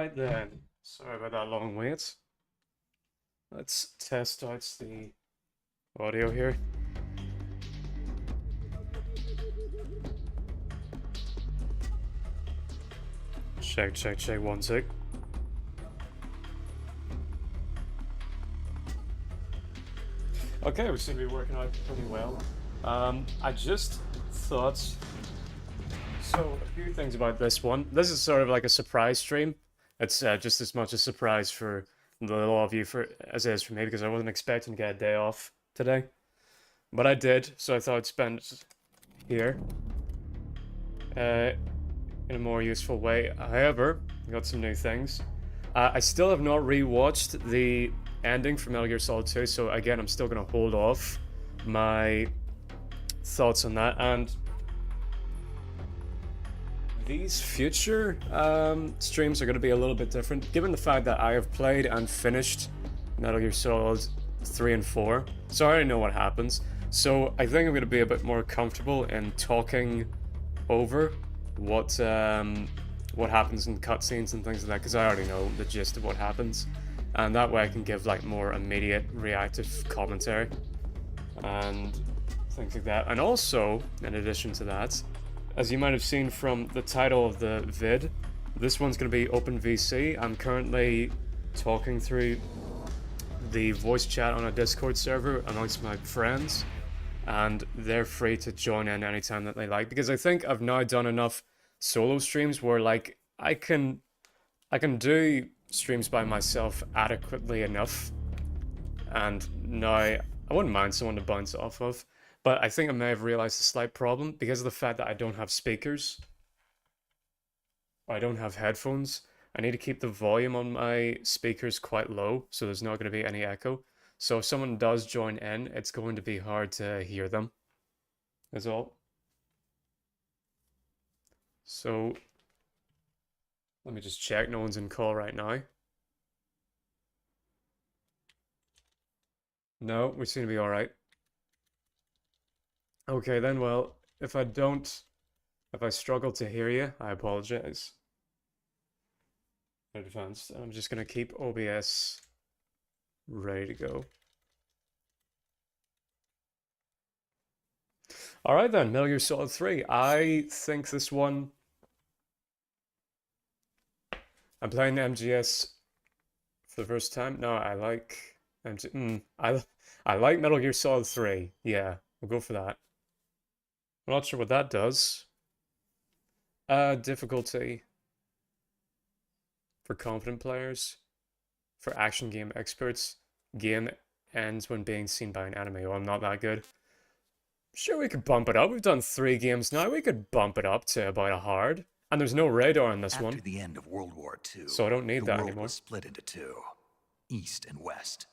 Alright then. Sorry about that long wait. Let's test out the audio here. Check, check, check, 1 sec. Okay, we seem to be working out pretty well. I just thought... So, a few things about this one. This is sort of like a surprise stream. It's just as much a surprise for the lot of you as it is for me, because I wasn't expecting to get a day off today. But I did, so I thought I'd spend it here in a more useful way. However, I got some new things. I still have not rewatched the ending for Metal Gear Solid 2, so again, I'm still going to hold off my thoughts on that. And these future streams are going to be a little bit different, given the fact that I have played and finished Metal Gear Solid 3 and 4, so I already know what happens. So I think I'm going to be a bit more comfortable in talking over what happens in cutscenes and things like that, because I already know the gist of what happens, and that way I can give like more immediate reactive commentary and things like that. And also, in addition to that, as you might have seen from the title of the vid, this one's going to be OpenVC. I'm currently talking through the voice chat on a Discord server amongst my friends, and they're free to join in anytime that they like, because I think I've now done enough solo streams where like I can do streams by myself adequately enough, and now I wouldn't mind someone to bounce off of. But I think I may have realized a slight problem because of the fact that I don't have speakers. I don't have headphones. I need to keep the volume on my speakers quite low, so there's not going to be any echo. So if someone does join in, it's going to be hard to hear them, is all. So let me just check. No one's in call right now. No, we seem to be all right. Okay then, well, if I struggle to hear you, I apologize in advance. I'm just gonna keep OBS ready to go. Alright then, Metal Gear Solid 3. I think this one... I'm playing MGS for the first time. No, I like... I like Metal Gear Solid 3. Yeah, we'll go for that. I'm not sure what that does. Difficulty for confident players. For action game experts. Game ends when being seen by an enemy. Oh, I'm not that good. Sure, we could bump it up. We've done 3 games now. We could bump it up to about a hard. And there's no radar in this one. After the end of World War II, so I don't need that the world anymore. was split into 2, East and West.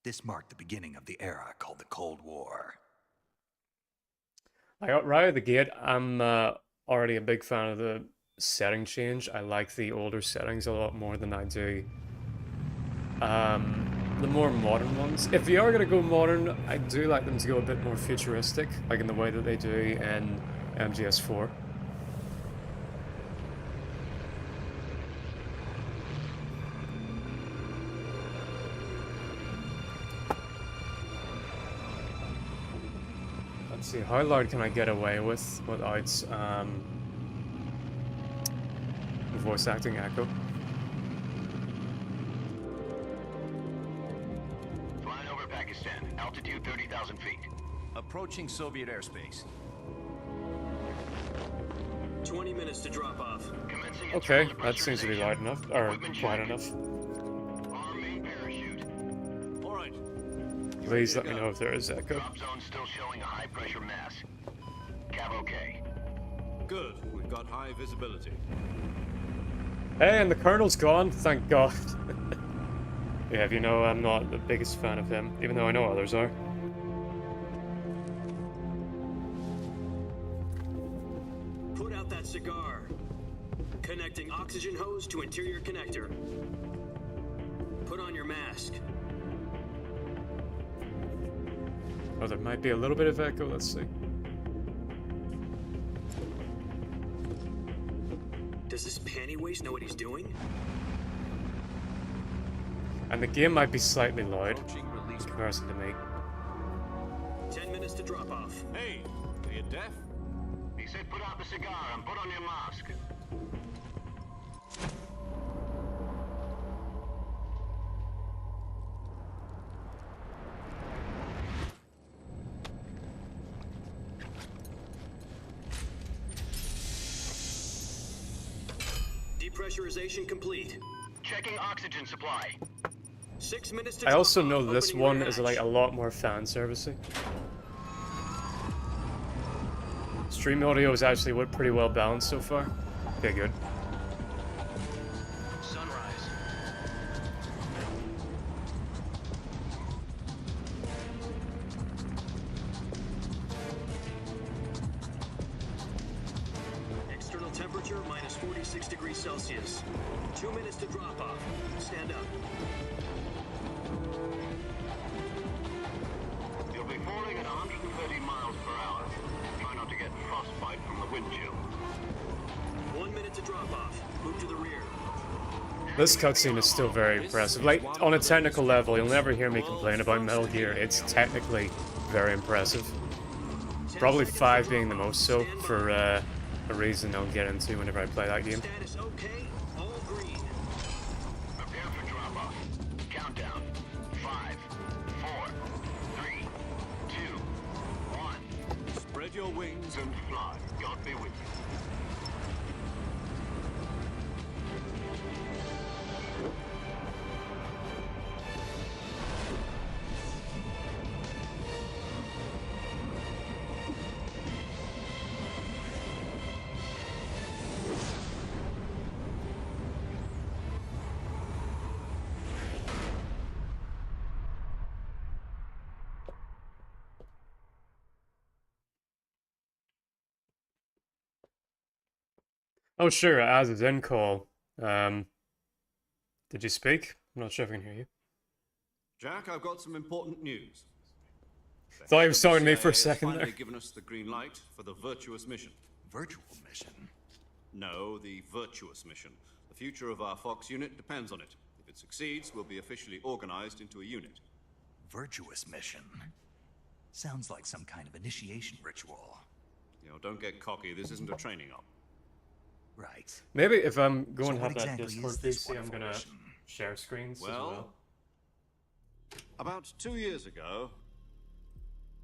This marked the beginning of the era called the Cold War. I got right out of the gate. I'm already a big fan of the setting change. I like the older settings a lot more than I do the more modern ones. If you are going to go modern, I do like them to go a bit more futuristic, like in the way that they do in MGS4. Let's see, how loud can I get away without voice acting echo? Flying over Pakistan, altitude 30,000 feet. Approaching Soviet airspace. 20 minutes to drop off. Commencing Okay, internal that seems to be loud enough, or Equipment quiet check. enough. Arm main parachute. All right. Please let me know if there is echo. Drop zone still showing a high pressure mass. Cav okay. Good. We've got high visibility. Hey, and the Colonel's gone, thank God. Yeah, if you know, I'm not the biggest fan of him, even though I know others are. Put out that cigar. Connecting oxygen hose to interior connector. Put on your mask. Oh, there might be a little bit of echo, let's see. Does this panty waste know what he's doing? And the game might be slightly loud Approaching in release. comparison to me. 10 minutes to drop off. Hey, are you deaf? He said put out the cigar and put on your mask. Depressurization complete. Checking oxygen supply. 6 minutes to I drop also off. know this Opening one rear is hatch. like a lot more fan servicey. Stream audio is actually pretty well balanced so far. Okay, good. Sunrise. External temperature minus 46 degrees Celsius. 2 minutes to drop off. Stand up. You'll be falling at 130 miles per hour. Try not to get frostbite from the wind chill. 1 minute to drop off. Move to the rear. This cutscene is still very impressive. Like, on a technical level, you'll never hear me complain about Metal Gear. It's technically very impressive. Probably 5 being the most so, for a reason I'll get into whenever I play that game. Status okay. All green. Prepare for drop-off. Countdown. 5, 4, 3, 2, 1. Spread your wings And fly. God be with you. Oh, sure, as is in call. Did you speak? I'm not sure if I can hear you. Jack, I've got some important news. Thought he was talking to me for a CIA has second finally there. given us the green light for the virtuous mission. Virtual mission. No, the virtuous mission. The future of our Fox unit depends on it. If it succeeds, we'll be officially organized into a unit. Virtuous mission. Sounds like some kind of initiation ritual. You know, don't get cocky. This isn't a training op. Right. Maybe if I'm going So to what have that exactly Discord is this PC, I'm wonderful gonna mission? share screens as Well, well. about 2 years ago,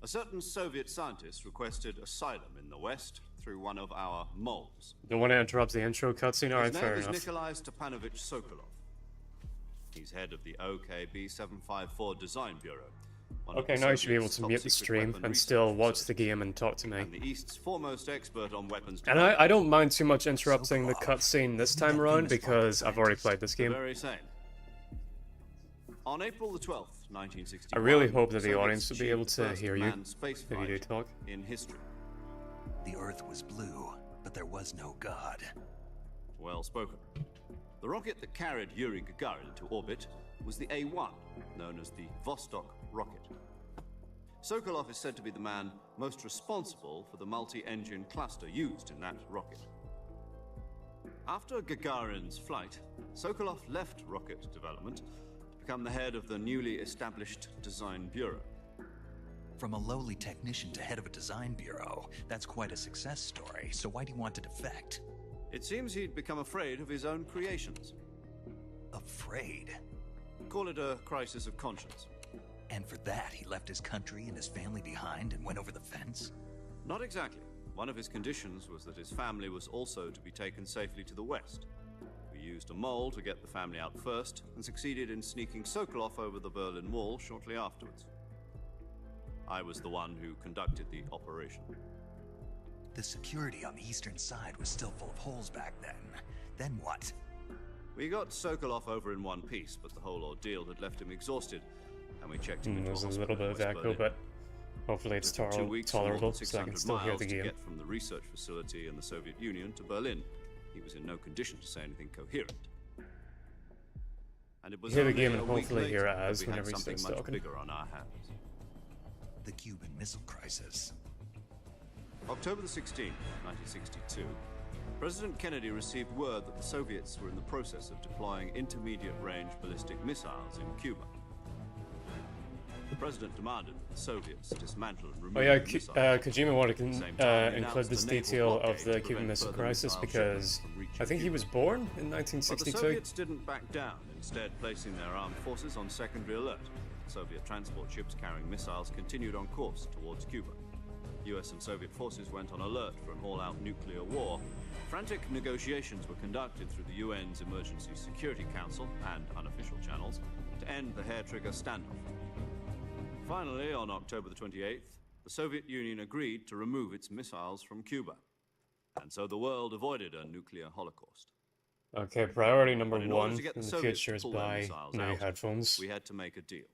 a certain Soviet scientist requested asylum in the West through one of our moles. The one that interrupts the intro cutscene? Alright, His fair name is enough. Nikolai Stepanovich Sokolov. He's head of the OKB 754 Design Bureau. one of Okay, the now you should be able Soviets' to top mute the secret stream weapon and research still watch the facilities, game and talk to me. and the East's foremost expert on weapons And development. I don't mind too much interrupting the cutscene this time around because I've already played this The game. very same. On April the 12th, 1961, I really hope that the Soviets audience will be able achieved to the first hear you manned space if you do flight talk. in history. The Earth was blue, but there was no God. Well spoken. The rocket that carried Yuri Gagarin into orbit was the A-1, known as the Vostok rocket. Sokolov is said to be the man most responsible for the multi-engine cluster used in that rocket. After Gagarin's flight, Sokolov left rocket development to become the head of the newly established Design Bureau. From a lowly technician to head of a design bureau, that's quite a success story. So why do you want to defect? It seems he'd become afraid of his own creations. Afraid. Call it a crisis of conscience. And for that, he left his country and his family behind and went over the fence? Not exactly. One of his conditions was that his family was also to be taken safely to the west. We used a mole to get the family out first and succeeded in sneaking Sokolov over the Berlin Wall shortly afterwards. I was the one who conducted the operation. The security on the eastern side was still full of holes back then. Then what? We got Sokolov over in one piece, but the whole ordeal had left him exhausted, and we checked him into There's a hospital little bit of in West echo, Berlin. but hopefully it's It took 2 weeks and more tolerable than so I can 600 still hear miles the to game. get from the research facility in the Soviet Union to Berlin. He was in no condition to say anything coherent. And it was Hear the only game a and week hopefully hear later that Az we had whenever he something starts much talking. bigger on our hands. The Cuban Missile Crisis. October the 16th, 1962, President Kennedy received word that the Soviets were in the process of deploying intermediate-range ballistic missiles in Cuba. The president demanded that the Soviets dismantle and remove Oh yeah, the missiles. Kojima wanted At the to same time, he include announced this a naval detail of blockade the to Cuban prevent Missile further Crisis missile because shipments from reaching I think he Cuba. was born in But the 1962. Soviets didn't back down, instead placing their armed forces on secondary alert. Soviet transport ships carrying missiles continued on course towards Cuba. US and Soviet forces went on alert for an all-out nuclear war. Frantic negotiations were conducted through the UN's Emergency Security Council and unofficial channels to end the hair-trigger standoff. Finally, on October the 28th, the Soviet Union agreed to remove its missiles from Cuba. And so the world avoided a nuclear holocaust. Okay, priority number But in order one to get in the the Soviets future to is pull their buy missiles new out, headphones. we had to make a deal.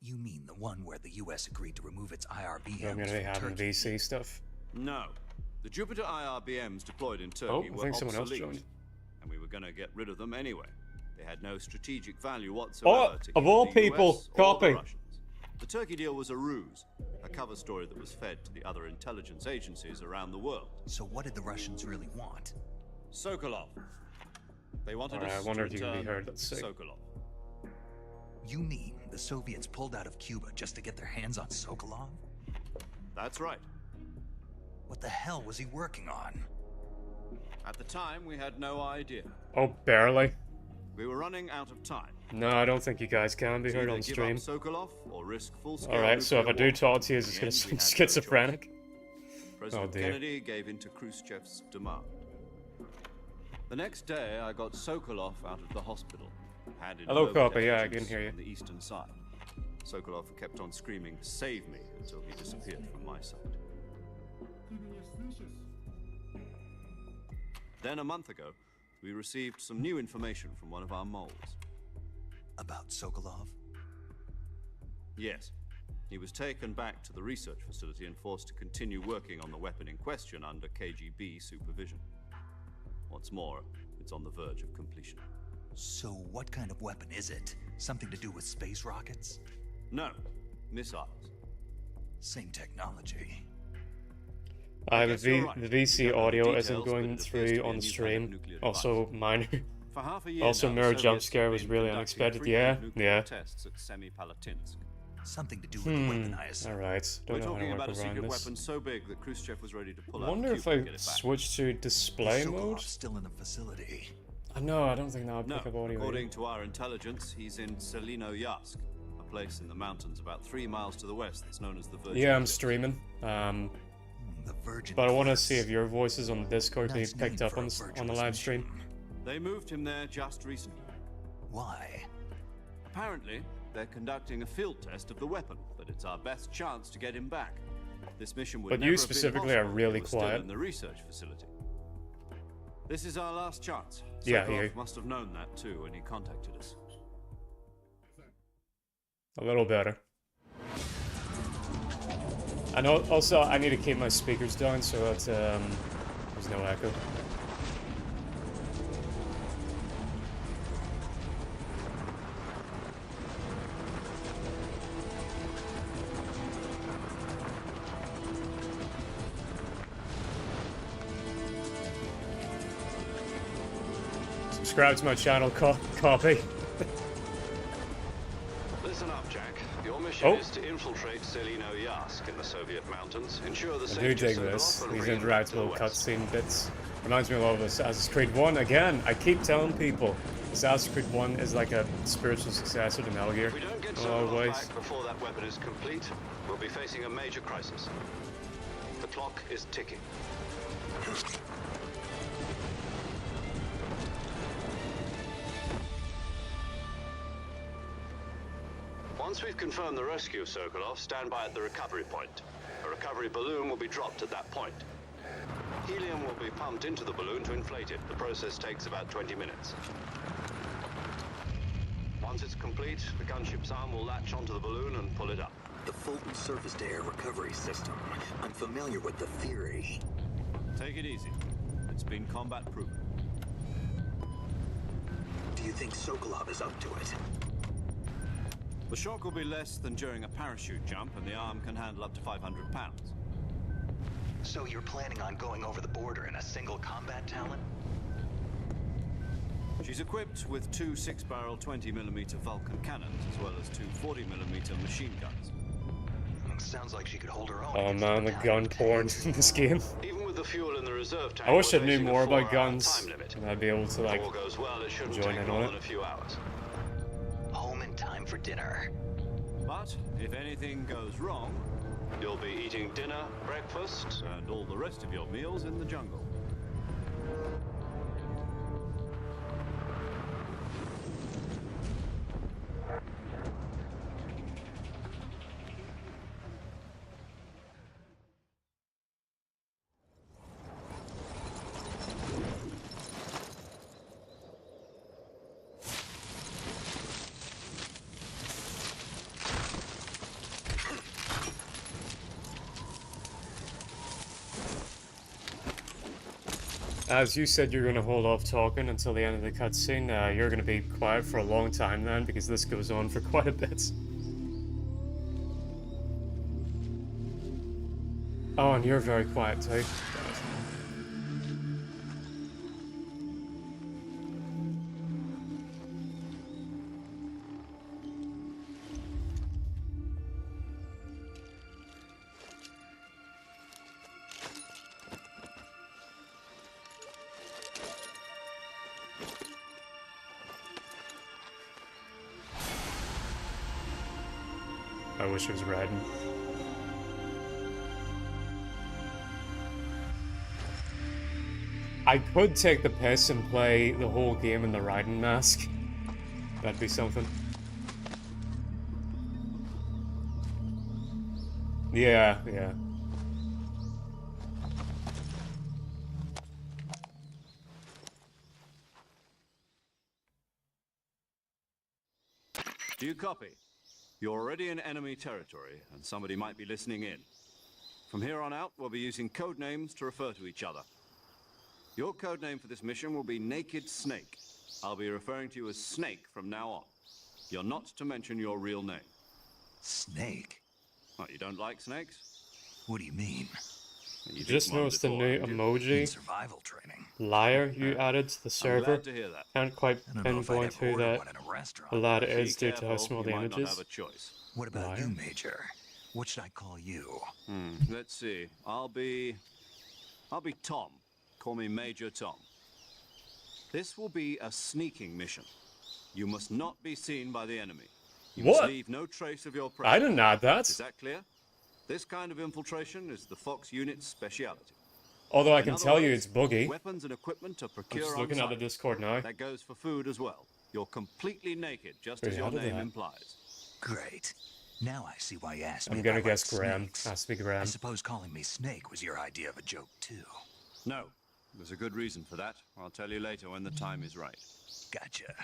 You mean the one where the US agreed to remove its IRBMs I'm gonna be from having Turkey? VC stuff. No. The Jupiter IRBMs deployed in Turkey Oh, were I think someone else obsolete, joined. and we were going to get rid of them anyway. They had no strategic value whatsoever Oh, to of either all the people, US or the copy. Russians. The Turkey deal was a ruse, a cover story that was fed to the other intelligence agencies around the world. So what did the Russians really want? Sokolov. They wanted Alright, I us wonder to if you can be return heard. Let's see. Sokolov. You mean the Soviets pulled out of Cuba just to get their hands on Sokolov? That's right. What the hell was he working on? At the time, we had no idea. Oh, barely. We were running out of time. No, I don't think you guys can be To heard either on give stream. up Sokolov or risk full-scale Alright, so if I nuclear do war. talk to you, In it's the gonna end, we sound had no schizophrenic. President Oh, dear. Kennedy gave in to Khrushchev's demand. The next day, I got Sokolov out of the hospital. Handed Hello, him over copy. to Yeah, I agents can hear you. on the eastern side. Sokolov kept on screaming, "Save me," until he disappeared from my sight. Then a month ago, we received some new information from one of our moles. About Sokolov? Yes. He was taken back to the research facility and forced to continue working on the weapon in question under KGB supervision. What's more, it's on the verge of completion. So what kind of weapon is it? Something to do with space rockets? No, missiles. Same technology. The guess you're right. the We VC don't know the audio details, isn't but going it appears to through be a on the new stream. kind of nuclear Also minor. For half a year Also now, mirror the jump Soviets scare have was been really conducting unexpected. frequent Yeah, nuclear yeah. tests at Semipalatinsk. Something to do with the weapon, I assume. Alright, We're don't know how talking to about work a around secret this. weapon so big that Khrushchev was ready to pull I out wonder of if Cuba I to get it back. switch to display mode? Sokolov's still in the facility. No, I don't think that would No, pick up audio. according to our intelligence, he's in Selino-Yarsk, a place in the mountains about 3 miles to the west that's known as the Virgin Yeah, I'm Cliffs. streaming. The Virgin But I want to Cliffs. see if your voices on the Discord can be Nice picked name up for a on the virtuous live stream. machine. They moved him there just recently. Why? Apparently, they're conducting a field test of the weapon, but it's our best chance to get him back. This mission would But never you have been specifically are possible if really he was still quiet. in the research facility. This is our last chance. Yeah, Sokolov you- must have known that too when he contacted us. A little better. And also, I need to keep my speakers down so that there's no echo. Subscribe to my channel, copy. Listen up, Jack. Your mission Oh. is to infiltrate Selino-Yarsk in the Soviet mountains. Ensure the I do safety dig of this, Sokolov and these redirect to the interactable west. cutscene bits. Reminds me a lot of Assassin's Creed 1. Again, I keep telling people, Assassin's Creed 1 is like a spiritual successor to Metal Gear If we don't get in a lot of Sokolov ways. back before that weapon is complete, we'll be facing a major crisis. The clock is ticking. Once we've confirmed the rescue of Sokolov, stand by at the recovery point. A recovery balloon will be dropped at that point. Helium will be pumped into the balloon to inflate it. The process takes about 20 minutes. Once it's complete, the gunship's arm will latch onto the balloon and pull it up. The Fulton surface-to-air recovery system. I'm familiar with the theory. Take it easy. It's been combat proven. Do you think Sokolov is up to it? The shock will be less than during a parachute jump, and the arm can handle up to 500 pounds. So you're planning on going over the border in a single combat talent? She's equipped with two 6-barrel 20mm Vulcan cannons, as well as two 40mm machine guns. Sounds like she could hold her own. Oh against man, the battalion gun of porn tanks. in this game. Even with the fuel in the reserve tank, I wish I we're knew facing a more about 4-hour guns, time limit. and I'd be able to, If like, all goes well, it shouldn't join take in more on than it. a few hours. Home in time for dinner. But if anything goes wrong, You'll be eating dinner, breakfast. and all the rest of your meals in the jungle. As you said, you're going to hold off talking until the end of the cutscene. You're going to be quiet for a long time then, because this goes on for quite a bit. Oh, and you're very quiet too. I wish it was riding. I could take the piss and play the whole game in the riding mask. That'd be something. Yeah, yeah. Do you copy? You're already in enemy territory, and somebody might be listening in. From here on out, we'll be using code names to refer to each other. Your code name for this mission will be Naked Snake. I'll be referring to you as Snake from now on. You're not to mention your real name. Snake? What, you don't like snakes? What do you mean? You didn't Just one noticed the before, new did you? In emoji survival training. liar you added to the I'm server. glad to hear that. Can't quite I don't know if I'd pinpoint ever who order that one in a restaurant. the lad Be is due to how careful, small the you might image not is. have a choice. What about Liar. you, Major? What should I call you? Let's see. I'll be Tom. Call me Major Tom. This will be a sneaking mission. You must not be seen by the enemy. You must What? leave no trace of your I presence. didn't add that. Is that clear? This kind of infiltration is the Fox unit's speciality. Although I In can other tell you words, it's buggy. Weapons and equipment are I'm procured just on looking at the site. Discord now. That goes for food as well. You're completely naked, just Wait, as how your did name that- implies. Great. Now I see why you asked me I'm if gonna I guess like Graham. snakes. Has to be I Graham. suppose calling me Snake was your idea of a joke, too. No, there's a good reason for that. I'll tell you later when the time is right. Gotcha.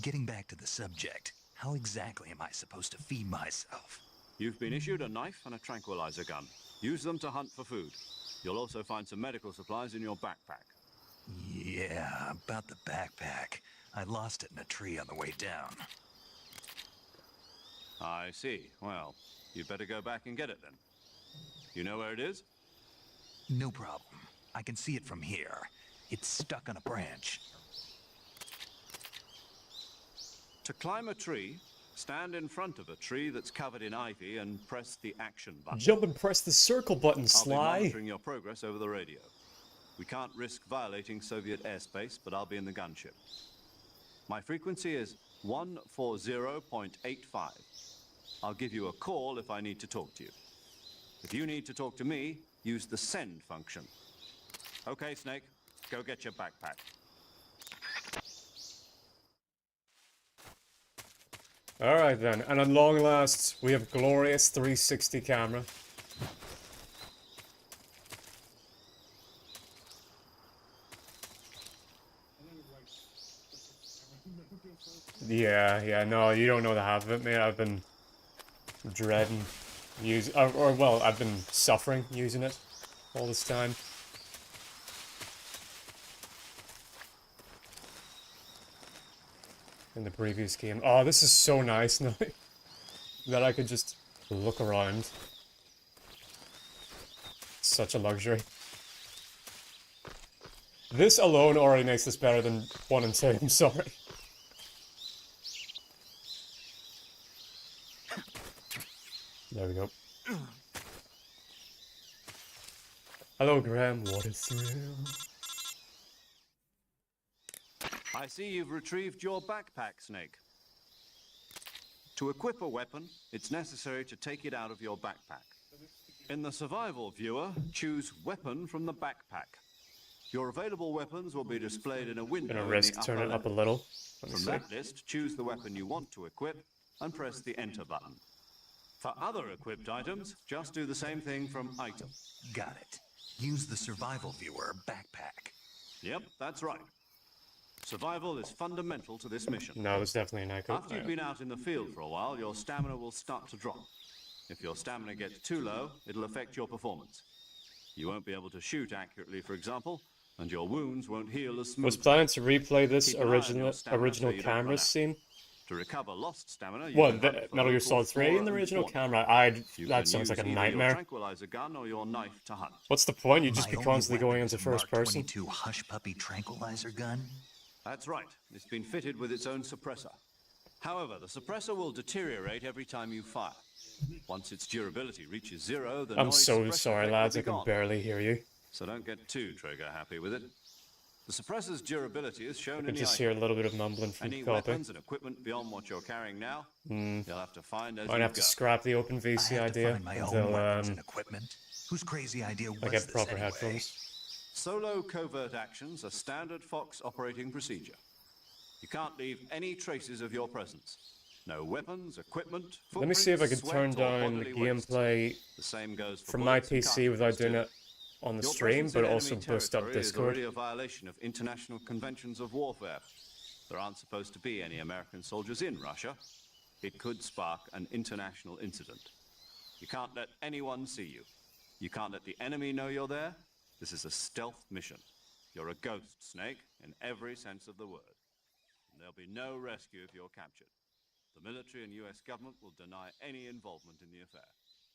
Getting back to the subject, how exactly am I supposed to feed myself? You've been issued a knife and a tranquilizer gun. Use them to hunt for food. You'll also find some medical supplies in your backpack. Yeah, about the backpack. I lost it in a tree on the way down. I see. Well, you'd better go back and get it then. You know where it is? No problem. I can see it from here. It's stuck on a branch. To climb a tree, stand in front of a tree that's covered in ivy and press the action button. Jump and press the circle button, I'll be Sly. monitoring your progress over the radio. We can't risk violating Soviet airspace, but I'll be in the gunship. My frequency is 140.85. I'll give you a call if I need to talk to you. If you need to talk to me, use the send function. Okay, Snake, go get your backpack. Alright then, and at long last, we have glorious 360 camera. Yeah, no, you don't know the half of it, mate. I've been dreading well, I've been suffering using it all this time. In the previous game. Oh, this is so nice now that I could just look around. Such a luxury. This alone already makes this better than 1 and 2, I'm sorry. There we go. Hello, Graham. What a thrill. I see you've retrieved your backpack, Snake. To equip a weapon, it's necessary to take it out of your backpack. In the survival viewer, choose weapon from the backpack. Your available weapons will be displayed in a window. Gonna in risk the upper turning it up left. a little. Let me From see. that list, choose the weapon you want to equip and press the enter button. For other equipped items, just do the same thing from item. Got it. Use the survival viewer backpack. Yep, that's right. Survival is fundamental to this mission. No, there's definitely an echo. After you've been out in the field for a while, your stamina will start to drop. If your stamina gets too low, it'll affect your performance. You won't be able to shoot accurately, for example, and your wounds won't heal as Was smoothly. planning to replay this Keep an eye on your stamina original so you don't run camera out. scene. To recover lost stamina, you What, can the hunt for Metal Gear local Solid 3 in the flora and original fauna. camera? You That can sounds like a use either nightmare. Your tranquilizer gun or your knife to hunt. What's the point? You'd just My be only constantly weapon going is into a Mark first person. 22 Hush Puppy tranquilizer gun. That's right. It's been fitted with its own suppressor. However, the suppressor will deteriorate every time you fire. Once its durability reaches 0, the I'm noise so suppressor sorry, effect lads. will I be can gone. barely hear you. So don't get too trigger happy with it. The suppressor's durability is shown I in can the just item. hear a little bit of mumbling from Any Copy. weapons and equipment beyond what you're carrying now, you'll have to find as I'd you have to go. scrap the open I VC have to idea find my own until weapons and equipment. Whose crazy idea was I get this proper anyway? headphones. Solo covert actions are standard Fox operating procedure. You can't leave any traces of your presence. No weapons, equipment, Let me see if I can footprints, turn sweat, or down the bodily waste. gameplay The same goes for from my bullets and PC without cartridges, doing too. it on the Your stream, presence but in also enemy boost up territory is Discord. already a violation of international conventions of warfare. There aren't supposed to be any American soldiers in Russia. It could spark an international incident. You can't let anyone see you. You can't let the enemy know you're there. This is a stealth mission. You're a ghost, Snake, in every sense of the word. And there'll be no rescue if you're captured. The military and US government will deny any involvement in the affair.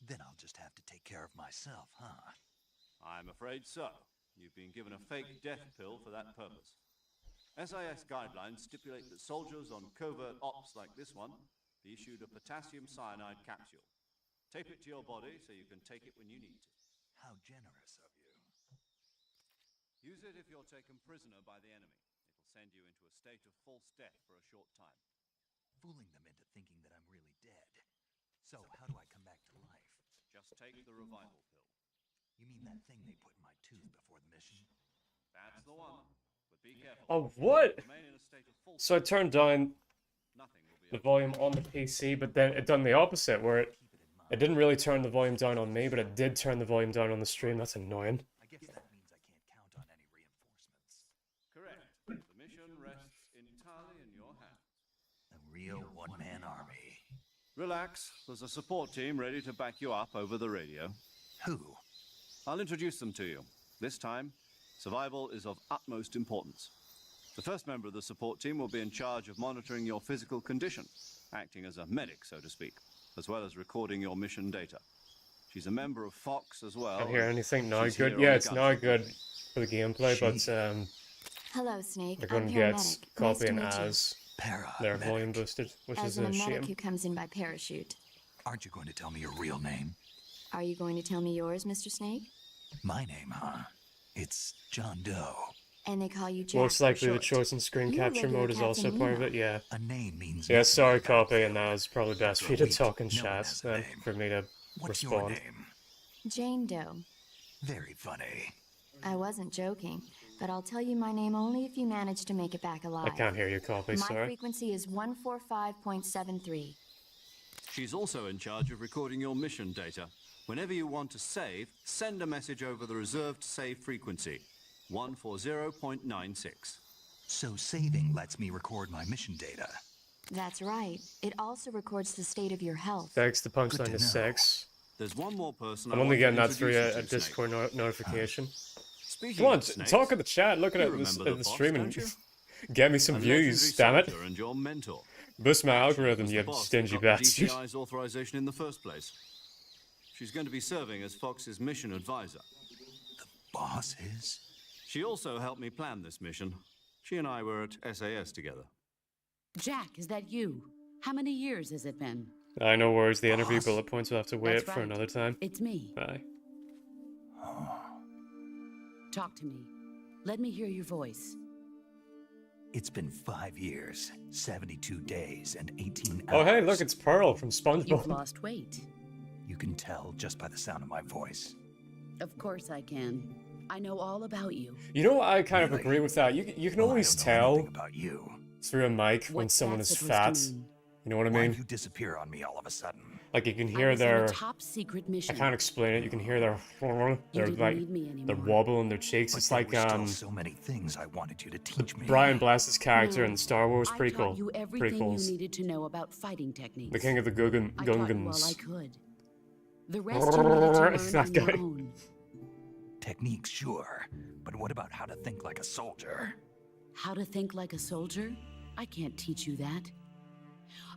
Then I'll just have to take care of myself, huh? I'm afraid so. You've been given a fake death pill for that purpose. SIS guidelines stipulate that soldiers on covert ops like this one be issued a potassium cyanide capsule. Tape it to your body so you can take it when you need to. How generous of you. Use it if you're taken prisoner by the enemy. It'll send you into a state of false death for a short time. Fooling them into thinking that I'm really dead. So, how do I come back to life? Just take the revival pill. You mean that thing they put in my tooth before the mission? That's the one. But be careful. Oh, what? Remain in a state of false So I turned down Nothing will be the volume on the PC, but then it done the opposite, where it didn't really turn the volume down on me, but it did turn the volume down on the stream. That's annoying. I guess that means I can't count on any reinforcements. correct. The mission rests entirely in your hands. A real one-man army. Relax. There's a support team ready to back you up over the radio. Who? I'll introduce them to you. This time, survival is of utmost importance. The first member of the support team will be in charge of monitoring your physical condition, acting as a medic, so to speak, as well as recording your mission data. She's a member of Fox as well. Can't hear anything now. She's Good. here Yeah, on it's the now gunship. good for the gameplay, but Hello, Snake. they're I'm going to get paramedic. Nice Copy to and meet you. as Para. their volume boosted, which As is an a medic shame. who comes in by parachute. Aren't you going to tell me your real name? Are you going to tell me yours, Mr. Snake? My name, huh? It's John Doe. And they call you Jack. Most for likely the short. chosen screen You capture regular mode is also Captain part of Nemo. it, yeah. A name means Yeah, nothing sorry, without Copy, you. and that is probably best for you After to a talk in week, no one chat has a than name. for me to What's your respond. name? Jane Doe. Very funny. I wasn't joking, but I'll tell you my name only if you manage to make it back alive. I can't hear you, Copy, My sorry. frequency is 145.73. She's also in charge of recording your mission data. Whenever you want to save, send a message over the reserved save frequency, 140.96. So saving lets me record my mission data. That's right. It also records the state of your health. Thanks, the Good punchline to is know. 6. There's one more person I'm I only want to getting that through introduce a you to, Snake. Discord notification. Speaking Come on, of snakes, talk in the chat, look at you it remember in the boss, stream don't and you? get me some A views, legendary damn it. soldier and your mentor. Boost my She algorithm, was you the boss that stingy got the bastard. DCI's authorization in the first place. She's going to be serving as Fox's mission advisor. boss is? She also helped me plan this mission. She and I were at SAS together. Jack, is that you? How many years has it been? I know words. The interview Boss? bullet points will have to wait That's for right. another time. It's me. Aye. Talk to me. Let me hear your voice. It's been 5 years, 72 days, and 18 hours. Oh, hey, look, it's Pearl from You've SpongeBob. lost weight. You can tell just by the sound of my voice. Of course I can. I know all about you. You know what? I kind of Really? agree with that. You can Well, always I don't know tell anything about you. through a mic when What's someone that is supposed fat. to mean? You know what I Why'd mean? you disappear on me all of a sudden? Like you can I hear was on their. a top secret mission. I can't explain it. You can hear their. You Their didn't like need me their anymore. wobble in their cheeks. But It's there like were still so many things I wanted you to teach me. Brian Blast's character No, in the Star Wars I taught prequel. you everything Prequels. you needed to know about fighting techniques. The King of the I taught you all I Gungans. could. The rest you needed to learn That on your guy. own. Techniques, sure, but what about how to think like a soldier? How to think like a soldier? I can't teach you that.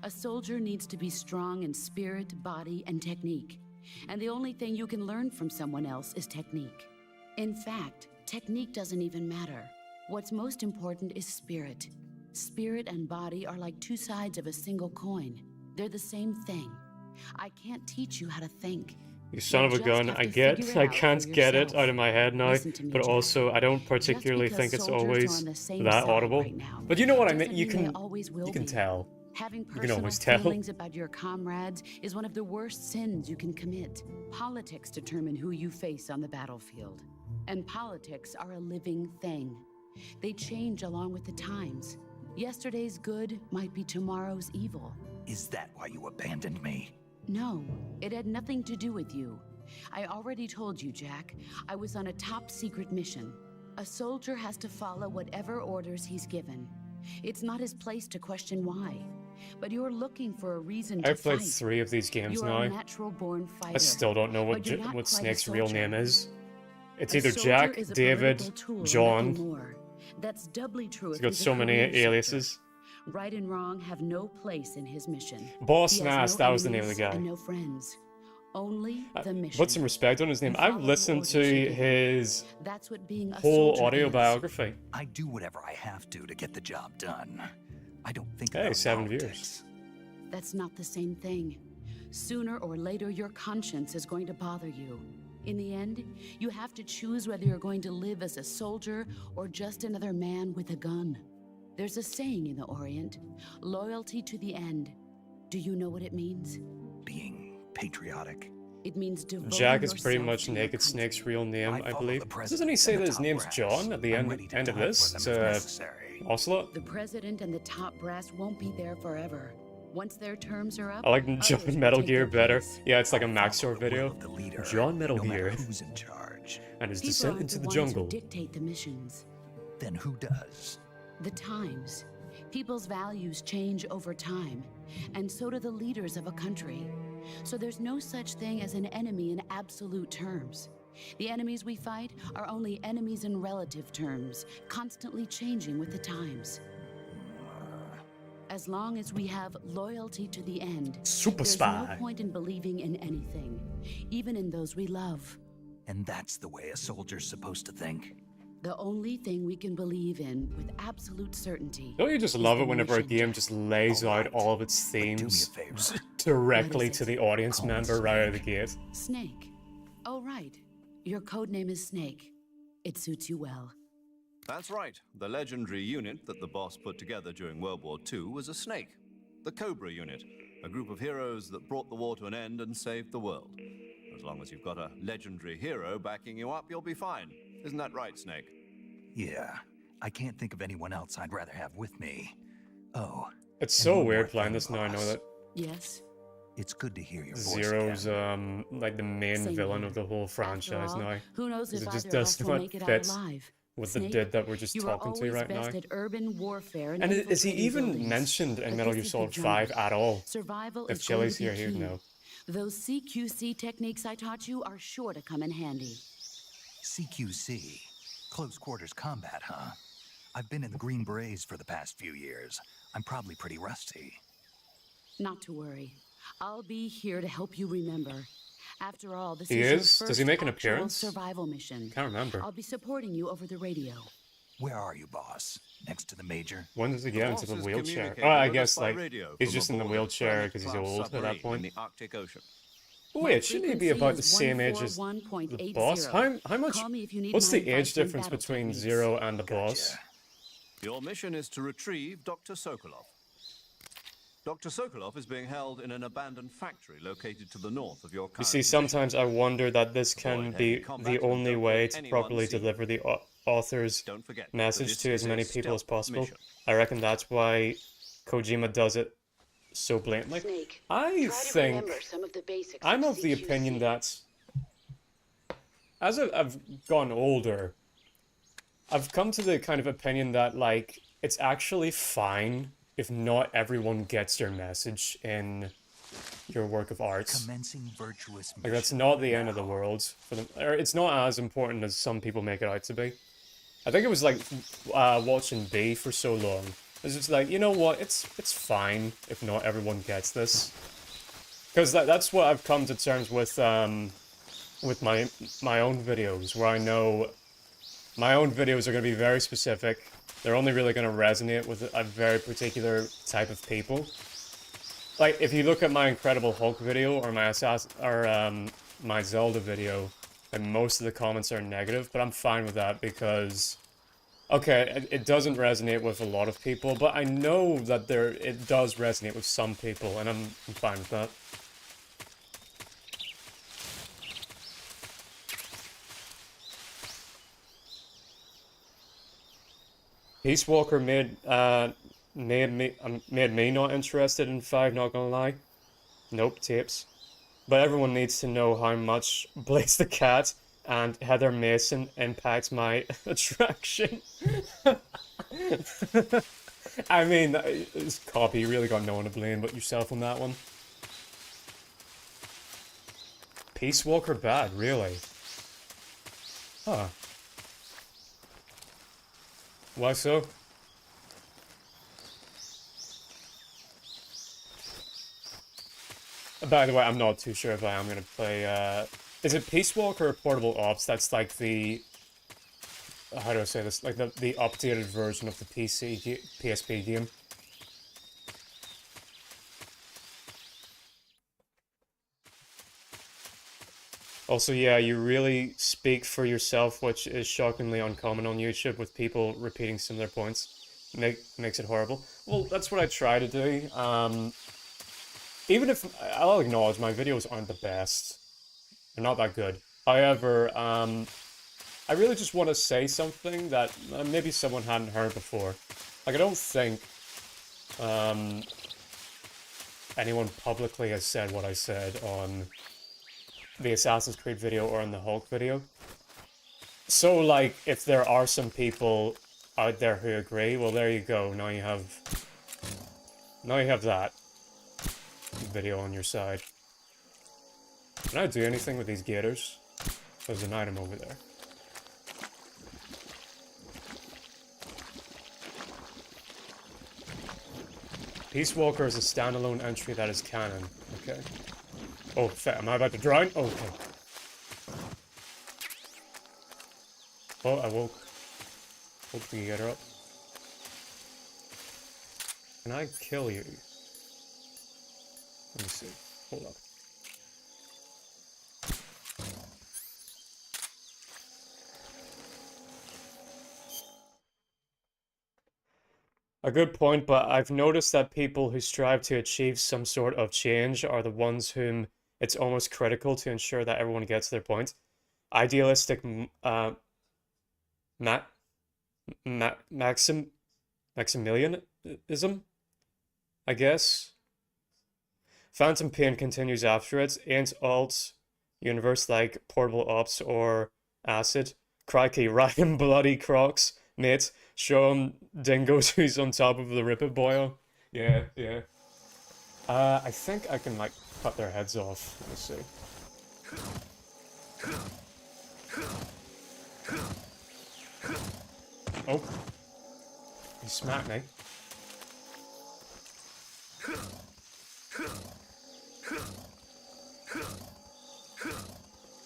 A soldier needs to be strong in spirit, body, and technique. And the only thing you can learn from someone else is technique. In fact, technique doesn't even matter. What's most important is spirit. Spirit and body are like two sides of a single coin. They're the same thing. I can't teach you how to think. You son of a just gun, have I to get. figure it I out for can't get it yourself. out of my head now, Listen to me, but Jack. also I don't Just particularly because think it's soldiers are always on the same that side audible. right now But you know what I doesn't mean? You mean they can always will you can be. tell. Having can personal always tell. feelings about your comrades is one of the worst sins you can commit. Politics determine who you face on the battlefield. And politics are a living thing. They change along with the times. Yesterday's good might be tomorrow's evil. Is that why you abandoned me? No, it had nothing to do with you. I already told you, Jack. I was on a top secret mission. A soldier has to follow whatever orders he's given. It's not his place to question why. But you're looking for a reason to I've played fight. 3 of these games You're now. a natural-born fighter. I still don't know but you're not what quite a Snake's real soldier. name is. It's A either soldier Jack, is a David, political tool and John. nothing more. That's doubly true He's if got he's a so many career soldier. aliases. Right and wrong have no place in his mission. Boss He has Nass, no that was the name of the enemies guy. and no friends. Only the mission. Put some respect on his name. You I've follow listened orders to you're given. his That's what being a whole soldier audio is. biography. I do whatever I have to get the job done. I don't think Hey, about 7 views. politics. That's not the same thing. Sooner or later, your conscience is going to bother you. In the end, you have to choose whether you're going to live as a soldier or just another man with a gun. There's a saying in the Orient, loyalty to the end. Do you know what it means? Being patriotic. It means devoting Jack is pretty yourself much to your Naked country. Snake's real name, I follow believe. the Doesn't he president say and that the his top name's brass. John at the I'm ready to end of die this? for It's them if necessary. Ocelot? The president and the top brass won't be there forever. Once their terms are up, I like others John will Metal take Gear their better. place. Yeah, it's like a I'll Maxor follow the will video. of the leader, John Metal no matter Gear who's in charge. and his People descent aren't into the ones jungle. who dictate the missions. Then who does? The times. People's values change over time, and so do the leaders of a country. So there's no such thing as an enemy in absolute terms. The enemies we fight are only enemies in relative terms, constantly changing with the times. As long as we have loyalty to the end, Super there's spy. no point in believing in anything, even in those we love. And that's the way a soldier's supposed to think. The only thing we can believe in with absolute certainty. Don't you just is love the it whenever a mission, game Jack. just lays out Alright, all of its but do me a themes favor. directly What is to it? the audience Call me member right out of the Snake. gate? Snake. Oh, right. Your code name is Snake. It suits you well. That's right. The legendary unit that the boss put together during World War II was a snake. The Cobra unit, a group of heroes that brought the war to an end and saved the world. As long as you've got a legendary hero backing you up, you'll be fine. Isn't that right, Snake? Yeah, I can't think of anyone else I'd rather have with me. Oh, It's and so one weird more playing thing, this now. I know boss. that Yes? It's good to hear your voice Zero's again. like the main Same villain here. of the whole franchise After all, now. who knows 'Cause if it just either of does us will not make it out fit alive? with the Snake, dude that we're just you talking are to always right best now. at urban warfare And is he infiltrating even buildings. mentioned in But Metal this Gear is the Solid jungle. 5 at all? Survival If is going Chili's to be here, he'd key. know. Those CQC techniques I taught you are sure to come in handy. CQC. Close quarters combat, huh? I've been in the Green Berets for the past few years. I'm probably pretty rusty. Not to worry. I'll be here to help you remember. After all, this He is your is? first Does he make an actual appearance? survival mission. Can't remember. I'll be supporting you over the radio. Where are you, boss? Next to the major? When does he get into Boss the is wheelchair? communicating Oh, I with us guess by like radio he's from just in the aboard a wheelchair Planet because he's class old at submarine that point. in the Arctic Ocean. Oh, My wait, shouldn't he be frequency about the is same age as the 141.80. boss? How much? Call me if you need What's the 953 age difference battle between techniques. Zero and the boss? Your mission is to retrieve Dr. Sokolov. Dr. Sokolov is being held in an abandoned factory located to the north of your You current see, position. sometimes I wonder that this can Avoid be heavy combat the and only don't way let to anyone properly see you. deliver the author's Don't forget that message this to as is a many people as stealth possible. mission. I reckon that's why Kojima does it so blatantly. Snake, I try to think remember some of the basics I'm of of the CQC. opinion that as I've gone older, I've come to the kind of opinion that like it's actually fine if not everyone gets your message in your work of art. Commencing virtuous Like that's mission not the end of the now. world for them. Or it's not as important as some people make it out to be. I think it was like watching B for so long. It's just like, you know what? It's fine if not everyone gets this. Because that's what I've come to terms with my own videos, where I know my own videos are going to be very specific. They're only really going to resonate with a very particular type of people. Like, if you look at my Incredible Hulk video or my Zelda video, and most of the comments are negative, but I'm fine with that because, okay, it doesn't resonate with a lot of people, but I know that it does resonate with some people, and I'm fine with that. Peace Walker made me not interested in 5, not gonna lie. Nope, tapes. But everyone needs to know how much Blaze the Cat and Heather Mason impact my attraction. I mean, this copy, you really got no one to blame but yourself on that one. Peace Walker bad, really? Huh. Why so? By the way, I'm not too sure if I am going to play, is it Peace Walker or Portable Ops? That's like the, how do I say this? Like the updated version of the PSP game. Also, yeah, you really speak for yourself, which is shockingly uncommon on YouTube with people repeating similar points. Makes it horrible. Well, that's what I try to do. Even if I'll acknowledge my videos aren't the best, they're not that good. However, I really just want to say something that maybe someone hadn't heard before. Like, I don't think anyone publicly has said what I said on the Assassin's Creed video or in the Hulk video. So, like, if there are some people out there who agree, well, there you go. Now you have that video on your side. Can I do anything with these gators? There's an item over there. Peace Walker is a standalone entry that is canon. Okay. Oh, am I about to drown? Okay. Oh, I woke the gator up. Can I kill you? Let me see. Hold up. A good point, but I've noticed that people who strive to achieve some sort of change are the ones whom it's almost critical to ensure that everyone gets their point. Idealistic Maximilianism, I guess. Phantom Pain continues after it. Ain't alt universe like Portable Ops or Acid. Crikey, Ryan Bloody Crocs, mate. Show him dingoes who's on top of the Ripper Boyo. Yeah, yeah. I think I can, like, cut their heads off. Let me see. Oh. He smacked me.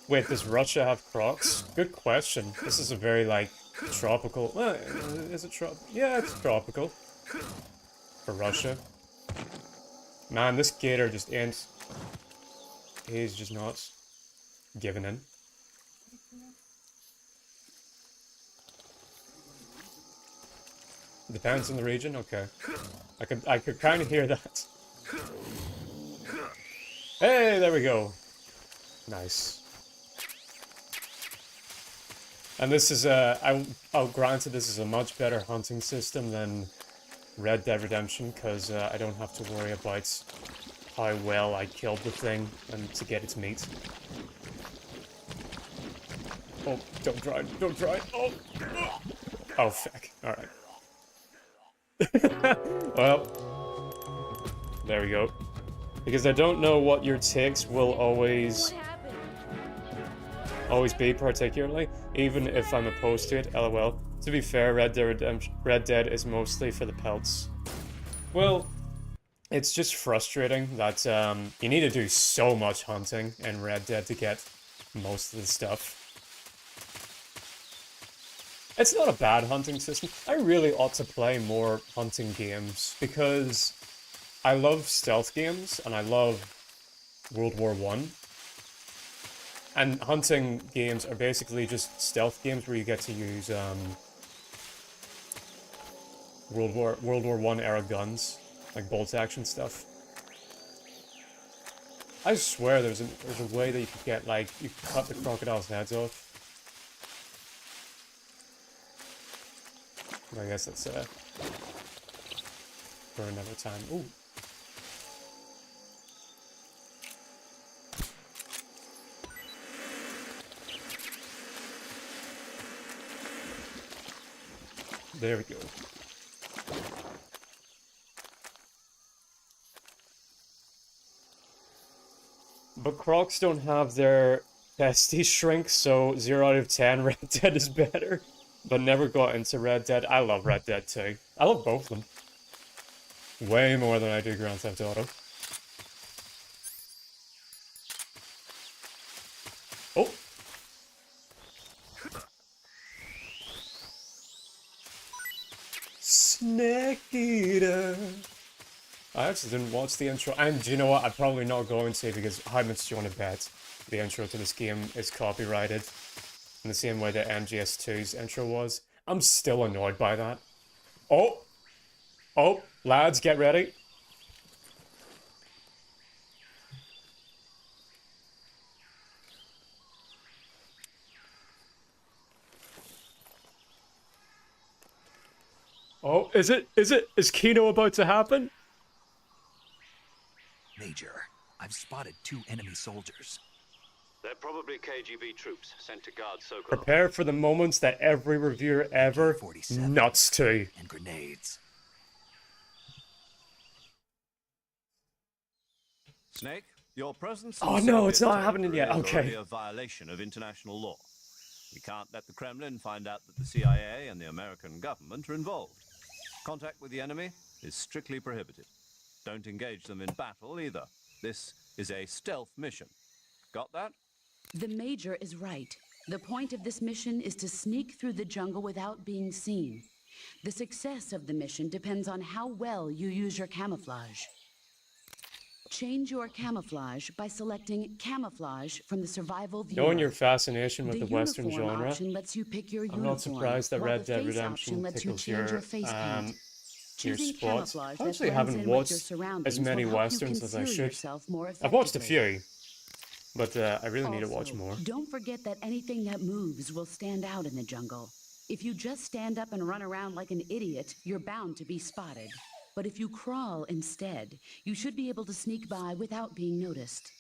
Wait, does Russia have crocs? Good question. This is a very, like, tropical... Well, is it tropical? Yeah, it's tropical. For Russia. Man, this gator just ain't... He's just not giving in. Depends on the region? Okay. I could kind of hear that. Hey, there we go. Nice. And this is I'll grant you this is a much better hunting system than Red Dead Redemption, because I don't have to worry about how well I killed the thing and to get its meat. Oh, don't try, don't try. Oh, oh, fuck. Alright. Well, there we go. Because I don't know what your takes will always be particularly, even if I'm opposed to it, lol. To be fair, Red Dead is mostly for the pelts. Well, it's just frustrating that you need to do so much hunting in Red Dead to get most of the stuff. It's not a bad hunting system. I really ought to play more hunting games, because I love stealth games, and I love World War I. And hunting games are basically just stealth games where you get to use World War I era guns, like bolt action stuff. I swear there's a way that you could get, like, you cut the crocodile's heads off. I guess that's for another time. Ooh. There we go. But Crocs don't have their bestie shrink, so 0 out of 10 Red Dead is better. But never got into Red Dead. I love Red Dead 2. I love both of them. Way more than I do Grand Theft Auto. Oh! Snake Eater! I actually didn't watch the intro, and do you know what? I'm probably not going to, because how much do you want to bet the intro to this game is copyrighted? In the same way that MGS2's intro was. I'm still annoyed by that. Oh! Oh, lads, get ready. Oh, is Kino about to happen? Major, I've spotted 2 enemy soldiers. They're probably KGB troops sent to guard Sokolov. Prepare for the moments that every reviewer ever nuts to. And grenades. Snake, your presence. Oh no, it's not happening yet. Is Okay. already a violation of international law. We can't let the Kremlin find out that the CIA and the American government are involved. Contact with the enemy is strictly prohibited. Don't engage them in battle either. This is a stealth mission. Got that? The Major is right. The point of this mission is to sneak through the jungle without being seen. The success of the mission depends on how well you use your camouflage. Change your camouflage by selecting camouflage from the survival viewer. Knowing your fascination with the Western uniform genre, option lets you pick your I'm uniform, not surprised that while Red the Dead face Redemption option lets you tickles change your face paint. your Choosing spots. camouflage I that actually blends haven't in with your watched surroundings as many will help you westerns as I conceal should. yourself more I've watched a effectively. few, but I really need to watch Also, more. Don't forget that anything that moves will stand out in the jungle. If you just stand up and run around like an idiot, you're bound to be spotted. But if you crawl instead, you should be able to sneak by without being noticed.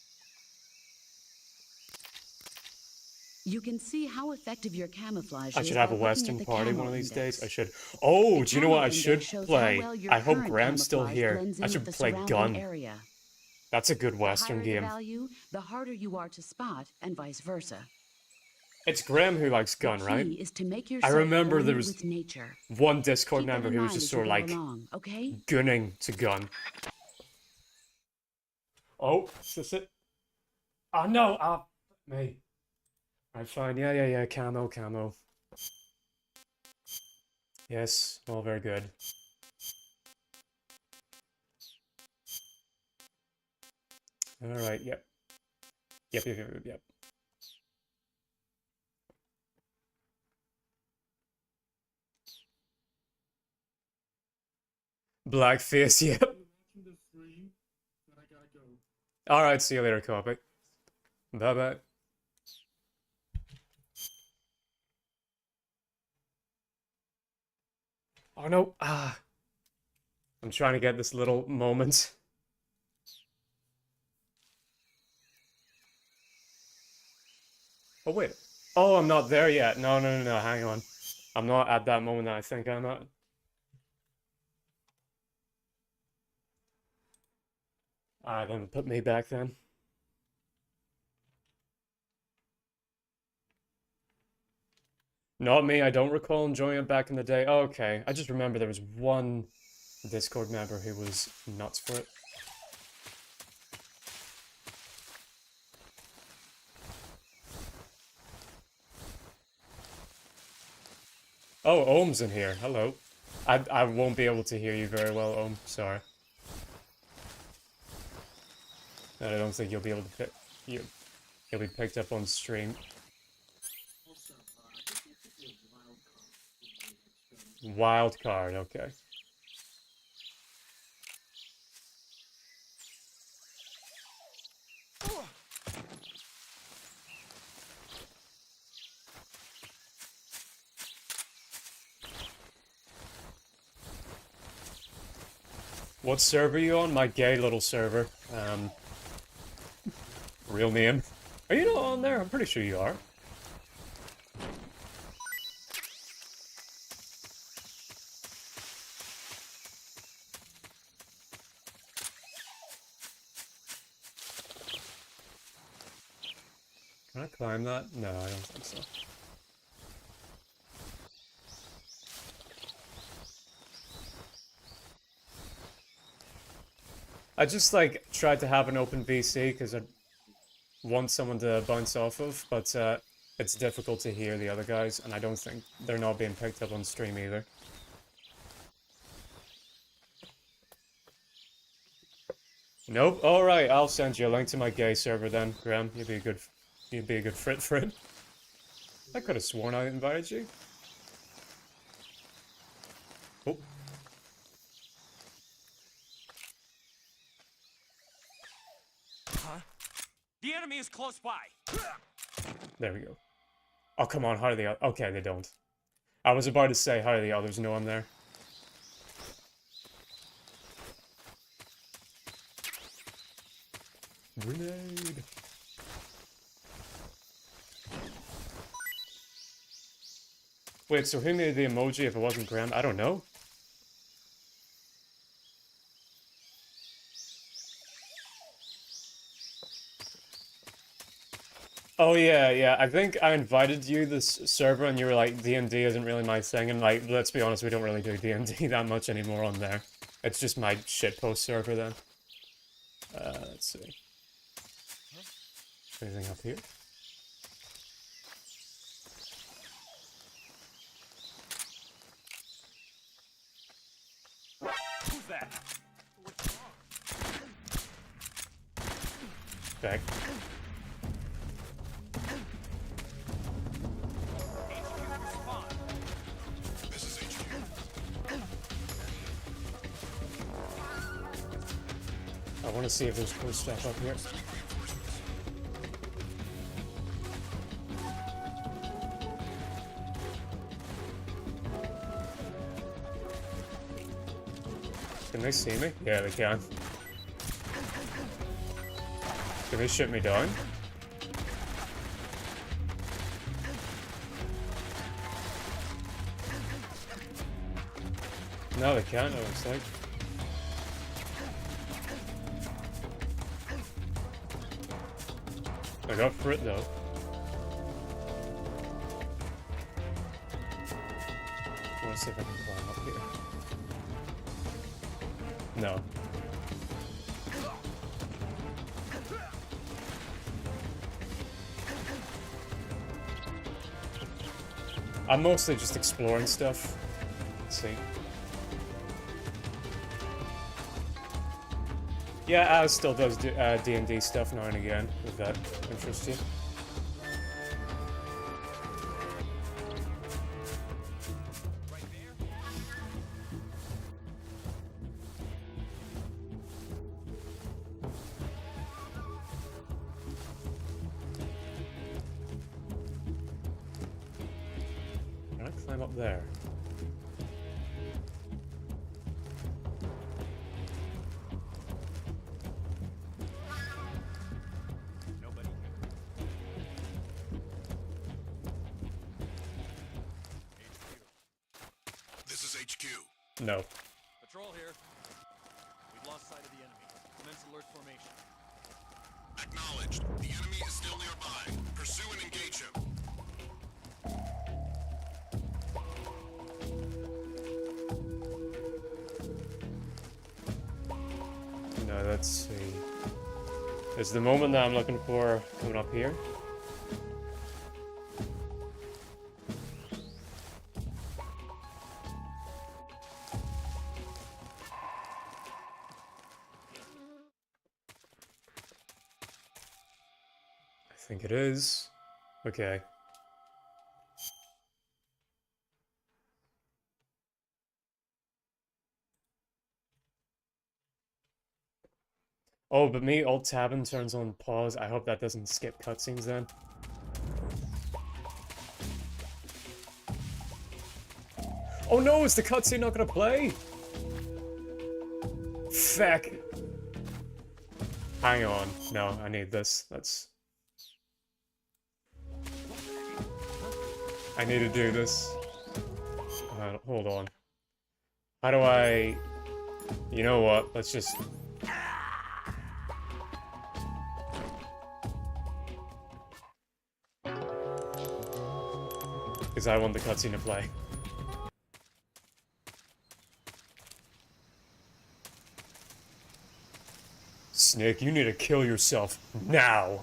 You can see how effective your camouflage I is should have a by looking Western at the party camo one of these index. days. I should. Oh, The do you know what I camo should index shows how play? well your I hope current Graham's still camouflage here. blends I in should with the play surrounding Gun. area. That's a good The Western higher game. the value, the harder you are to spot, and vice versa. It's Graham who likes Gun, The right? key is to make I yourself remember one there was with nature. one Discord Keep that member in who was mind just as sort you of go like along, okay? gunning to Gun. Oh, is this it? Oh no! Ah, me. Alright, fine. Yeah. Camo. Yes, all very good. Alright, yep. Yep. Blackface, yep. Alright, see you later, copy. Bye-bye. Oh no, I'm trying to get this little moment. Oh wait. Oh, I'm not there yet. No, hang on. I'm not at that moment that I think I'm at. Alright, then put me back then. Not me, I don't recall enjoying it back in the day. Oh, okay, I just remember there was one Discord member who was nuts for it. Oh, Ohm's in here. Hello. I won't be able to hear you very well, Ohm. Sorry. I don't think you'll be able to pick you'll be picked up on stream. Wild card, okay. What server are you on? My gay little server. Real name. Are you not on there? I'm pretty sure you are. Can I climb that? No, I don't think so. I just like tried to have an open VC because I want someone to bounce off of, but it's difficult to hear the other guys, and I don't think they're not being picked up on stream either. Nope. All right, I'll send you a link to my gay server then, Graham. You'd be a good fit for it. I could have sworn I invited you. Oh. Huh? The enemy is close by. There we go. Oh, come on, how do the okay, they don't. I was about to say, how do the others know I'm there? Grenade. Wait, so who made the emoji if it wasn't Graham? I don't know. Oh yeah. I think I invited you this server and you were like, D&D isn't really my thing, and like, let's be honest, we don't really do D&D that much anymore on there. It's just my shitpost server then. Let's see. Anything up here? Who's that? What's wrong? Back. I want to see if there's cool stuff up here. Can they see me? Yeah, they can. Can they shoot me down? No, they can't, it looks like. I got for it though. I want to see if I can climb up here. No. I'm mostly just exploring stuff. Let's see. Yeah, Az still does D&D stuff now and again, if that interests you. Can I climb up there? No. Patrol here. We've lost sight of the enemy. Commence alert formation. Acknowledged. The enemy is still nearby. Pursue and engage him. No, let's see. Is the moment that I'm looking for coming up here? I think it is. Okay. Oh, but me alt-tabbing turns on pause. I hope that doesn't skip cutscenes then. Oh no, is the cutscene not gonna play? Feck. Hang on. No, I need this. I need to do this. Hold on. How do I... You know what? Let's just... Because I want the cutscene to play. Snake, you need to kill yourself now.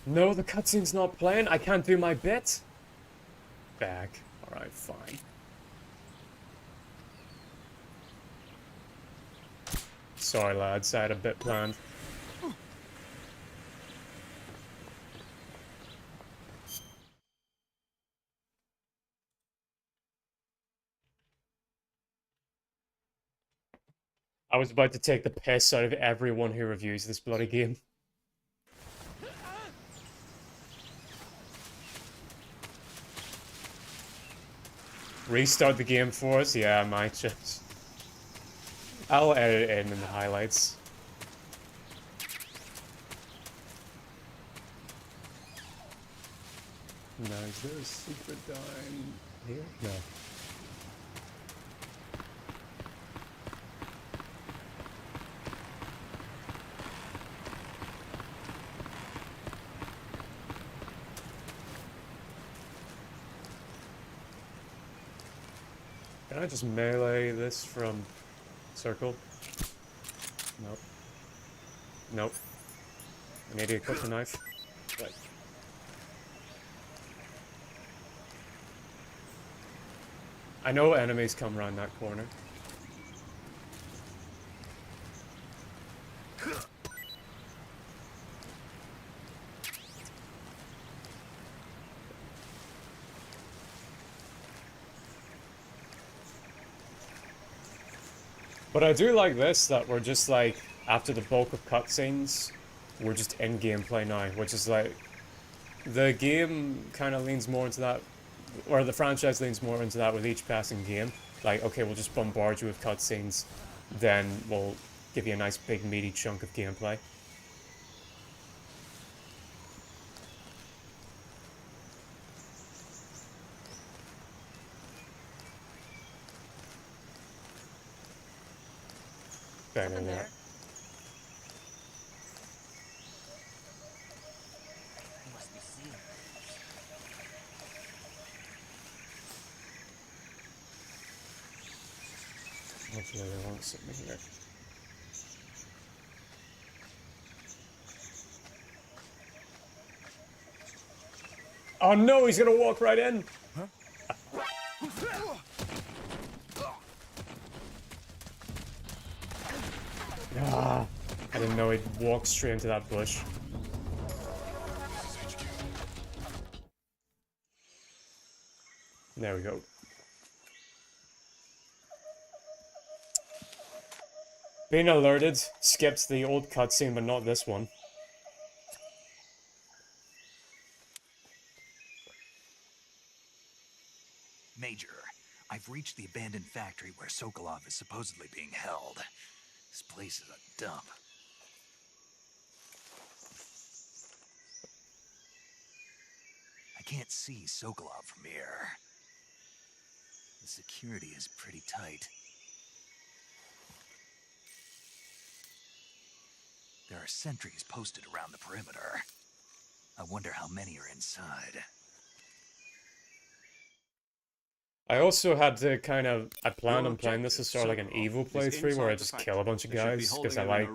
No, the cutscene's not playing. I can't do my bit. Back. Alright, fine. Sorry, lads. I had a bit planned. I was about to take the piss out of everyone who reviews this bloody game. Restart the game for us? Yeah, I might just. I'll edit it in the highlights. Now, is there a secret down here? No. Can I just melee this from circle? Nope. Nope. I need to cut the knife. Right. I know enemies come around that corner. But I do like this, that we're just like, after the bulk of cutscenes, we're just in gameplay now, which is like, the game kind of leans more into that, or the franchise leans more into that with each passing game. Like, okay, we'll just bombard you with cutscenes, then we'll give you a nice big meaty chunk of gameplay. Bang in there. Hopefully they won't sit me here. Oh no, he's gonna walk right in! Huh? Ah, I didn't know he'd walk straight into that bush. There we go. Being alerted, skipped the old cutscene, but not this one. Major, I've reached the abandoned factory where Sokolov is supposedly being held. This place is a dump. I can't see Sokolov from here. The security is pretty tight. There are sentries posted around the perimeter. I wonder how many are inside. I also had to I planned on playing this as sort of like an evil playthrough where I just kill a bunch of guys, because I like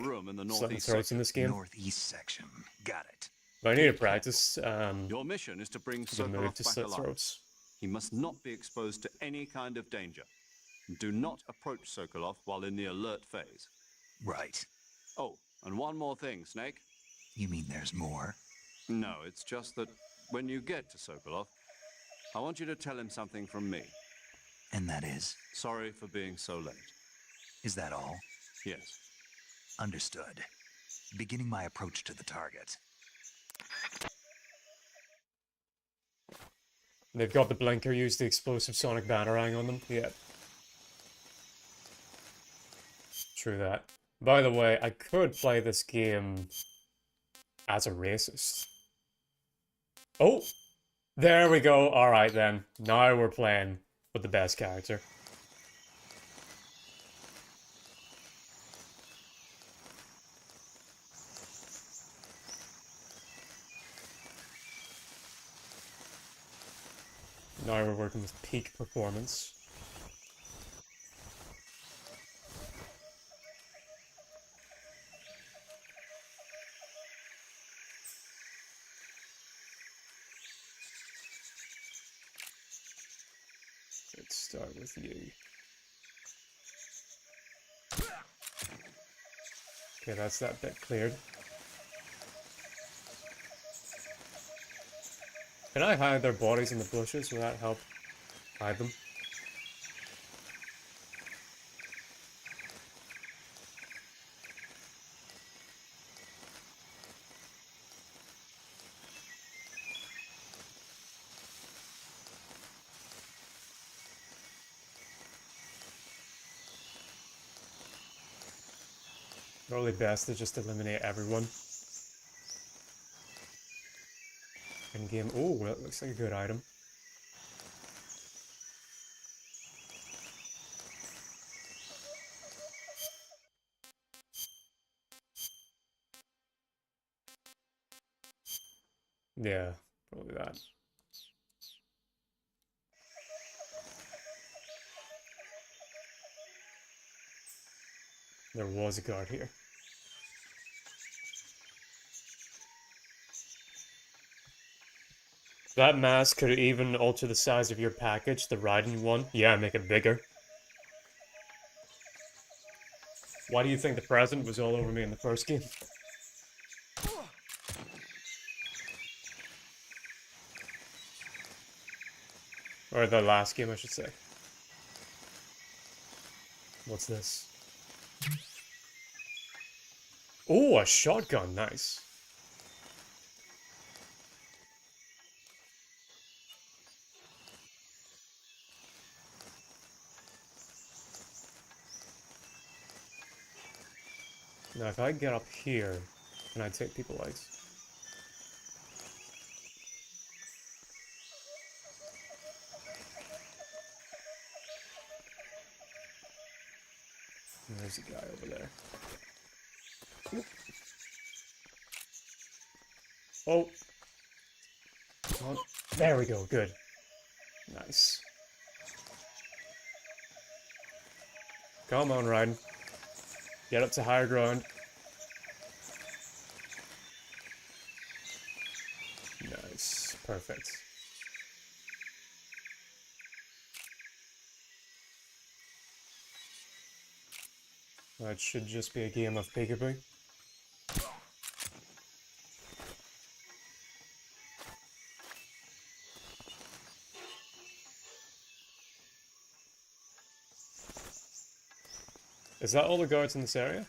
slitting throats in this game. Northeast section. Got it. But I need to practice, Your mission is to bring the move Sokolov to back slit alive. throats. He must not be exposed to any kind of danger. Do not approach Sokolov while in the alert phase. Right. Oh, and one more thing, Snake. You mean there's more? No, it's just that when you get to Sokolov, I want you to tell him something from me. And that is? Sorry for being so late. Is that all? Yes. Understood. Beginning my approach to the target. They've got the blinker, use the explosive sonic batarang on them. Yeah. True that. By the way, I could play this game as a racist. Oh! There we go. Alright then. Now we're playing with the best character. Now we're working with peak performance. Let's start with you. Okay, that's that bit cleared. Can I hide their bodies in the bushes? Will that help hide them? Probably best to just eliminate everyone. In game. Oh, that looks like a good item. Yeah, probably that. There was a guard here. That mask could even alter the size of your package, the riding one. Yeah, make it bigger. Why do you think the president was all over me in the first game? Or the last game, I should say. What's this? Oh, a shotgun, nice. Now, if I get up here, can I take people out? There's a guy over there. Oop. Oh. Come on. There we go, good. Nice. Come on, Raiden. Get up to higher ground. Nice. Perfect. That should just be a game of peekaboo. Is that all the guards in this area?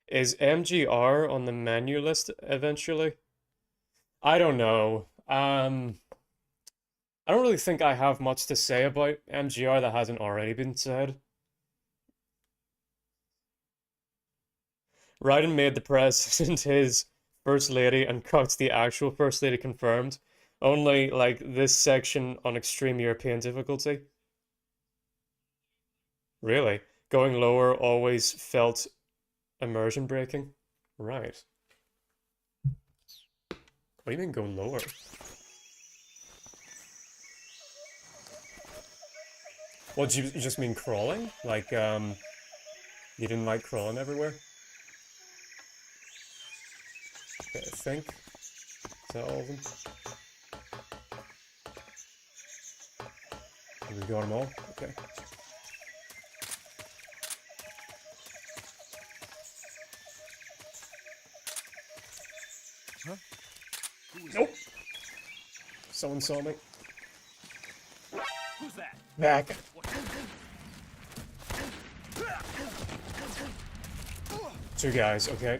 Is MGR on the menu list eventually? I don't know. I don't really think I have much to say about MGR that hasn't already been said. Raiden made the president his first lady and got the actual first lady confirmed. Only, like, this section on extreme European difficulty. Really? Going lower always felt immersion breaking? Right. What do you mean go lower? What, do you just mean crawling? Like, you didn't like crawling everywhere? Okay, I think. Is that all of them? Have we got them all? Okay. Huh? Nope. Someone saw me. Who's that? Back. Two guys, okay.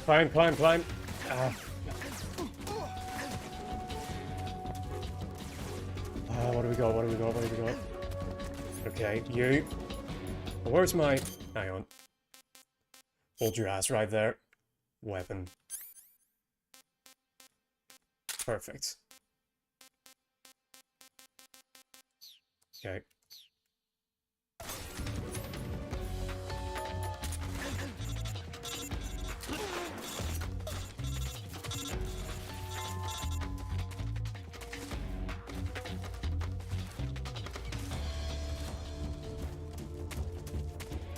Climb, climb, climb. What do we got? What do we got? What do we got? Okay, you. Where's my... Hang on. Hold your ass right there. Weapon. Perfect. Okay.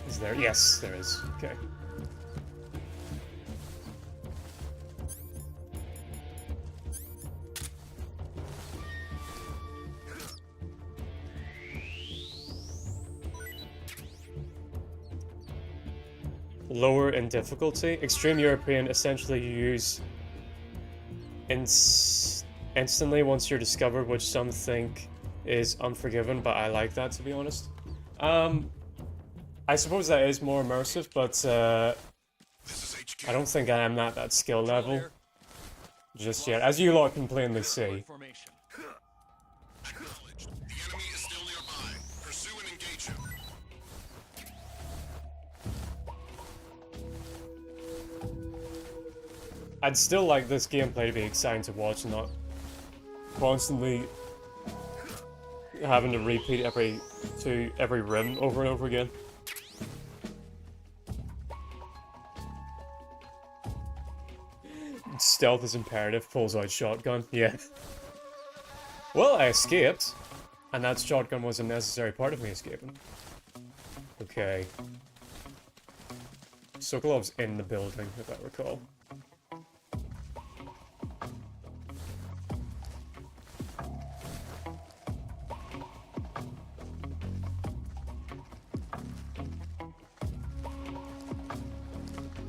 Is there? Yes, there is. Okay. Lower in difficulty. Extreme European essentially you use instantly once you're discovered, which some think is Unforgiven, but I like that, to be honest. I suppose that is more immersive, but I don't think I am at that skill level just yet, as you lot can plainly see. Acknowledged. The enemy is still nearby. Pursue and engage him. I'd still like this gameplay to be exciting to watch, not constantly having to repeat every rim over and over again. Stealth is imperative, pulls out shotgun, yeah. Well, I escaped, and that shotgun was a necessary part of me escaping. Okay. Sokolov's in the building, if I recall.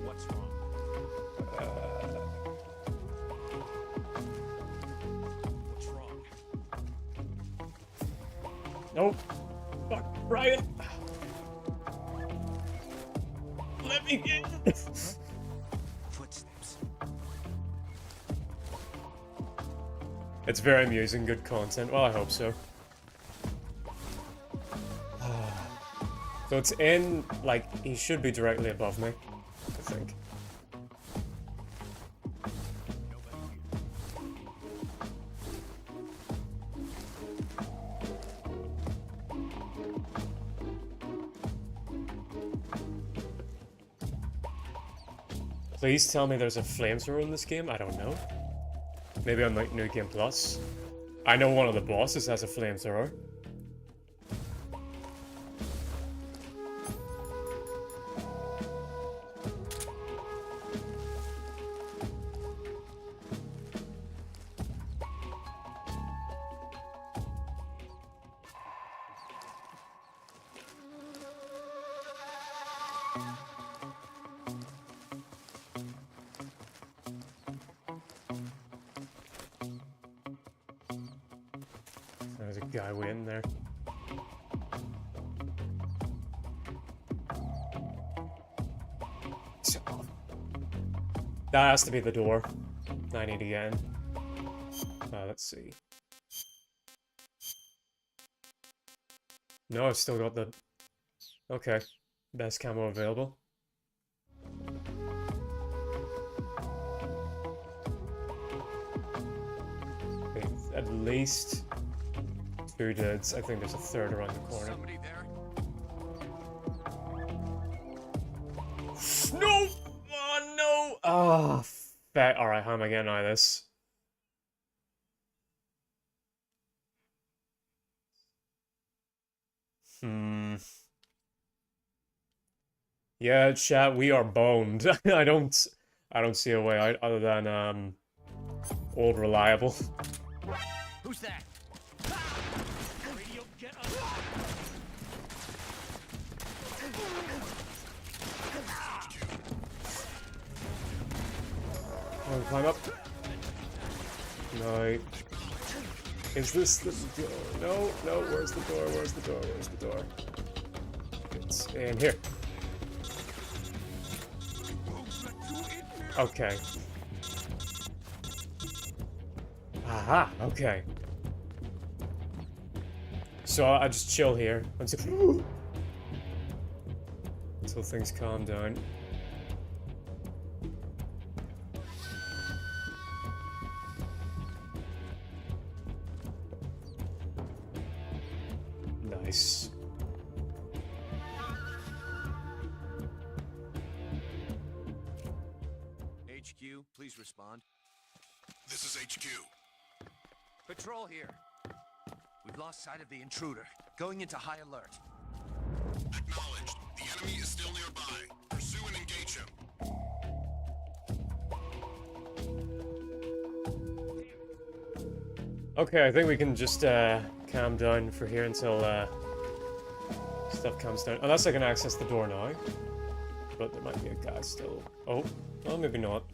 What's wrong? What's wrong? Nope. Fuck, Ryan. Let me get Footsteps. It's very amusing, good content. Well, I hope so. So it's in, like, he should be directly above me, I think. Please tell me there's a flamethrower in this game. I don't know. Maybe on like New Game Plus. I know one of the bosses has a flamethrower. There's a guy waiting there. That has to be the door I need to get in. Let's see. No, I've still got the... Okay. Best camo available. Okay, at least 2 dudes. I think there's a third around the corner. Somebody there? No! Oh, no! Oh, alright, how am I getting out of this? Yeah, chat, we are boned. I don't see a way out other than, old reliable. Who's that? Radio, get us. Oh, climb up. No. Is this the door? No, no, where's the door? Where's the door? Where's the door? It's in here. Okay. Aha, okay. So I just chill here until things calm down. Nice. HQ, please respond. This is HQ. Patrol here. We've lost sight of the intruder. Going into high alert. Acknowledged. The enemy is still nearby. Pursue and engage him. Okay, I think we can just calm down for here until stuff calms down. Unless I can access the door now. But there might be a guy still. Oh, well, maybe not.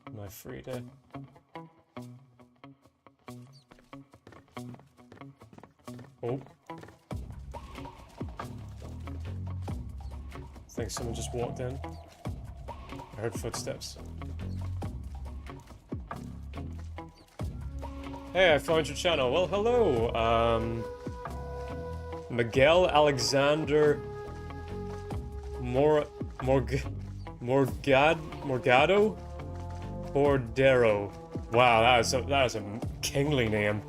Am I free to... Oh. I think someone just walked in. I heard footsteps. Hey, I found your channel. Well, hello. Miguel Alexander Morgado Cordero. Wow, that is a kingly name.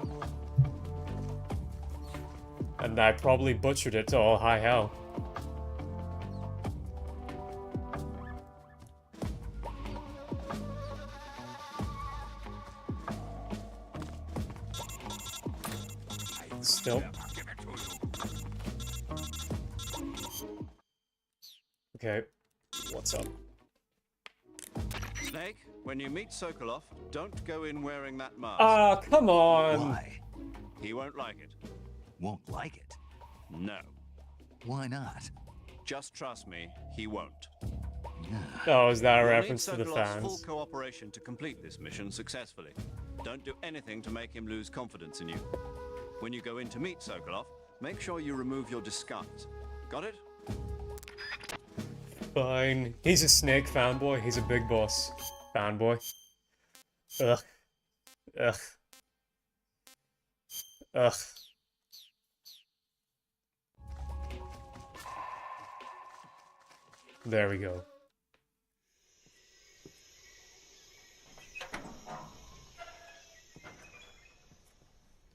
And I probably butchered it to all high hell. Still. Okay, what's up? Snake, when you meet Sokolov, don't go in wearing that mask. Ah, come on! Why? He won't like it. Won't like it. No. Why not? Just trust me, he won't. Oh, is that a You'll reference need to the Sokolov's full fans? cooperation to complete this mission successfully. Don't do anything to make him lose confidence in you. When you go in to meet Sokolov, make sure you remove your disguise. Got it? Fine. He's a Snake fanboy. He's a Big Boss fanboy. Ugh. Ugh. Ugh. There we go.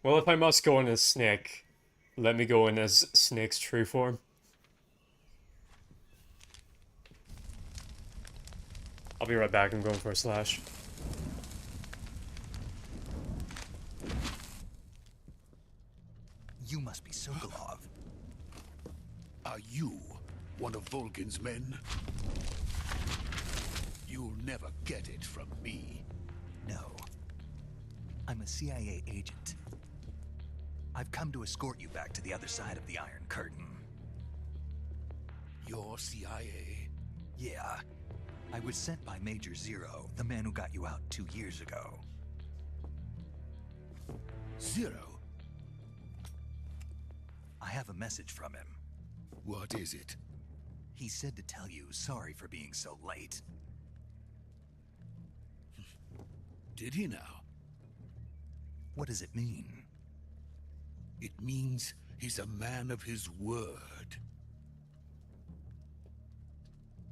Well, if I must go in as Snake, let me go in as Snake's true form. I'll be right back. I'm going for a slash. You must be Sokolov. Are you one of Volgin's men? You'll never get it from me. No. I'm a CIA agent. I've come to escort you back to the other side of the Iron Curtain. You're CIA? Yeah. I was sent by Major Zero, the man who got you out 2 years ago. Zero? I have a message from him. What is it? He said to tell you sorry for being so late. Did he now? What does it mean? It means he's a man of his word.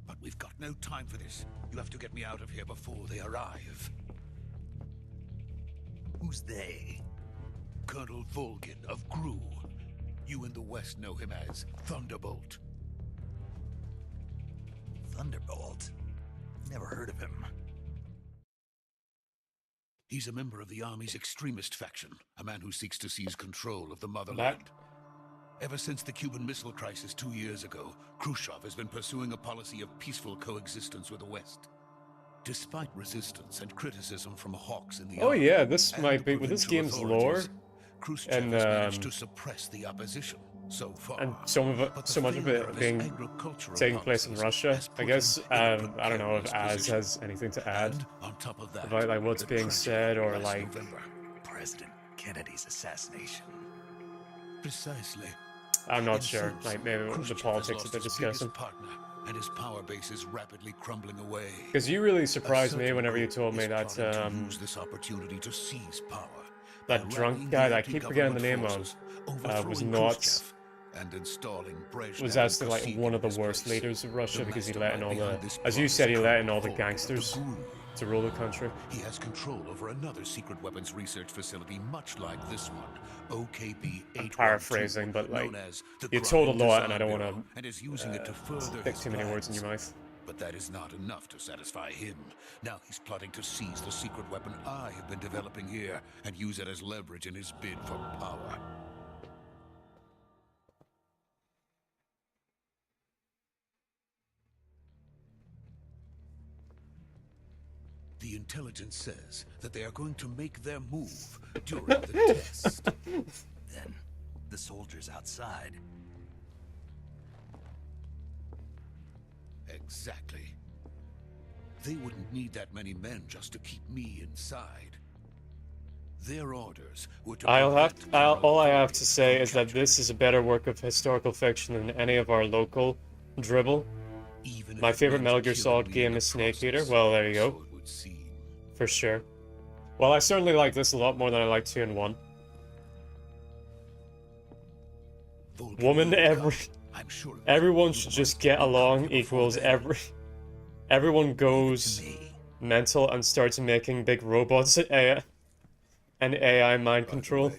But we've got no time for this. You have to get me out of here before they arrive. Who's they? Colonel Volgin of Gru. You in the West know him as Thunderbolt. Thunderbolt? Never heard of him. He's a member of the Army's extremist faction, a man who seeks to seize control of the motherland. Ever since the Cuban Missile Crisis 2 years ago, Khrushchev has been pursuing a policy of peaceful coexistence with the West. Despite resistance and criticism from hawks in the Oh army yeah, this and might the be with this provincial game's lore, authorities, Khrushchev and has managed to suppress the opposition so far. and some of it, But the so much of failure it his being agricultural taking place in policies Russia. has I put guess him in a I don't know if precarious Az position. has anything to add And on top of that, about like what's the being tragedy said or last like. November. President Kennedy's assassination. Precisely. I'm not In sure. since, Like maybe the Khrushchev has politics that lost they're his discussing. biggest partner, and his power base is rapidly crumbling away. Because you really A surprised me certain whenever you group told me is that plotting to use this opportunity to seize power that by drunk rallying guy the that I keep forgetting the name of anti-government forces, was overthrowing not Khrushchev and installing Brezhnev was and actually like Kosygin one of the in his worst place. leaders of Russia The because he let in all the, mastermind behind this as you plot said, he is let in Colonel all the Volgin of gangsters GRU. to rule the country. He has control over another secret weapons research facility much like this one, OKB 812, I'm paraphrasing, but like known as the you told a Grime lot, and I Design don't Bureau, want and is using it to to further stick his too many words in plans. your mouth. But that is not enough to satisfy him. Now he's plotting to seize the secret weapon I have been developing here and use it as leverage in his bid for power. The intelligence says that they are going to make their move during the test. Then, the soldiers outside. Exactly. They wouldn't need that many men just to keep me inside. Their orders were to all I have to say is that this is a better work of historical fiction than any of our local dribble. My favorite Metal Gear Solid game is Snake Eater. Well, there you go. For sure. Well, I certainly like this a lot more than I like 2 and 1. Woman, everyone should just get along equals everyone goes mental and starts making big robots and AI mind control. Wait,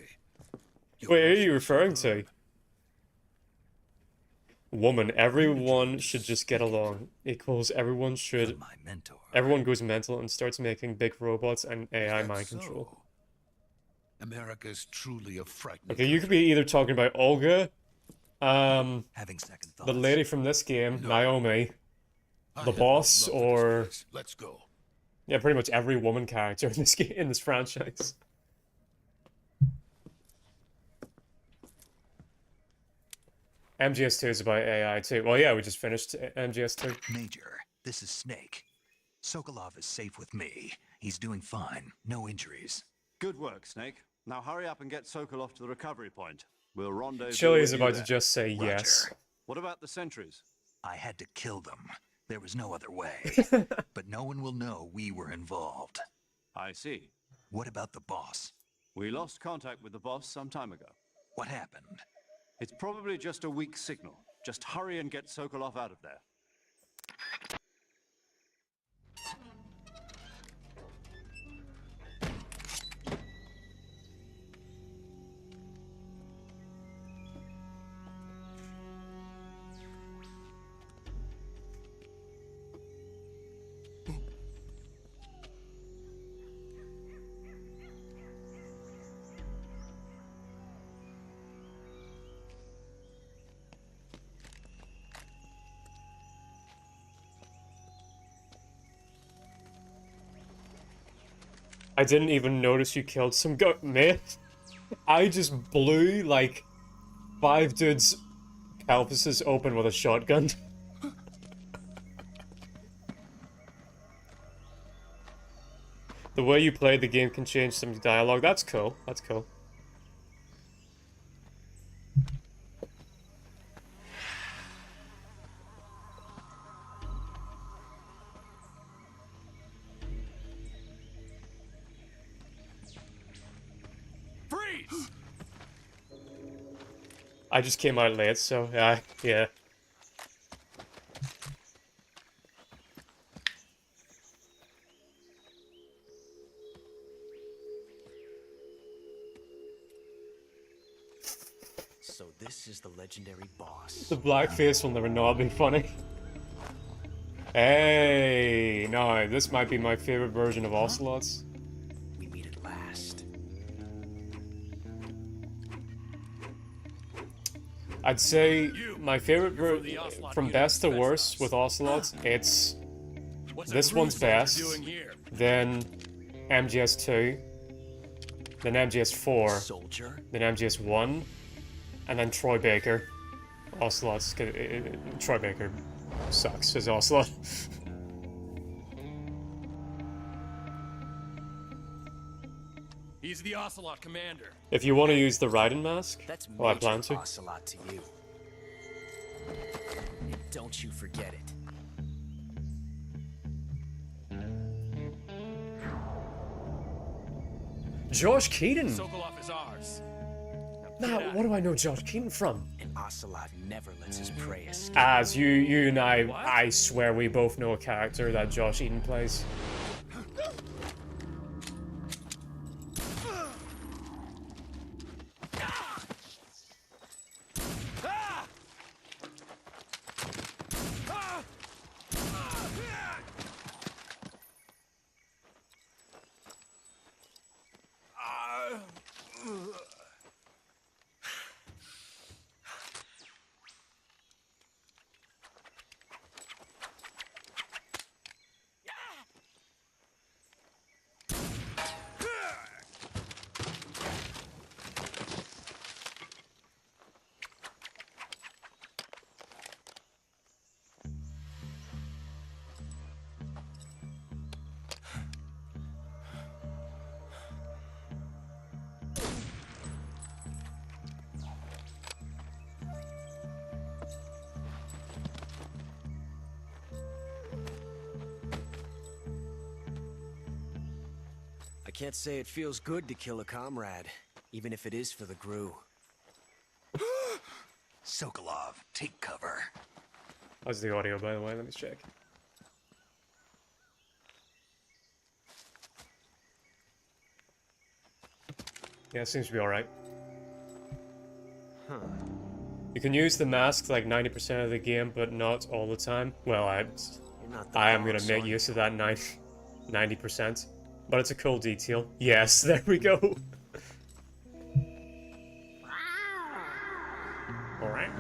who are you referring to? Woman, everyone should just get along equals everyone goes mental and starts making big robots and AI mind control. America's truly a frightening. Okay, you could be either talking about Olga, Having second thoughts. the lady from this game, Naomi, the boss, or let's go. Yeah, pretty much every woman character in this game, in this franchise. MGS2 is about AI too. Well, yeah, we just finished MGS2. Major, this is Snake. Sokolov is safe with me. He's doing fine. No injuries. Good work, Snake. Now hurry up and get Sokolov to the recovery point. We'll rendezvous. Chili is with you about to there. just say Roger. yes. What about the sentries? I had to kill them. There was no other way. But no one will know we were involved. I see. What about the boss? We lost contact with the boss some time ago. What happened? It's probably just a weak signal. Just hurry and get Sokolov out of there. I didn't even notice you killed some goat, mate. I just blew like 5 dudes' pelvises open with a shotgun. The way you play the game can change some dialogue. That's cool. That's cool. Freeze! I just came out late, so yeah. So this is the legendary boss. The blackface will never not be funny. Hey, no, this might be my favorite version of Ocelots. We meet at last. I'd say my favorite from best to worst with Ocelots, it's this one's best, then MGS2, then MGS4, Soldier? then MGS1, and then Troy Baker. Ocelots, Troy Baker sucks as Ocelot. He's the Ocelot commander. If you want to use the Raiden mask, That's well, I plan to. Ocelot to you. And don't you forget it. Josh Keaton! Sokolov is ours. Now, what do I know Josh Keaton from? And Ocelot never lets his prey escape. As you and I swear we both know a character that Josh Keaton plays. I can't say it feels good to kill a comrade, even if it is for the Gru. Sokolov, take cover. How's the audio, by the way? Let me check. Yeah, it seems to be alright. Huh. You can use the mask like 90% of the game, but not all the time. Well, I am gonna make use of that 90%. But it's a cool detail. Yes, there we go. Alright.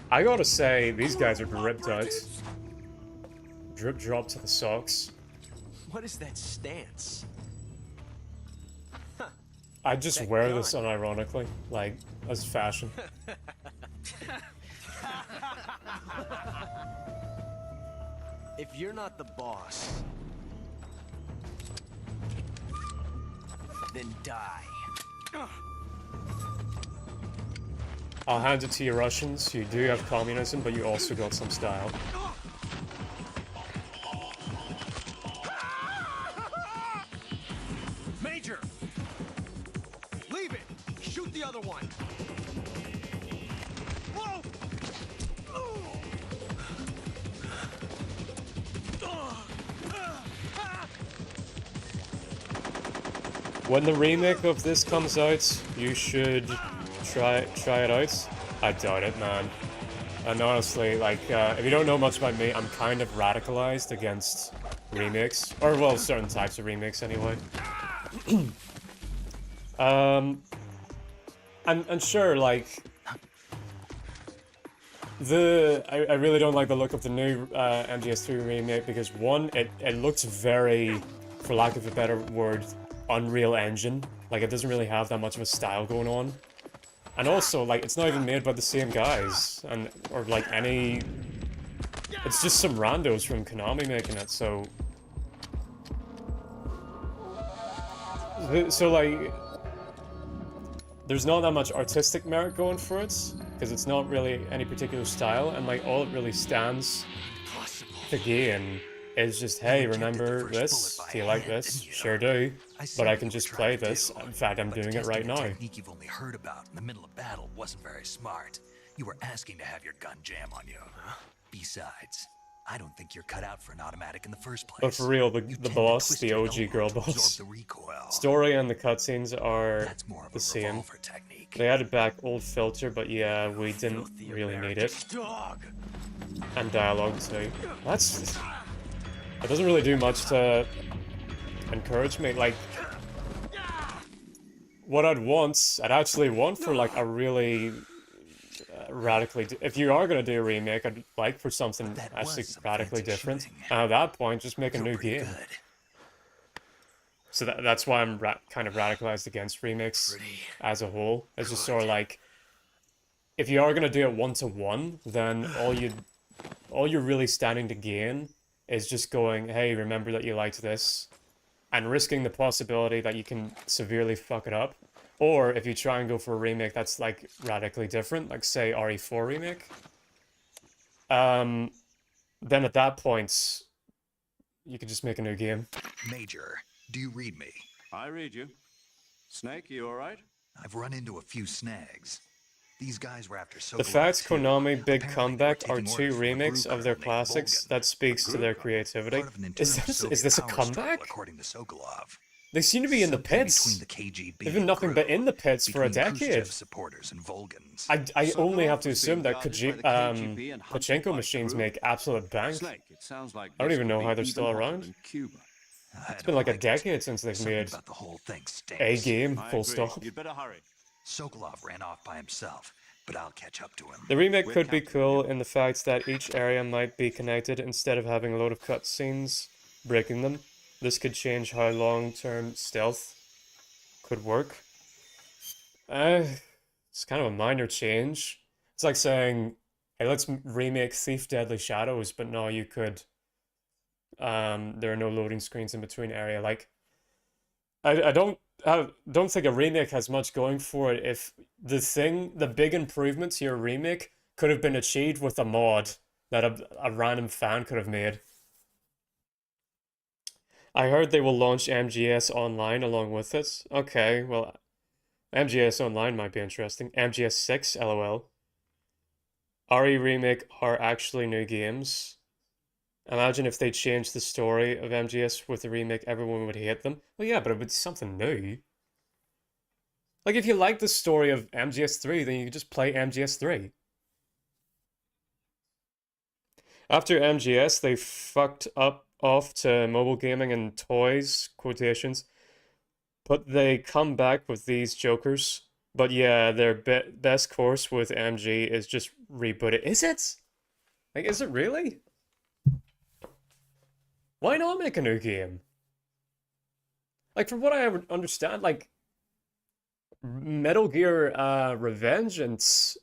I gotta say, these guys are ripped out. Drip drop to the socks. What is that stance? I just wear this unironically, like, as fashion. If you're not the boss, then die. I'll hand it to you Russians. You do have communism, but you also got some style. Major! Leave it! Shoot the other one! Whoa! When the remake of this comes out, you should try it out. I doubt it, man. And honestly, like, if you don't know much about me, I'm kind of radicalized against remakes. Or, well, certain types of remakes, anyway. And sure, like... I really don't like the look of the new MGS3 remake because one, it looks very, for lack of a better word, Unreal Engine. Like, it doesn't really have that much of a style going on. And also, like, it's not even made by the same guys, and or like any. It's just some randos from Konami making it, so. So like, there's not that much artistic merit going for it, because it's not really any particular style, and like all it really stands to gain is just, hey, remember this? Do you like this? Sure do. But I can just play this. In fact, I'm doing it right now. Technique you've only heard about in the middle of battle wasn't very smart. You were asking to have your gun jam on you. Besides, I don't think you're cut out for an automatic in the first place. But for real, the boss, the OG girl boss, story and the cutscenes are the same. They added back old filter, but yeah, we didn't really need it. And dialogue too. It doesn't really do much to encourage me. Like, what I'd actually want for like a really radically, if you are gonna do a remake, I'd like for something actually radically different. And at that point, just make a new game. So that's why I'm kind of radicalized against remakes as a whole. It's just sort of like, if you are gonna do it 1-to-1, then all you're really standing to gain is just going, hey, remember that you liked this, and risking the possibility that you can severely fuck it up. Or if you try and go for a remake that's like radically different, like say RE4 remake, then at that point, you could just make a new game. Major, do you read me? I read you. Snake, you alright? I've run into a few snags. These guys were after Sokolov The fact too. Konami Big Apparently Comeback they were are taking two orders from a remakes brew of their named classics, Volgan. that speaks to their creativity. Part of an Is internal this a Soviet power comeback? struggle, according to Sokolov. They seem to be in the Something pits. between the KGB They've been and nothing but GRU, in the pits for a between decade. Khrushchev's supporters and Volgans. I only have to Sokolov was assume being that guarded by the KGB and hunted pachinko by machines GRU. make absolute bank. Snake, it sounds like I don't this even could know be how they're even still hotter around. than Cuba. It's been like a decade since they've Something made about the whole thing stinks. a game, I full agree. stop. You'd better hurry. Sokolov ran off by himself, but I'll catch up to him. The remake We're could be counting cool in the fact that each area might be connected instead of having a load of cutscenes breaking them. This could change how long-term stealth could work. It's kind of a minor change. It's like saying, hey, let's remake Thief Deadly Shadows, but no, you could. There are no loading screens in between area. Like, I don't think a remake has much going for it if the big improvement to your remake could have been achieved with a mod that a random fan could have made. I heard they will launch MGS Online along with it. Okay, well, MGS Online might be interesting. MGS 6, LOL. RE Remake are actually new games. Imagine if they changed the story of MGS with the remake, everyone would hate them. Well, yeah, but it would be something new. Like, if you like the story of MGS 3, then you could just play MGS 3. After MGS, they fucked off to mobile gaming and toys, quotations. But they come back with these jokers. But yeah, their best course with MG is just reboot it. Is it? Like, is it really? Why not make a new game? Like, from what I would understand, like, Metal Gear Revengeance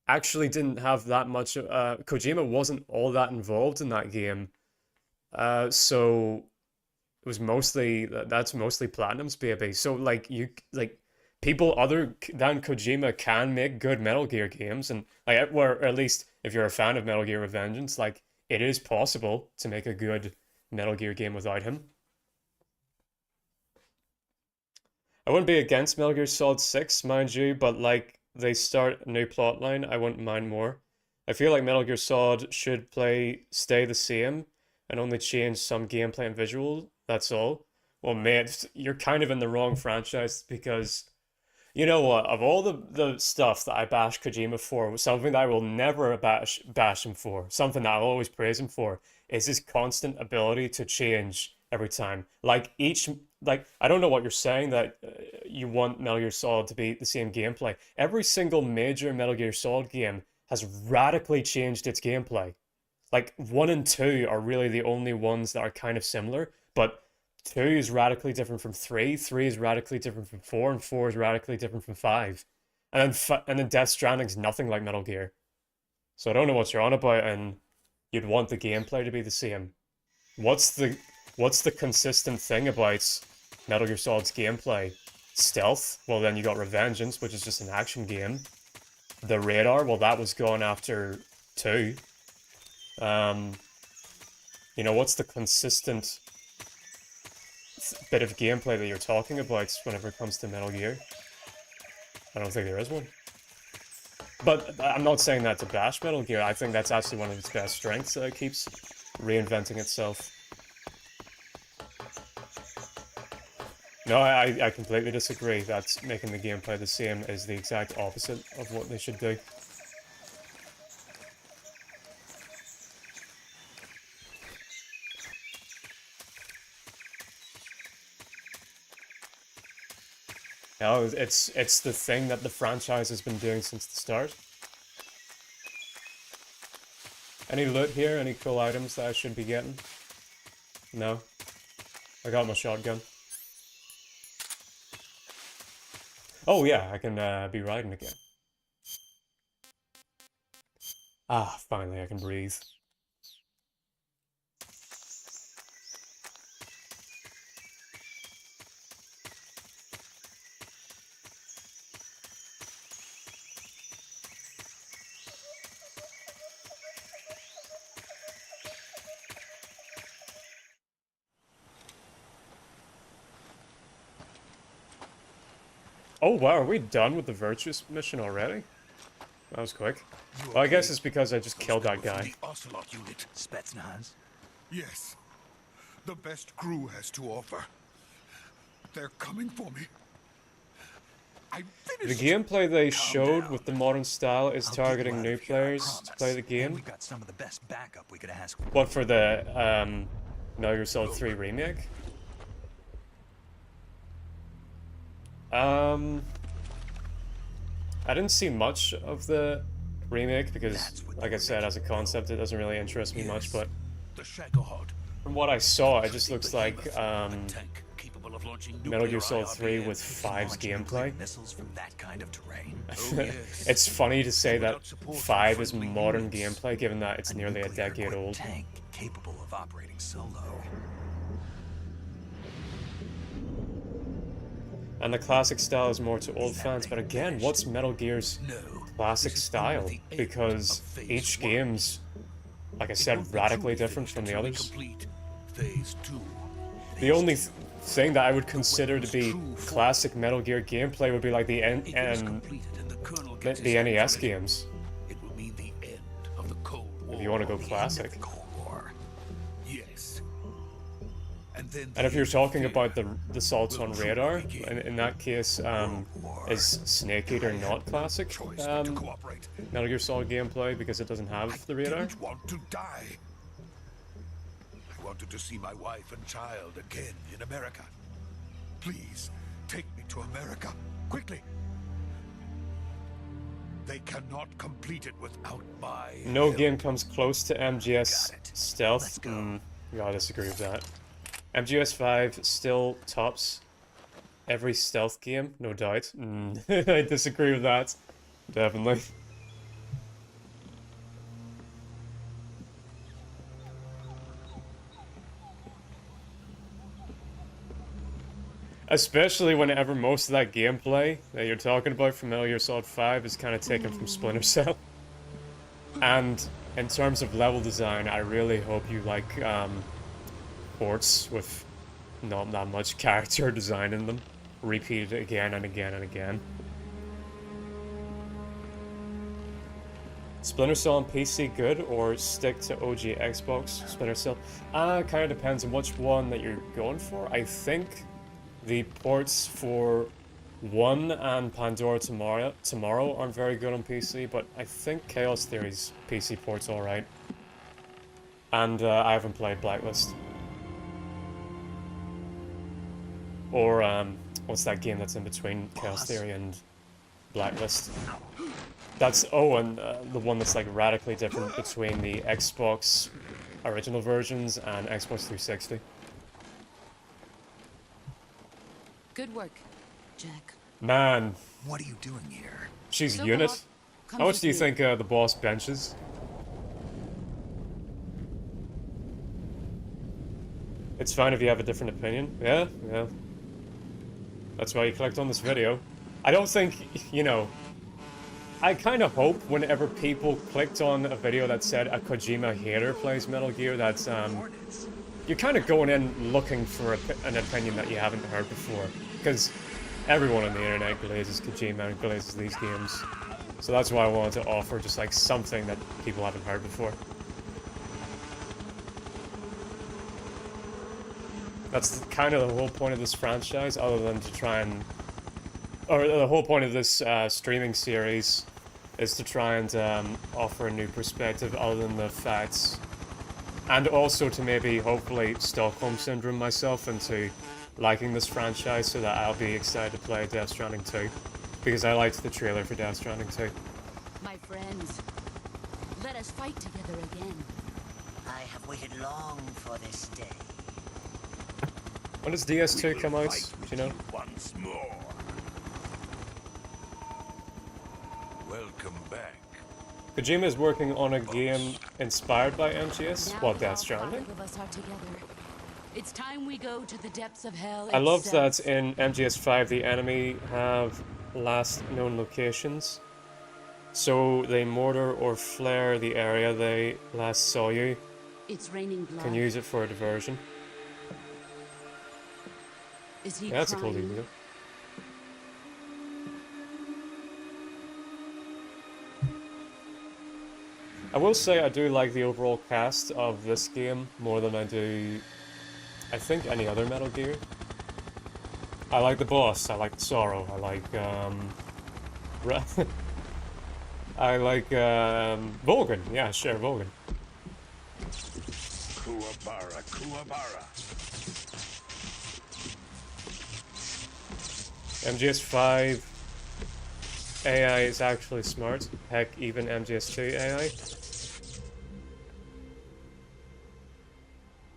actually didn't have that much. Kojima wasn't all that involved in that game. So it was mostly, that's mostly Platinum's baby. So, like, people other than Kojima can make good Metal Gear games, and like, or at least if you're a fan of Metal Gear Revengeance, like, it is possible to make a good Metal Gear game without him. I wouldn't be against Metal Gear Solid 6, mind you, but like, they start a new plotline, I wouldn't mind more. I feel like Metal Gear Solid should stay the same and only change some gameplay and visual, that's all. Well, mate, you're kind of in the wrong franchise, because you know what, of all the stuff that I bash Kojima for, something that I will never bash him for, something that I'll always praise him for, is his constant ability to change every time. Like, I don't know what you're saying, that you want Metal Gear Solid to be the same gameplay. Every single major Metal Gear Solid game has radically changed its gameplay. Like 1 and 2 are really the only ones that are kind of similar, but 2 is radically different from 3, 3 is radically different from 4, and 4 is radically different from 5. And then Death Stranding's nothing like Metal Gear. So I don't know what you're on about, and you'd want the gameplay to be the same. What's the consistent thing about Metal Gear Solid's gameplay? Stealth? Well, then you got Revengeance, which is just an action game. The radar? Well, that was gone after 2. You know, what's the consistent bit of gameplay that you're talking about whenever it comes to Metal Gear? I don't think there is one. But I'm not saying that to bash Metal Gear. I think that's actually one of its best strengths, that it keeps reinventing itself. No, I completely disagree. That's making the gameplay the same is the exact opposite of what they should do. No, it's the thing that the franchise has been doing since the start. Any loot here? Any cool items that I should be getting? No. I got my shotgun. Oh yeah, I can be riding again. Ah, finally I can breathe. Oh wow, are we done with the Virtuous mission already? That was quick. Well, I guess it's because I just killed that guy. The Ocelot unit. Spetsnaz? Yes. The best crew has to offer. They're coming for me. I The finished. gameplay they showed with the modern style is targeting new players to play the game. We got some of the best backup we could ask. What, for the Metal Gear Solid 3 remake? I didn't see much of the remake because, like I said, as a concept, it doesn't really interest me much. But The Shagohod. from what I saw, it just looks like Tank capable of launching Metal Gear nuclear Solid IRBM. 3 with 5's gameplay. Missiles from that kind of terrain. Oh, yes. It's funny to say that Without support from 5 is friendly modern units. gameplay, given that it's nearly a decade nuclear-equipped old. Tank capable of operating solo. And the classic style is more to old fans, but again, what's Metal Gear's classic style? Because each game's, like I said, radically different from the others. Complete phase 2. The only thing that I would consider to be classic Metal Gear gameplay would be like the If it is completed and the Colonel gets the his NES authorization, games, it will mean the end of the Cold War. if you want to go classic. Cold War. Yes. And then And if you're talking about the assaults will on truly radar, begin. in that case, is Snake Eater not classic choice but to cooperate. Metal Gear Solid gameplay because it doesn't have the radar? Didn't want to die. I wanted to see my wife and child again in America. Please, take me to America, quickly. They cannot complete it without my No help. game comes close to MGS Got it. stealth. Let's go. Gotta disagree with that. MGS 5 still tops every stealth game, no doubt. I disagree with that. Definitely. Especially whenever most of that gameplay that you're talking about from Metal Gear Solid 5 is kind of taken from Splinter Cell. And in terms of level design, I really hope you like ports with not that much character design in them, repeated again and again and again. Splinter Cell on PC good, or stick to OG Xbox Splinter Cell? Kind of depends on which one that you're going for. I think the ports for 1 and Pandora Tomorrow aren't very good on PC, but I think Chaos Theory's PC port's alright. And I haven't played Blacklist. Or, what's that game that's in between Chaos Theory and Blacklist? That's, oh, and the one that's like radically different between the Xbox original versions and Xbox 360. Good work, Jack. Man, What are you doing here? she's So unit. Bob, come How much with do you me. think the boss benches? It's fine if you have a different opinion. Yeah, yeah. That's why you clicked on this video. I don't think, you know, I kind of hope whenever people clicked on a video that said a Kojima hater plays Metal Gear, that you're kind of going in looking for an opinion that you haven't heard before. Because everyone on the internet glazes Kojima and glazes these games. So that's why I wanted to offer just like something that people haven't heard before. That's kind of the whole point of this franchise, other than to try and... Or the whole point of this streaming series is to try and offer a new perspective other than the facts. And also to maybe, hopefully, Stockholm Syndrome myself into liking this franchise so that I'll be excited to play Death Stranding 2. Because I liked the trailer for Death Stranding 2. My friends, let us fight together again. I have waited long for this day. When does DS2 come out? Do you know? Once more. Welcome back. Kojima is working on a game inspired by MGS. Now What, that all Death Stranding? 5 of us are together, it's time we go to the depths of hell I love itself. that in MGS5 the enemy have last known locations. So they mortar or flare the area they last saw you. It's raining blood. Can use it for a diversion. Is he Yeah, that's a cool crying? detail. I will say I do like the overall cast of this game more than I do, I think, any other Metal Gear. I like the boss, I like Sorrow, I like, I like, Volgan, yeah, sure, Volgan. Kuwabara, Kuwabara. MGS5 AI is actually smart. Heck, even MGS2 AI.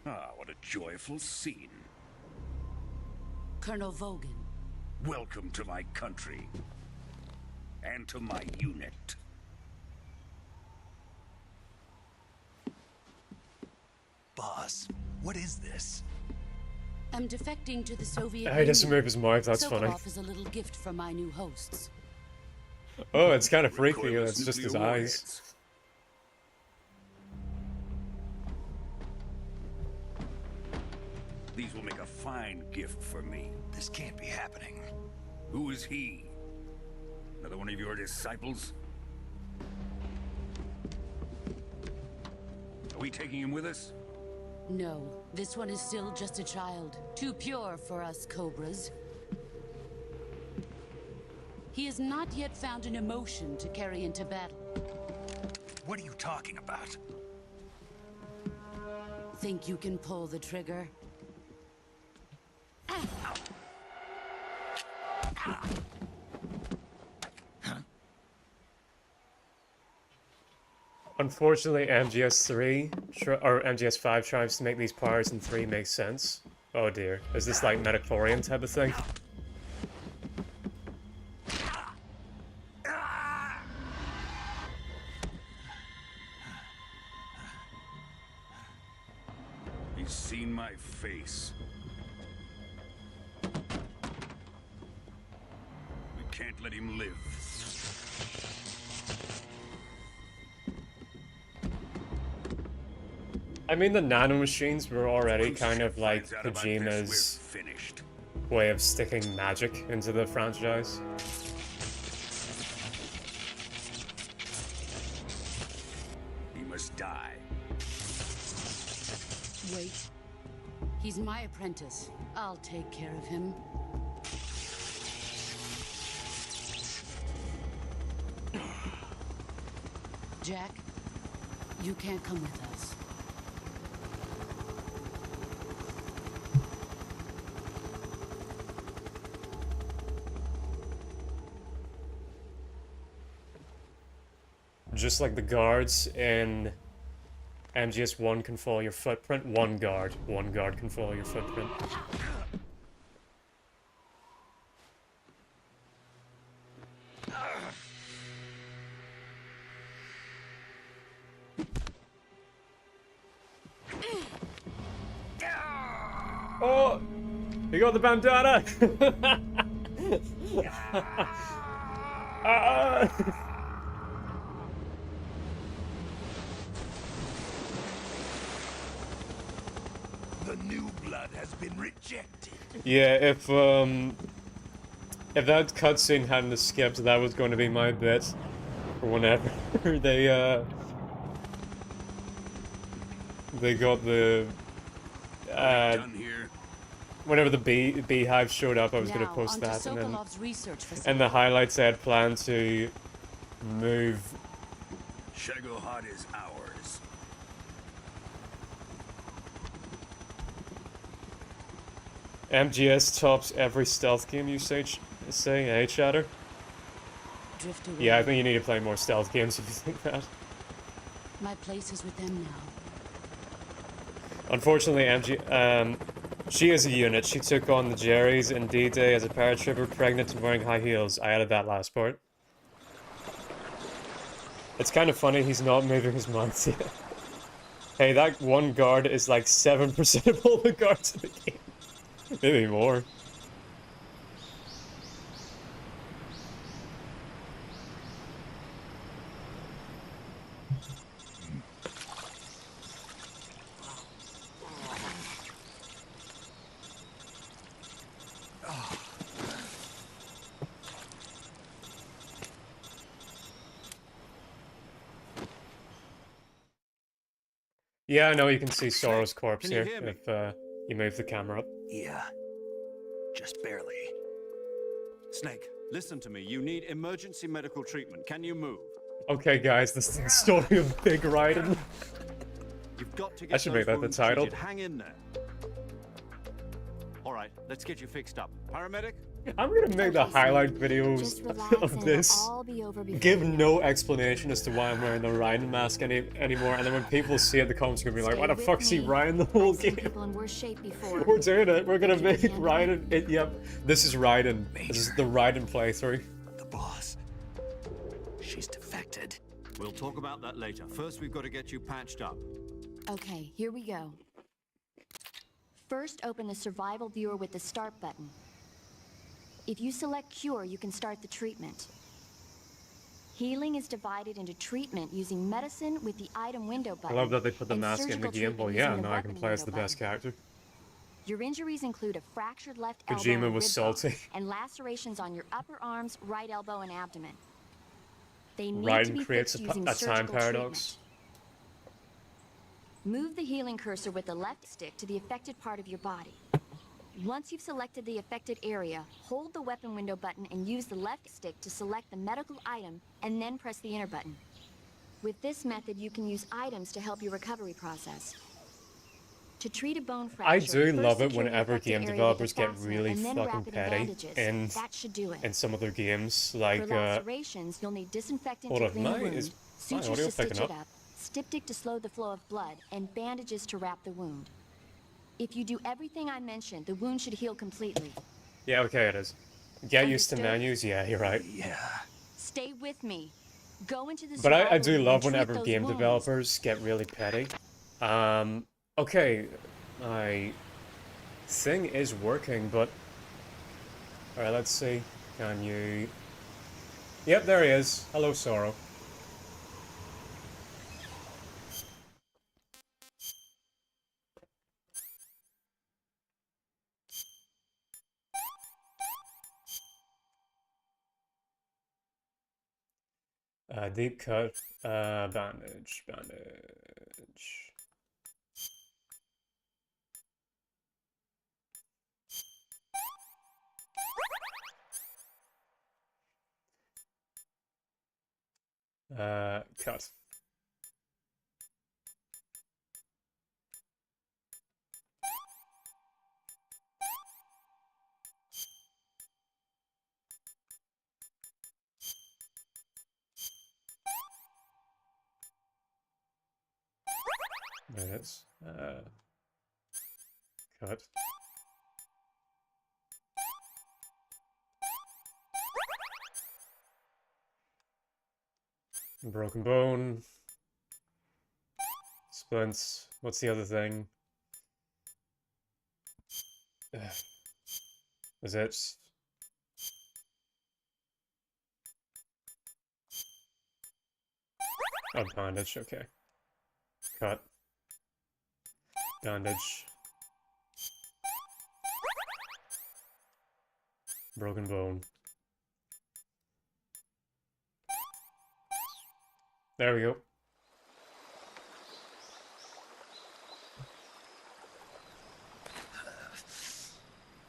Ah, what a joyful scene. Colonel Vogan. Welcome to my country. And to my unit. Boss, what is this? I'm defecting to the Soviet He doesn't Union. move his mouth, that's funny. Sokolov is a little gift from my new hosts. Oh, it's kind of freaky, Recoilless it's just his nuclear eyes. warheads. These will make a fine gift for me. This can't be happening. Who is he? Another one of your disciples? Are we taking him with us? No, this one is still just a child. Too pure for us Cobras. He has not yet found an emotion to carry into battle. What are you talking about? Think you can pull the trigger? Unfortunately, or MGS5 tries to make these powers in 3 make sense. Oh dear, is this like Metachlorian type of thing? He's seen my face. We can't let him live. I mean, the nanomachines were already Crucius kind of like finds out about this, Kojima's we're finished. way of sticking magic into the franchise. He must die. Wait. He's my apprentice. I'll take care of him. Jack, you can't come with us. just like the guards in MGS1 can follow your footprint, one guard can follow your footprint. Oh! You got the bandana! The new blood has been rejected. Yeah, if that cutscene hadn't skipped, that was going to be my bit. For whenever they got the whenever the beehive showed up, I was going to post that, and the highlights I had planned to move. Shagohod is ours. MGS tops every stealth game you say, eh, Chatter? Yeah, I think you need to play more stealth games if you think that. My place is with them now. Unfortunately, she is a unit. She took on the Jerrys in D-Day as a paratrooper, pregnant and wearing high heels. I added that last part. It's kind of funny he's not moving his mouth yet. Hey, that one guard is like 7% of all the guards in the game. Maybe more. Yeah, I know you can see Sorrow's corpse here if you move the camera up. Yeah, just barely. Snake, listen to me. You need emergency medical treatment. Can you move? Okay, guys, this is the story of Big Raiden. You've got to get I should make that the title. Hang in there. All right, let's get you fixed up. Paramedic? I'm gonna make the highlight videos of this. Give no explanation as to why I'm wearing the Raiden mask anymore, and then when people see it, the comments are gonna be like, "Why the fuck is he Raiden the whole game?" We're doing it. We're gonna make Raiden. Yep, this is Raiden. This is the Raiden playthrough. The boss. She's defected. We'll talk about that later. First, we've got to get you patched up. Okay, here we go. First, open the survival viewer with the start button. If you select Cure, you can start the treatment. Healing is divided into treatment using medicine with the item window button. I love that they put the mask in the game. Well, yeah, now I can play as the best character. Your injuries include a fractured left elbow Kojima and was rib salty. bone, and lacerations on your upper arms, right elbow, and abdomen. They need to be Raiden creates fixed using a time surgical paradox. treatment. Move the healing cursor with the left stick to the affected part of your body. Once you've selected the affected area, hold the weapon window button and use the left stick to select the medical item, and then press the enter button. With this method, you can use items to help your recovery process. To treat a bone fracture, I do love it secure the whenever affected game area developers with a get fastener really and then fucking wrap it in petty bandages. That should do it. in some of their games. Like, For lacerations, you'll need disinfectant hold to on, clean the wound, is my sutures audio to stitch picking it up, styptic to slow the flow of blood, and bandages to wrap the wound. If you do everything I mentioned, the wound should heal completely. Yeah, okay, it is. Get used to menus. Yeah, you're right. Yeah. Stay with me. Go into the But I do survival room love and treat whenever those game wounds. developers get really petty. Okay, my thing is working, but... Alright, let's see. Can you... Yep, there he is. Hello, Sorrow. Deep cut, bandage. Cut. There it is. Cut. Broken bone. Splints. What's the other thing? Is it? Oh, bandage, okay. Cut. Bandage. Broken bone. There we go.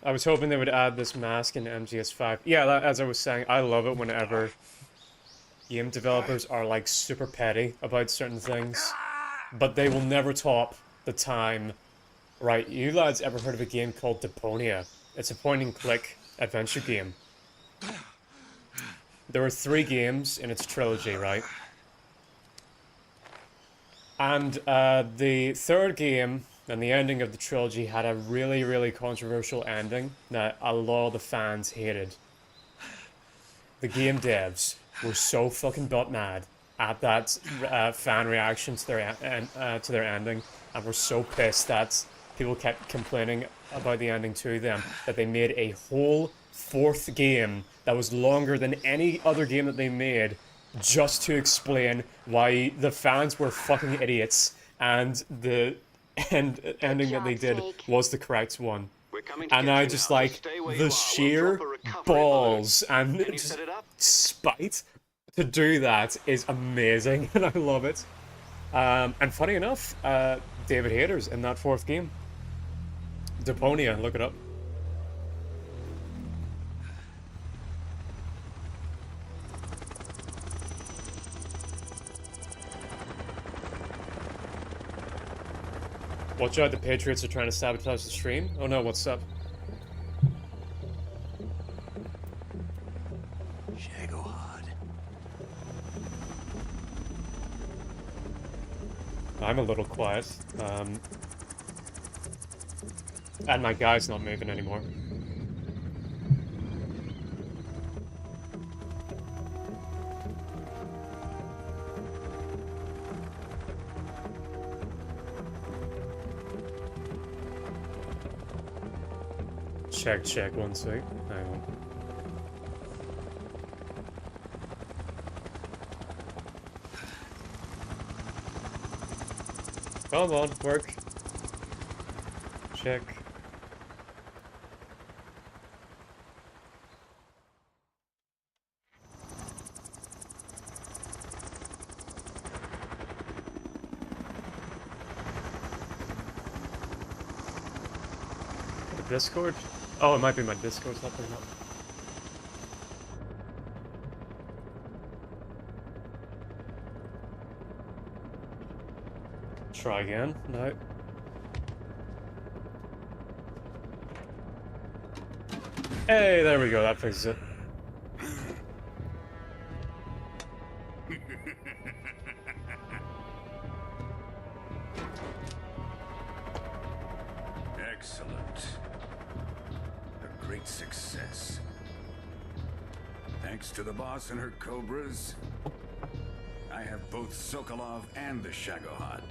I was hoping they would add this mask in MGS5. Yeah, as I was saying, I love it whenever game developers are like super petty about certain things, but they will never top the time. Right, you lads ever heard of a game called Deponia? It's a point-and-click adventure game. There were 3 games in its trilogy, right? And the 3rd game and the ending of the trilogy had a really, really controversial ending that a lot of the fans hated. The game devs were so fucking butt mad at that fan reaction to their ending, and were so pissed that people kept complaining about the ending to them that they made a whole 4th game that was longer than any other game that they made just to explain why the fans were fucking idiots and the ending that they did was the correct one. And I just like the sheer balls and just spite to do that is amazing, and I love it. And funny enough, David Hayter's in that 4th game. Deponia, look it up. Watch out, the Patriots are trying to sabotage the stream. Oh no, what's up? I'm a little quiet. And my guy's not moving anymore. Check, 1 sec. Hang on. Come on, work. Check. The Discord? Oh, it might be my Discord's not picking up. Try again. No. Hey, there we go. That fixes it. Excellent. A great success. Thanks to the boss and her cobras, I have both Sokolov and the Shagohod.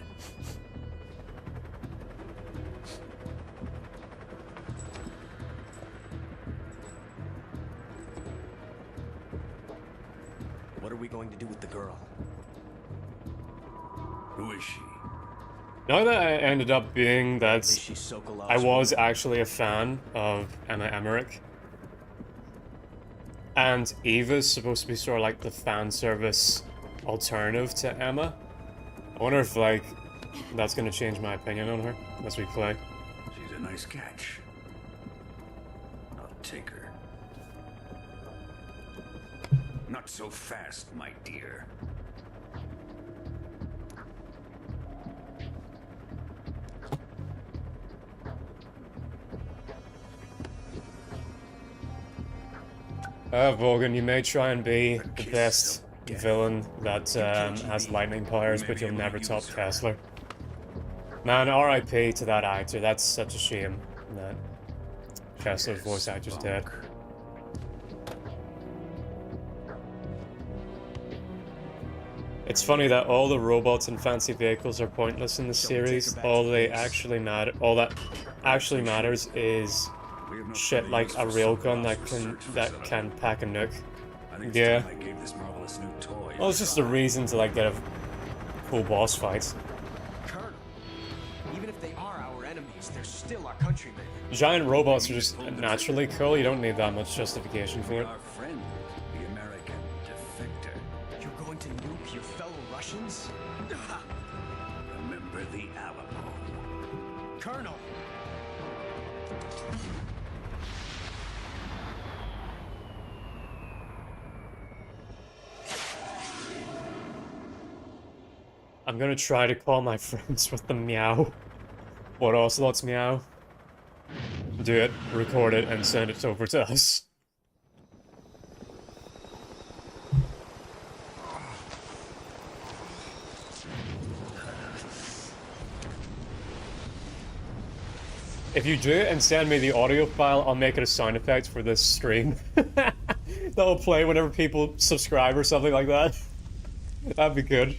What are we going to do with the girl? Who is she? Now that I ended up being that I was actually a fan of Emma Emmerich, and Eva's supposed to be sort of like the fan service alternative to Emma. I wonder if like that's gonna change my opinion on her as we play. She's a nice catch. I'll take her. Not so fast, my dear. Vorgan, you may try and be the best villain that has lightning powers, but you'll never top Kessler. Man, R.I.P. to that actor. That's such a shame that Kessler's voice actor's dead. It's funny that all the robots and fancy vehicles are pointless in the series. All that actually matters is shit like a railgun that can pack a nuke. Yeah. Well, it's just a reason to like get a cool boss fight. Colonel, even if they are our enemies, they're still our countrymen. Giant robots are just naturally cool. You don't need that much justification for it. Our friend, the American defector. You're going to nuke your fellow Russians? Remember the Alamo. Colonel! I'm gonna try to call my friends with the meow. What Ocelot's meow? Do it, record it, and send it over to us. If you do it and send me the audio file, I'll make it a sound effect for this stream. That'll play whenever people subscribe or something like that. That'd be good.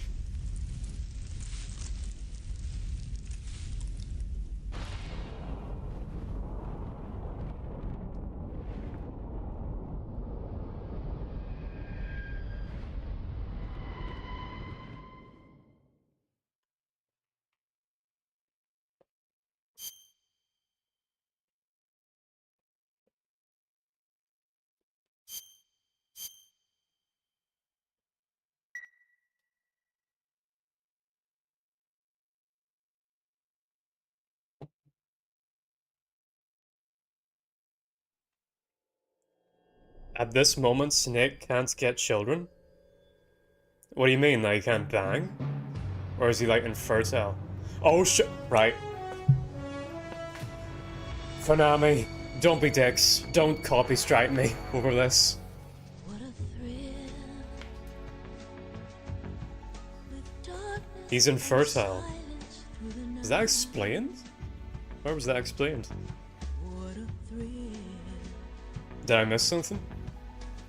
At this moment, Snake can't get children? What do you mean, like he can't bang? Or is he like infertile? Oh shit! Right. Konami, don't be dicks. Don't copy strike me over this. He's infertile. Is that explained? Where was that explained? Did I miss something?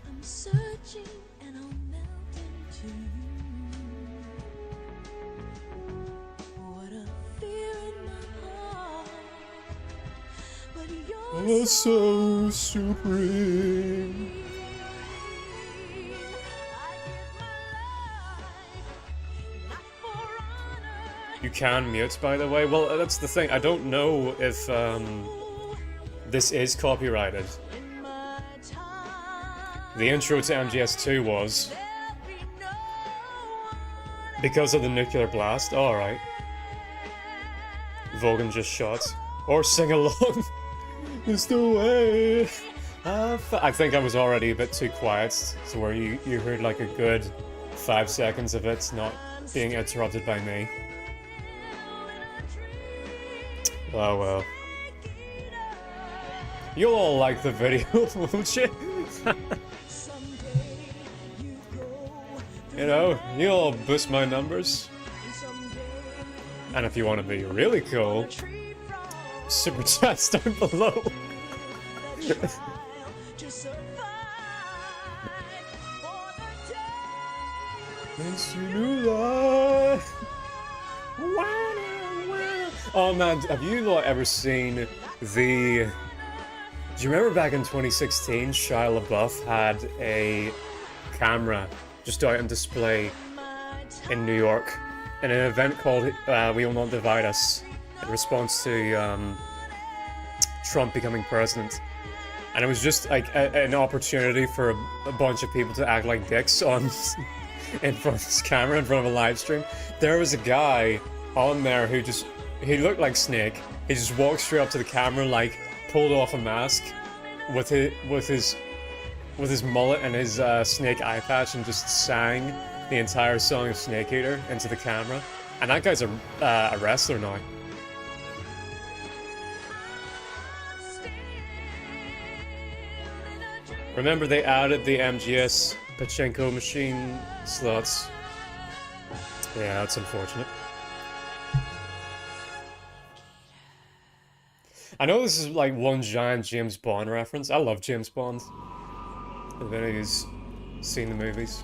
I'm searching and I'll melt into you. What a fear in my heart. But you're Oh, so supreme. You can mute, by the way. Well, that's the thing. I don't know if this is copyrighted. The intro to MGS2 was. Because of the nuclear blast. Oh, alright. Vogan just shot. Or sing along. It's the way. I think I was already a bit too quiet, to where you heard like a good 5 seconds of it not being interrupted by me. Oh well. You'll all like the video, won't you? You know, you'll all boost my numbers. And if you want to be really cool, super chats down below. Oh man, have you lot ever seen the... Do you remember back in 2016, Shia LaBeouf had a camera just out on display in New York in an event called We Will Not Divide Us in response to Trump becoming president. And it was just like an opportunity for a bunch of people to act like dicks on in front of this camera, in front of a live stream. There was a guy on there who just... He looked like Snake. He just walked straight up to the camera, like, pulled off a mask with his mullet and his snake eye patch and just sang the entire song of Snake Eater into the camera. And that guy's a wrestler now. Remember, they added the MGS pachinko machine slots. Yeah, that's unfortunate. I know this is like one giant James Bond reference. I love James Bond. If anybody's seen the movies.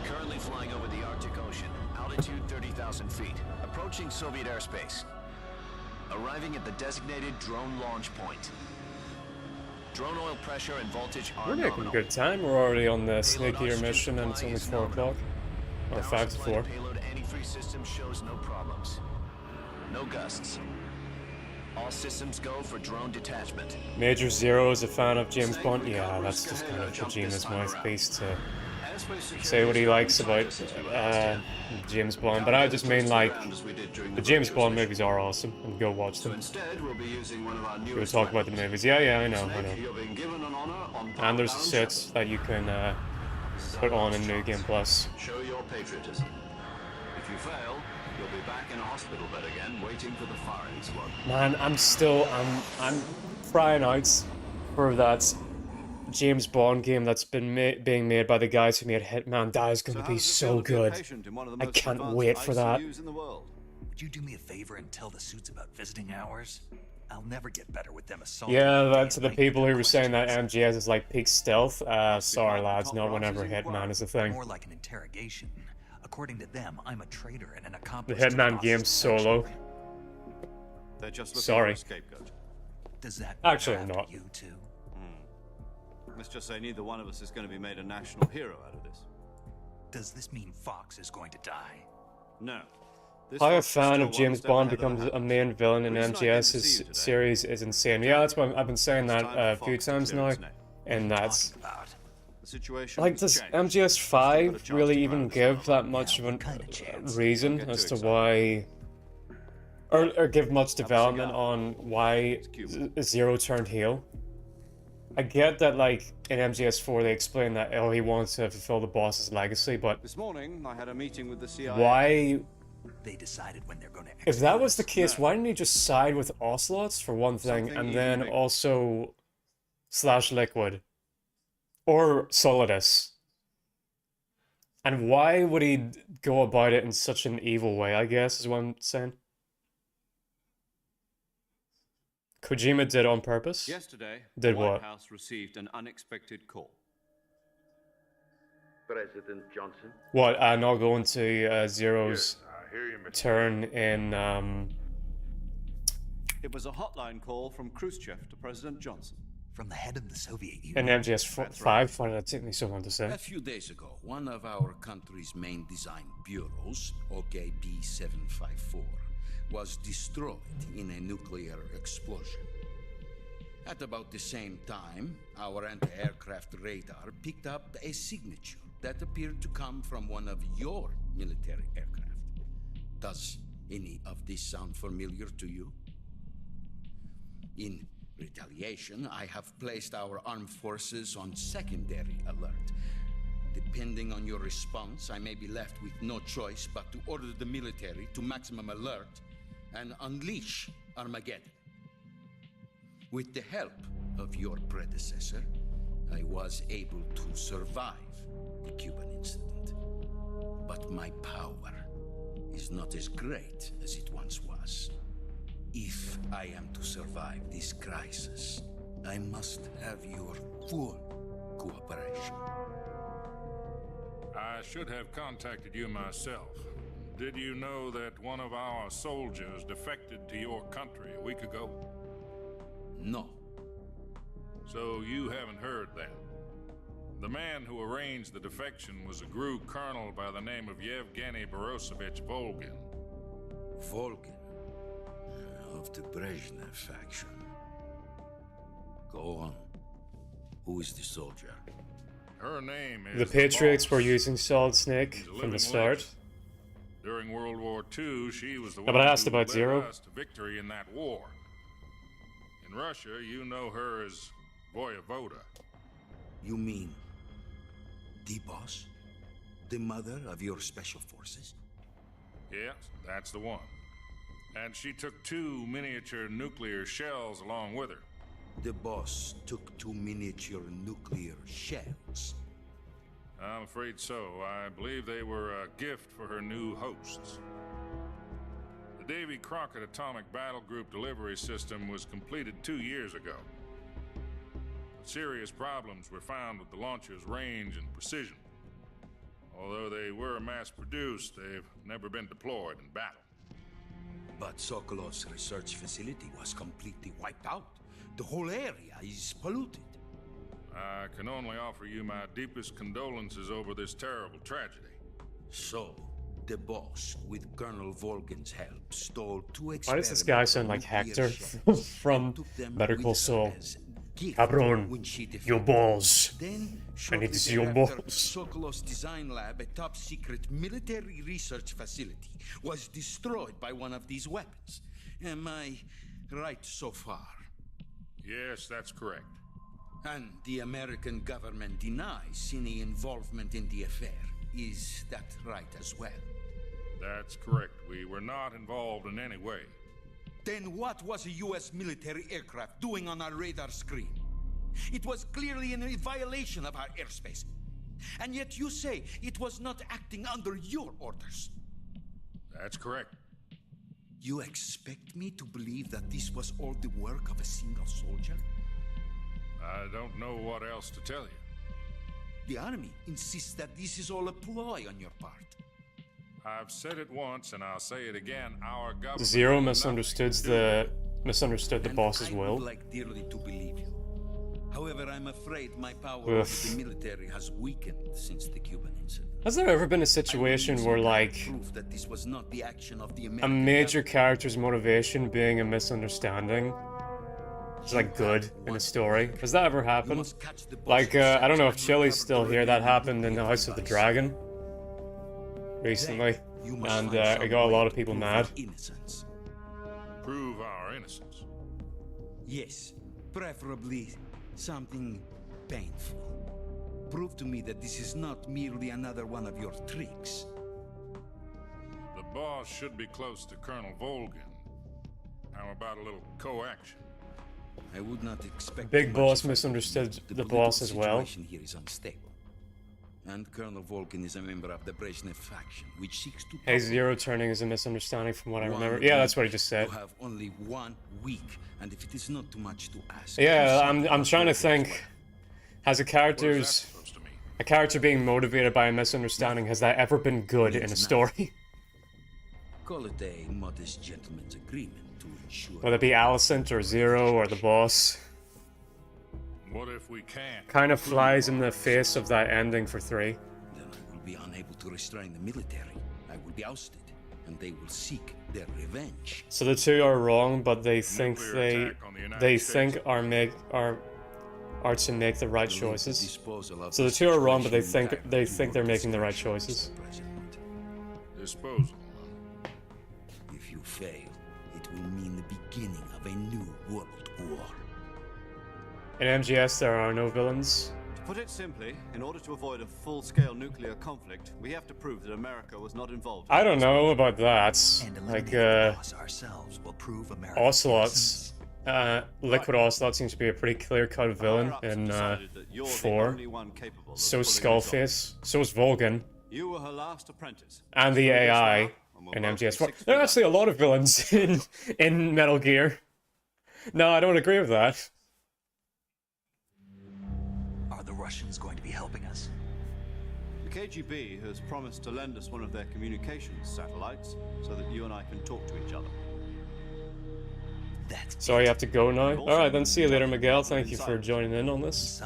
Currently flying over the Arctic Ocean, altitude 30,000 feet, approaching Soviet airspace. Arriving at the designated drone launch point. Drone oil pressure and voltage are We're making nominal. good time. We're already on the Snake Eater mission and it's only 4 o'clock. Or Power 5 to supply 4. Payload antifreeze system shows no problems. No gusts. All systems go for drone detachment. Major Zero is a fan of James Bond. Yeah, that's just kind of Kojima's mouthpiece to say what he likes about James Bond. But I just mean like the James Bond movies are awesome and go watch them. We'll talk about the movies. Yeah, I know. And there's sets that you can put on in New Game Plus. Show your patriotism. If you fail, you'll be back in a hospital bed again, waiting for the firing squad. Man, I'm crying out for that James Bond game that's been being made by the guys who made Hitman. That is going to be so good. I can't wait for that. Would you do me a favor and tell the suits about visiting hours? I'll never get better with them assault. Yeah, that's the people who were saying that MGS is like peak stealth. Sorry lads, not whenever Hitman is a thing. More like an interrogation. According to them, I'm a traitor and an The accomplice. Hitman game solo. They're just looking Sorry. for a scapegoat. Does that Actually matter not. to you too? Let's just say neither one of us is going to be made a national hero out of this. Does this mean Fox is going to die? No. How a fan of James Bond becomes a main villain in MGS's series is insane. Yeah, that's why I've been saying that a few times now. And that's... Like, does MGS 5 really even give that much of a reason as to why... Or give much development on why Zero turned heel? I get that, like, in MGS4 they explain that, oh, he wants to fulfill the boss's legacy, but... This morning, I had a meeting with the CIA. Why... They decided when they're going to... If that was the case, why didn't he just side with Ocelots, for one thing, and then also... Slash Liquid? Or Solidus? And why would he go about it in such an evil way, I guess, is what I'm saying? Kojima did on purpose? Yesterday, Did the White what? House received an unexpected call. President Johnson. What, not going to Zero's turn in, It was a hotline call from Khrushchev to President Johnson. From the head of the Soviet Union. in MGS5? Why did that take me so long to say? A few days ago, one of our country's main design bureaus, OKB-754, was destroyed in a nuclear explosion. At about the same time, our anti-aircraft radar picked up a signature that appeared to come from one of your military aircraft. Does any of this sound familiar to you? In retaliation, I have placed our armed forces on secondary alert. Depending on your response, I may be left with no choice but to order the military to maximum alert and unleash Armageddon. With the help of your predecessor, I was able to survive the Cuban incident. But my power is not as great as it once was. If I am to survive this crisis, I must have your full cooperation. I should have contacted you myself. Did you know that one of our soldiers defected to your country a week ago? No. So you haven't heard that. The man who arranged the defection was a GRU colonel by the name of Yevgeny Borosovich Volgin. Volgin? Of the Brezhnev faction. Go on. Who is the soldier? Her name is... The Patriots were using Solid Snake from the start. During World War II, she was the Yeah, one but I asked who about led Zero. us to victory in that war. In Russia, you know her as Voyevoda. You mean the boss? The mother of your special forces? Yes, that's the one. And she took 2 miniature nuclear shells along with her. The boss took 2 miniature nuclear shells. I'm afraid so. I believe they were a gift for her new hosts. The Davy Crockett Atomic Battle Group delivery system was completed 2 years ago. But serious problems were found with the launcher's range and precision. Although they were mass-produced, they've never been deployed in battle. But Sokolov's research facility was completely wiped out. The whole area is polluted. I can only offer you my deepest condolences over this terrible tragedy. So, the boss, with Colonel Volgin's help, stole 2 Why does this guy sound like Hector from Better Call Saul? Cabron, your balls. I need to see your balls. Sokolov's design lab, a top-secret military research facility, was destroyed by one of these weapons. Am I right so far? Yes, that's correct. And the American government denies any involvement in the affair. Is that right as well? That's correct. We were not involved in any way. Then what was a U.S. military aircraft doing on our radar screen? It was clearly in a violation of our airspace. And yet you say it was not acting under your orders. That's correct. You expect me to believe that this was all the work of a single soldier? I don't know what else to tell you. The army insists that this is all a ploy on your part. I've said it once and I'll say it again. Our government Zero misunderstood the boss's will. I would like dearly to believe you. However, I'm afraid my power over the military has weakened since the Cuban incident. Has there ever been a situation where, like, that this was not the action of the a major character's motivation being a misunderstanding is, like, good in a story? Has that ever happened? Like, I don't know if Chili's still here. That happened in the House of the Dragon recently, and it got a lot of people mad. Prove our innocence. Yes, preferably something painful. Prove to me that this is not merely another one of your tricks. The boss should be close to Colonel Volgin. How about a little co-action? I would not expect Big Boss misunderstood the boss as well. Here is unstable. And Colonel Volgin is a member of the Brezhnev faction, which seeks to... Hey, Zero turning is a misunderstanding from what I remember. Yeah, that's what he just said. You have only 1 week, and if it is not too much to ask... Yeah, I'm trying to think. Has a character being motivated by a misunderstanding, has that ever been good in a story? Call it a modest gentleman's agreement to ensure... Whether it be Alicent or Zero or the boss. What if we can't? Kind of flies in the face of that ending for 3. Then I will be unable to restrain the military. I will be ousted, and they will seek their revenge. So the 2 are wrong, but they think they think are to make the right choices. So the 2 are wrong, but they think they're making the right choices. Disposal. If you fail, it will mean the beginning of a new world war. In MGS, there are no villains. To put it simply, in order to avoid a full-scale nuclear conflict, we have to prove that America was not involved. I don't know about that. Like, Ocelots. Liquid Ocelot seems to be a pretty clear-cut villain in 4. So's Skullface. So's Volgin. You were her last apprentice. And the AI in MGS 4. There are actually a lot of villains in Metal Gear. No, I don't agree with that. Are the Russians going to be helping us? The KGB has promised to lend us one of their communications satellites so that you and I can talk to each other. So I have to go now? Alright, then see you later, Miguel. Thank you for joining in on this.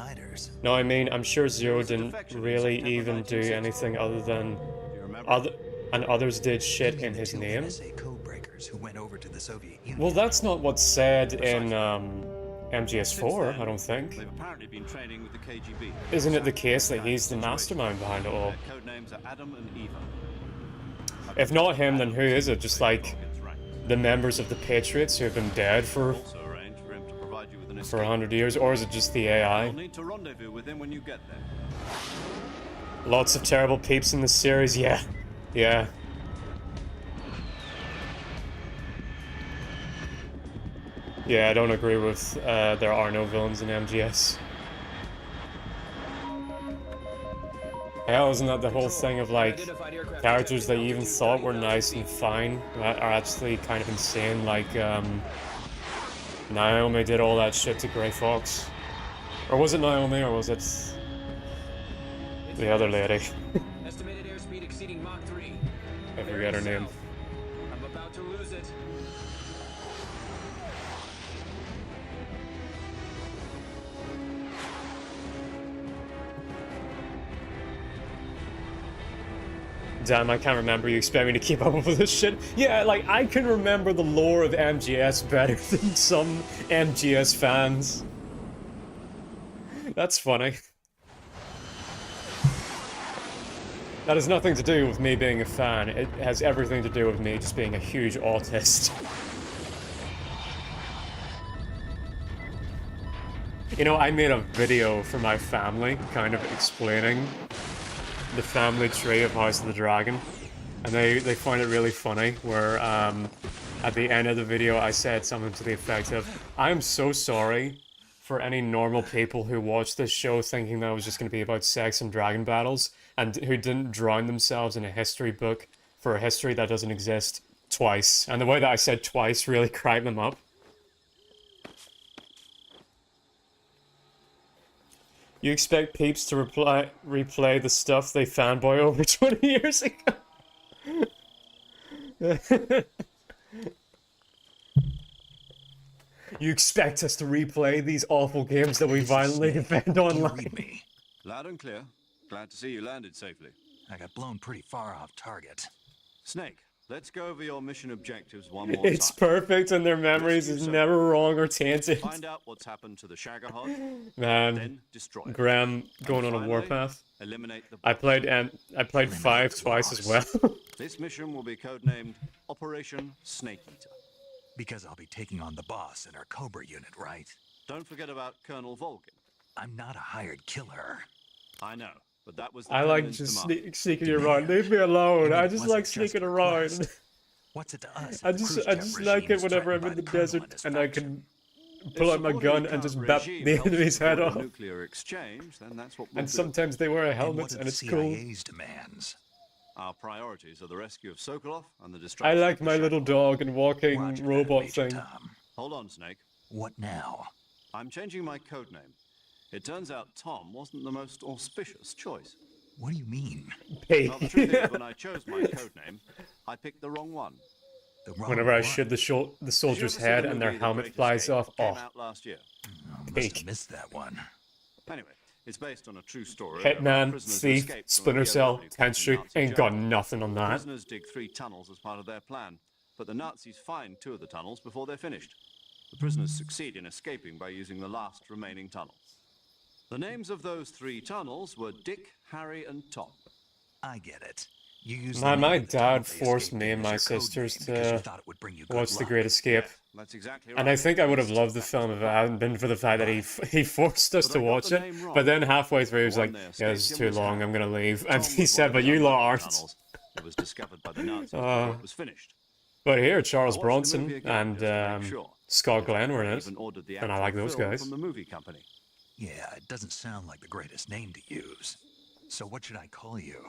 No, I mean, I'm sure Zero didn't really even do anything other than... and others did shit in his name. Well, that's not what's said in MGS4, I don't think. They've apparently been training with the KGB. Isn't it the case that he's the mastermind behind it all? Their codenames are Adam and Eva. If not him, then who is it? Just like the members of the Patriots who have been dead for 100 years, or is it just the AI? You'll need to rendezvous with him when you get there. Lots of terrible peeps in this series, yeah. Yeah. Yeah, I don't agree with there are no villains in MGS. Hell, isn't that the whole thing of like characters that you even thought were nice and fine that are actually kind of insane? Like Naomi did all that shit to Grey Fox, or was it Naomi, or was it the other lady? Estimated airspeed exceeding Mach 3. I forget her name. I'm about to lose it. Damn, I can't remember. You expect me to keep up with this shit? Yeah, like, I can remember the lore of MGS better than some MGS fans. That's funny. That has nothing to do with me being a fan. It has everything to do with me just being a huge autist. You know, I made a video for my family, kind of explaining the family tree of House of the Dragon, and they find it really funny, where at the end of the video I said something to the effect of, "I'm so sorry for any normal people who watched this show thinking that it was just going to be about sex and dragon battles, and who didn't drown themselves in a history book for a history that doesn't exist twice." And the way that I said twice really cracked them up. You expect peeps to replay the stuff they fanboy over 20 years ago? You expect us to replay these awful games that we violently defend online? Loud and clear. Glad to see you landed safely. I got blown pretty far off target. Snake, let's go over your mission objectives one more It's time. perfect and their memories is never wrong or tainted. Find out what's happened to the Shagahod, Man, then destroy it. Graham going And on a finally, warpath. eliminate the I played 5 twice as well. This mission will be codenamed Operation Snake Eater. Because I'll be taking on the boss in our Cobra unit, right? Don't forget about Colonel Volgin. I'm not a hired killer. I know, but that was the I like Colonel's just demand. sneaking around. Leave me alone. I just wasn't like just sneaking a around. quest. What's it to us? I just like it whenever I'm in the desert and I can pull out my gun and just bap the enemy's head off. Nuclear exchange, then that's what we'll And do. sometimes they wear a helmet and it's cool. CIA's demands. Our priorities are the rescue of Sokolov and the I destruction like of the my little dog and walking robot thing. Hold on, Snake. What now? I'm changing my code name. It turns out Tom wasn't the most auspicious choice. What do you mean? Hey. Well, the truth is, when I chose my code name, I picked the wrong one. Whenever I shoot the soldier's head and their helmet flies off, Came oh, out last year. Must have missed that one. Anyway, it's based on a true story. Hitman, Prisoners who Thief, escaped from a Splinter Cell, POW 10th Street, Nazi ain't got jail. nothing on The that. prisoners dig 3 tunnels as part of their plan, but the Nazis find 2 of the tunnels before they're finished. The prisoners succeed in escaping by using the last remaining tunnel. The names of those 3 tunnels were Dick, Harry, and Tom. I get it. You used My dad forced me and my sisters to watch The Great Escape. That's exactly And I think I would have loved the film if it hadn't been for the fact that he forced us to watch it. But then halfway through he was like, "Yeah, this is too long, I'm gonna leave." And he said, "But you lot aren't." It was discovered by the Nazis before it was finished. But here, Charles I watched the movie Bronson again and just to make sure. Scott Glenn were in it, Even ordered the and I like actual those film guys. from the movie company. Yeah, it doesn't sound like the greatest name to use. So what should I call you?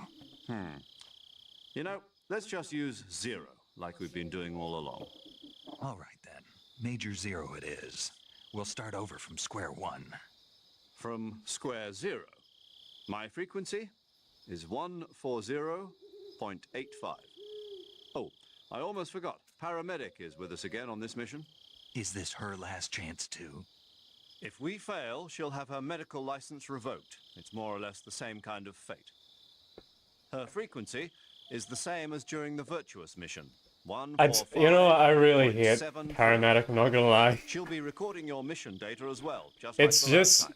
You know, let's just use Zero, like we've been doing all along. All right then. Major Zero it is. We'll start over from square one. From square 0. My frequency is 140.85. Oh, I almost forgot. Paramedic is with us again on this mission. Is this her last chance too? If we fail, she'll have her medical license revoked. It's more or less the same kind of fate. Her frequency is the same as during the Virtuous mission. You know, I really hate Paramedic, I'm not gonna lie. She'll be recording your mission data as well, just It's like the last just time.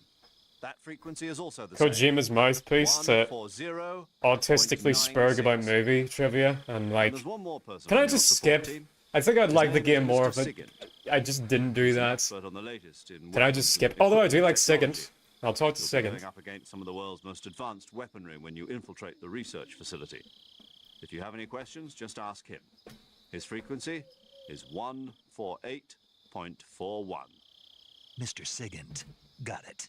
That frequency is also the same. Kojima's mouthpiece to autistically spurg about movie trivia, and like, There's one more person can on I your just support skip? team. I think I'd His like the name game is more Mr. if it. Sigint. I just didn't do that. Expert on the latest in Can I weapons just and skip? Although I do like technology. Sigint. I'll talk to You'll be Sigint. going up against some of the world's most advanced weaponry when you infiltrate the research facility. If you have any questions, just ask him. His frequency is 148.41. Mr. Sigint. Got it.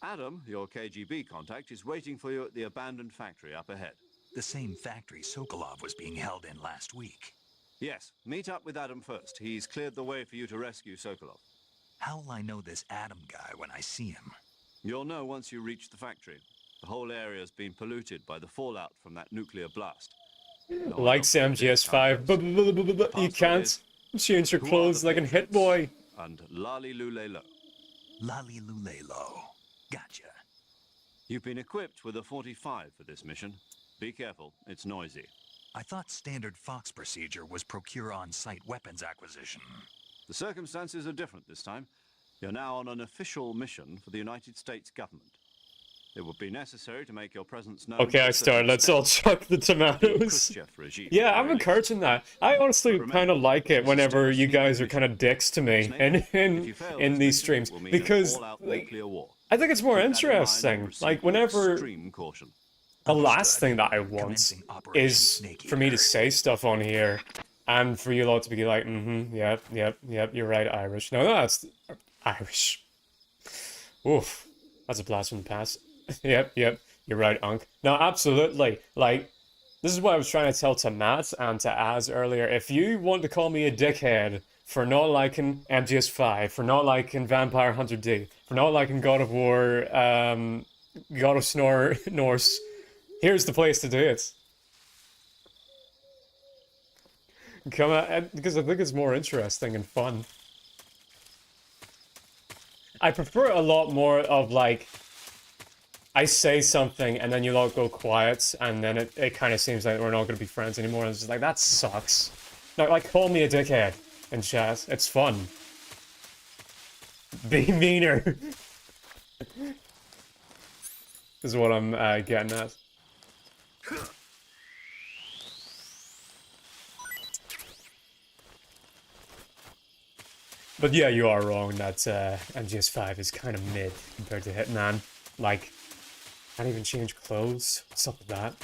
Adam, your KGB contact, is waiting for you at the abandoned factory up ahead. The same factory Sokolov was being held in last week. Yes, meet up with Adam first. He's cleared the way for you to rescue Sokolov. How will I know this Adam guy when I see him? You'll know once you reach the factory. The whole area's been polluted by the fallout from that nuclear blast. Likes MGS5, but you can't change your clothes like a hit boy. And Lali Lule Lo. Lali Lule Lo. Gotcha. You've been equipped with a 45 for this mission. Be careful, it's noisy. I thought standard Fox procedure was procure on-site weapons acquisition. The circumstances are different this time. You're now on an official mission for the United States government. It would be necessary to make your presence known. Okay, I started. Let's all chuck the tomatoes. Yeah, I'm encouraging that. I honestly kind of like it whenever you guys are kind of dicks to me in these streams, because like, I think it's more interesting. Like whenever the last thing that I want is for me to say stuff on here, and for you lot to be like, yep, you're right, Irish. No, that's Irish. Oof, that's a blast from the past. Yep, you're right, Unc. No, absolutely. Like, this is what I was trying to tell to Matt and to Az earlier. If you want to call me a dickhead for not liking MGS5, for not liking Vampire Hunter D, for not liking God of War, God of Norse, here's the place to do it. Come on, because I think it's more interesting and fun. I prefer a lot more of, like, I say something and then you lot go quiet and then it kind of seems like we're not going to be friends anymore. And it's just like, that sucks. No, like, call me a dickhead in chat. It's fun. Be meaner. This is what I'm getting at. But yeah, you are wrong that MGS5 is kind of mid compared to Hitman. Like, can't even change clothes. What's up with that?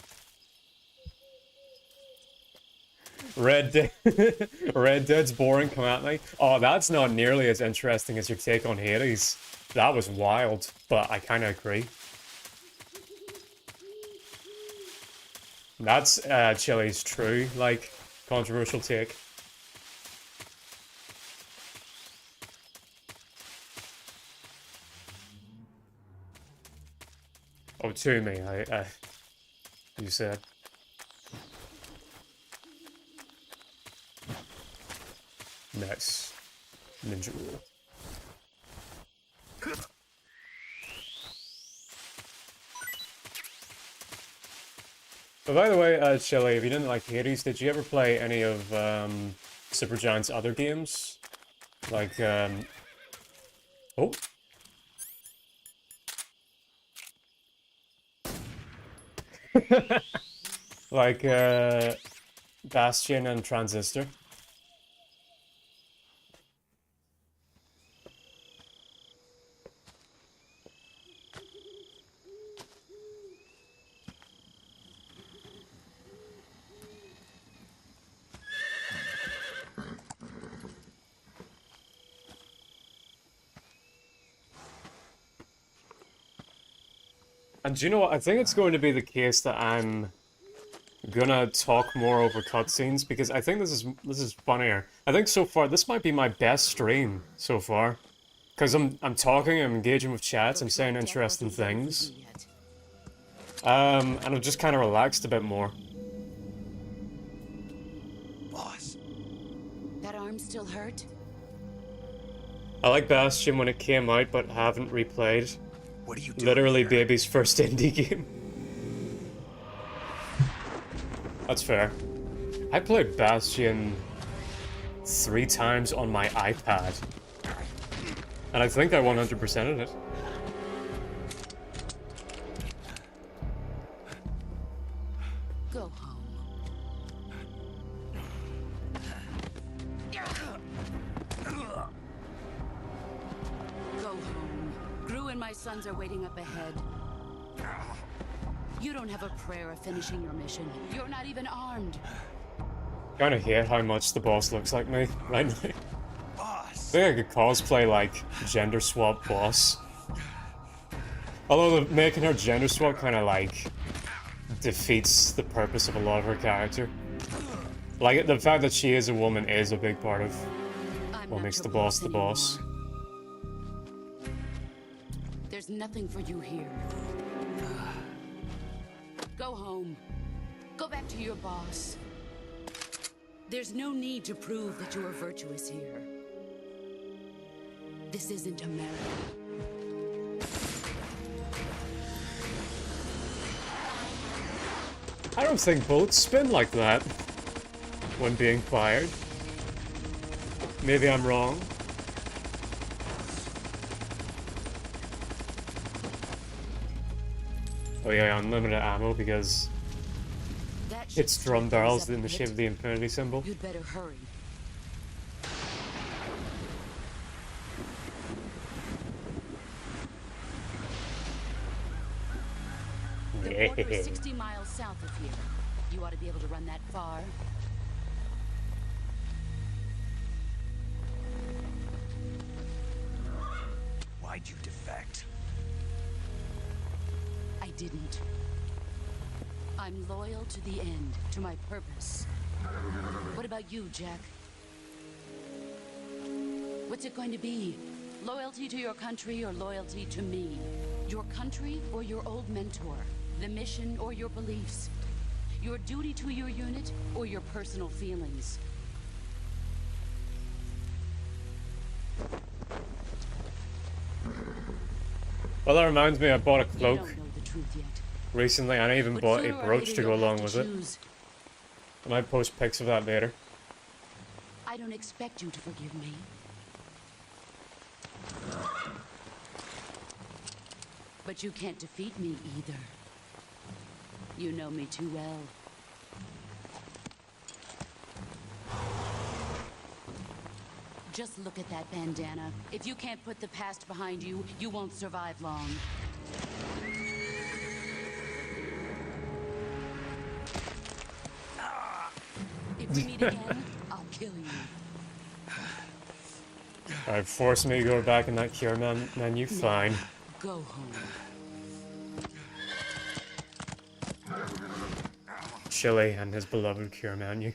Red Dead's boring, come at me. Oh, that's not nearly as interesting as your take on Hades. That was wild, but I kind of agree. That's Chili's true, like, controversial take. Oh, to me, you said. Nice. Ninja rule. But by the way, Chili, if you didn't like Hades, did you ever play any of Supergiant's other games? Like, oh. Like, Bastion and Transistor. And do you know what? I think it's going to be the case that I'm gonna talk more over cutscenes, because I think this is funnier. I think so far this might be my best stream so far, because I'm talking, I'm engaging with chats, I'm saying interesting things, and I'm just kind of relaxed a bit more. Boss, that arm still hurt? I like Bastion when it came out, but haven't replayed. What are you doing Literally here? baby's first indie game. That's fair. I played Bastion 3 times on my iPad. And I think I 100%ed it. Go home. Go home. Gru and my sons are waiting up ahead. You don't have a prayer of finishing your mission. You're not even armed. Kinda hate how much the boss looks like me right now. I think I could cosplay like gender swap boss. Although making her gender swap kind of like defeats the purpose of a lot of her character. Like the fact that she is a woman is a big part of what makes the boss the boss. There's nothing for you here. Go home. Go back to your boss. There's no need to prove that you are virtuous here. This isn't America. I don't think boats spin like that when being fired. Maybe I'm wrong. Oh yeah, unlimited ammo because it's drum barrels in the shape of the infinity symbol. You'd better hurry. The border is 60 miles south of here. You ought to be able to run that far. Why'd you defect? I didn't. I'm loyal to the end, to my purpose. What about you, Jack? What's it going to be? Loyalty to your country or loyalty to me? Your country or your old mentor? The mission or your beliefs? Your duty to your unit or your personal feelings? Well, that reminds me, I bought a cloak You don't know the truth yet. recently, and I even But bought a sooner or brooch later to go you'll have along to with it. choose. I might post pics of that later. I don't expect you to forgive me. But you can't defeat me either. You know me too well. Just look at that bandana. If you can't put the past behind you, you won't survive long. If we meet again, I'll kill you. Alright, force me to go back in that cure menu, fine. Go home. Chile and his beloved cure menu.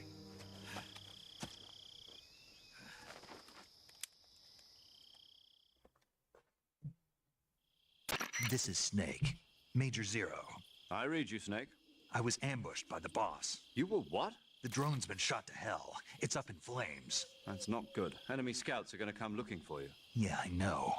This is Snake. Major Zero. I read you, Snake. I was ambushed by the boss. You were what? The drone's been shot to hell. It's up in flames. That's not good. Enemy scouts are going to come looking for you. Yeah, I know.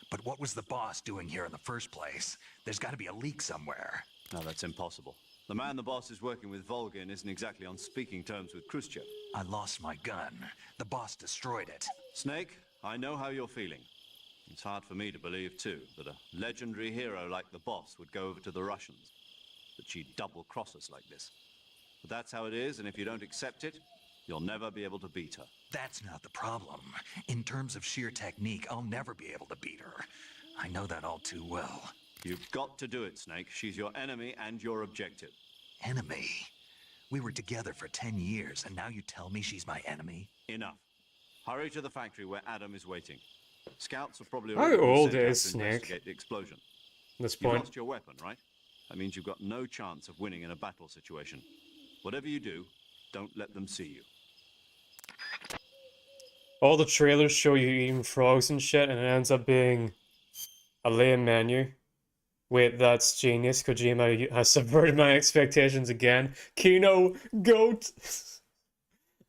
But what was the boss doing here in the first place? There's got to be a leak somewhere. No, that's impossible. The man the boss is working with, Volgin, isn't exactly on speaking terms with Khrushchev. I lost my gun. The boss destroyed it. Snake, I know how you're feeling. It's hard for me to believe, too, that a legendary hero like the boss would go over to the Russians. That she'd double-cross us like this. But that's how it is, and if you don't accept it, you'll never be able to beat her. That's not the problem. In terms of sheer technique, I'll never be able to beat her. I know that all too well. You've got to do it, Snake. She's your enemy and your objective. Enemy? We were together for 10 years, and now you tell me she's my enemy? Enough. Hurry to the factory where Adam is waiting. Scouts are probably How already old sent out is to Snake? investigate the explosion. At this You've point. lost your weapon, right? That means you've got no chance of winning in a battle situation. Whatever you do, don't let them see you. All the trailers show you eating frogs and shit, and it ends up being a lame menu. Wait, that's genius. Kojima has subverted my expectations again. Kino, goat!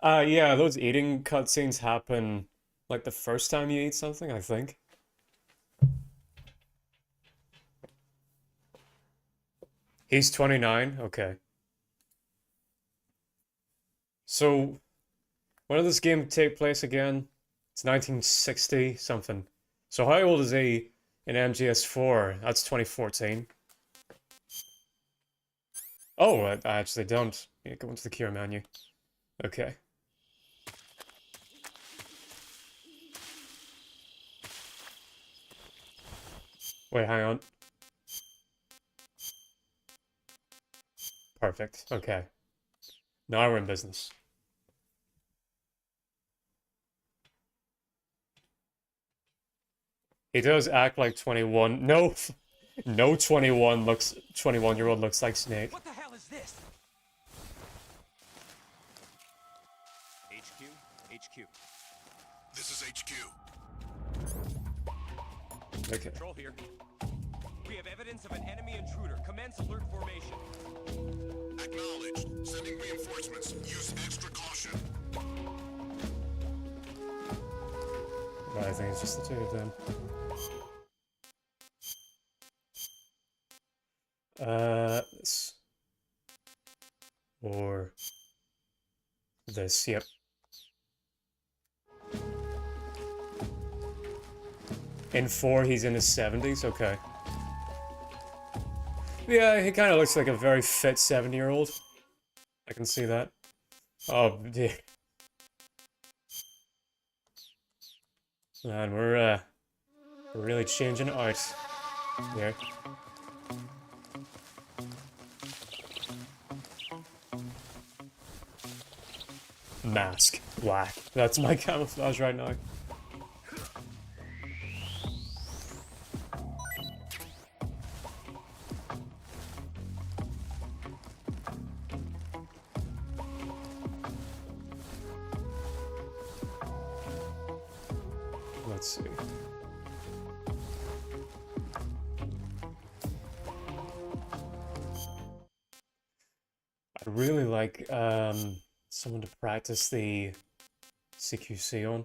Yeah, those eating cutscenes happen like the first time you eat something, I think. He's 29? Okay. So, when did this game take place again? It's 1960 something. So how old is he in MGS4? That's 2014. Oh, I actually don't. Yeah, go into the cure menu. Okay. Wait, hang on. Perfect. Okay. Now we're in business. He does act like 21. No, No 21-year-old looks like Snake. What the hell is this? HQ, HQ. This is HQ. Okay. Control here. We have evidence of an enemy intruder. Commence alert formation. Acknowledged. Sending reinforcements. Use extra caution. Right, I think it's just the two of them. This. Or this, yep. In 4, he's in his 70s, okay. Yeah, he kind of looks like a very fit 70-year-old. I can see that. Oh, dear. Man, we're really changing it out here. Mask, black. That's my camouflage right now. Let's see. I'd really like someone to practice the CQC on.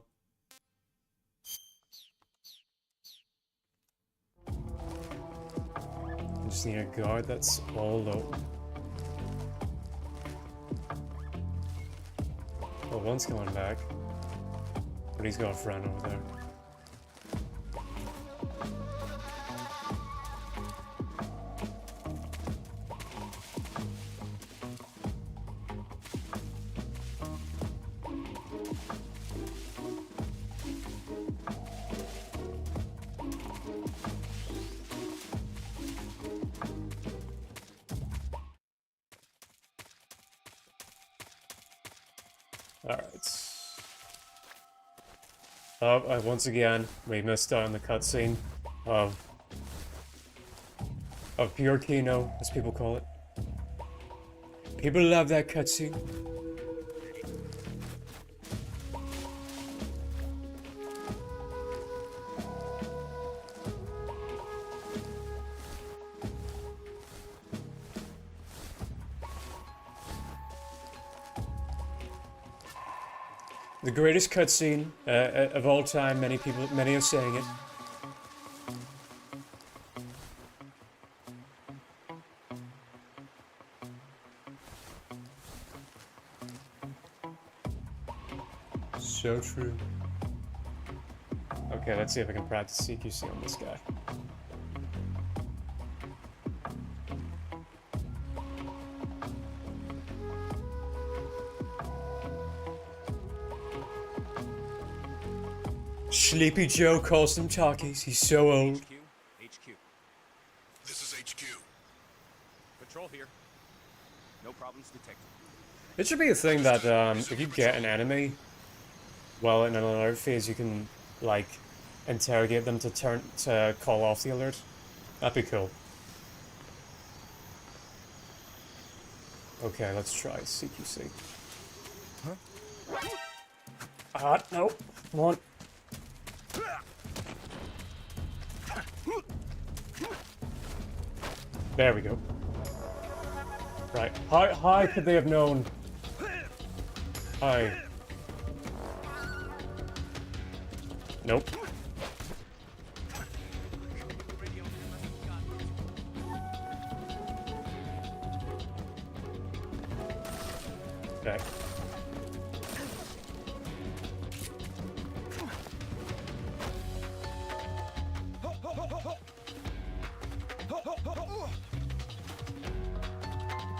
I just need a guard that's all low. Well, one's coming back, but he's got a friend over there. Alright. Oh, once again, we missed out on the cutscene of pure Kino, as people call it. People love that cutscene. The greatest cutscene of all time. Many are saying it. So true. Okay, let's see if I can practice CQC on this guy. Sleepy Joe calls them talkies. He's so old. HQ. This is HQ. Patrol here. No problems detected. It should be a thing that if you get an enemy, well, in an alert phase, you can like interrogate them to call off the alert. That'd be cool. Okay, let's try CQC. Huh? No. Come on. There we go. Right. How could they have known? Nope. Okay.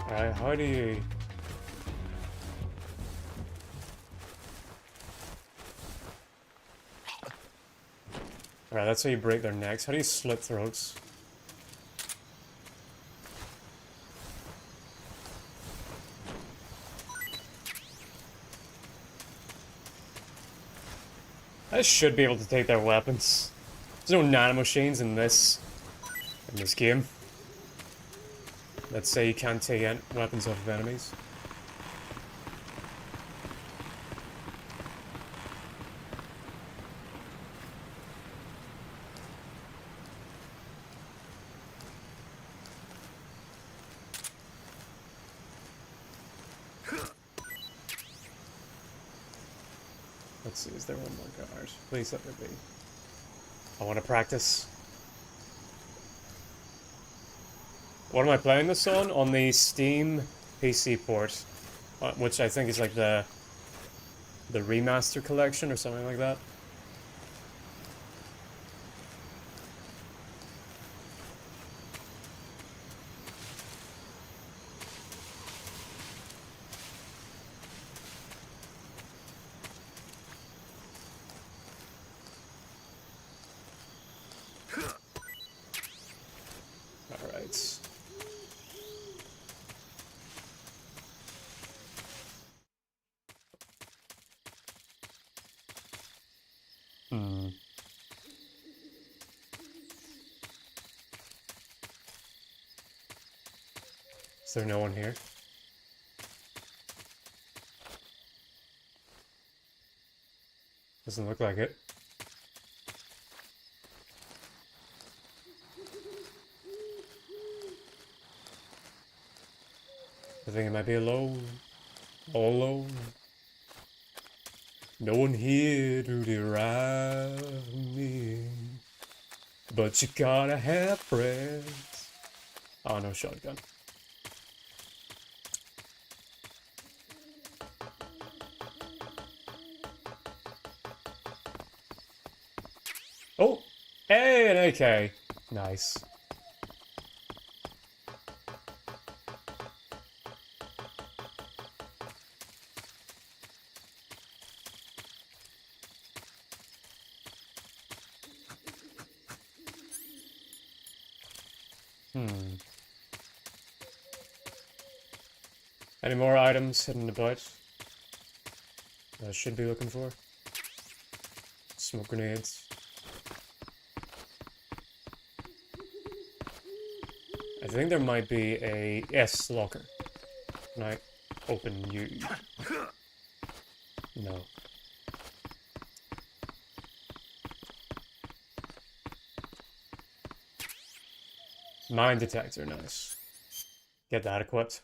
Alright, how do you... Alright, that's how you break their necks. How do you slit throats? I should be able to take their weapons. There's no nanomachines in in this game. Let's say you can't take weapons off of enemies. Let's see, is there one more guard? Please let there be. I want to practice. What am I playing this on? On the Steam PC port, which I think is like the remaster collection or something like that. Alright. Is there no one here? Doesn't look like it. I think it might be alone. All alone. No one here to derive me. But you gotta have friends. Oh, no shotgun. Oh! Hey, an AK. Nice. Any more items hidden about that I should be looking for? Smoke grenades. I think there might be a... Yes, locker. Can I open you? No. Mine detector, nice. Get that equipped.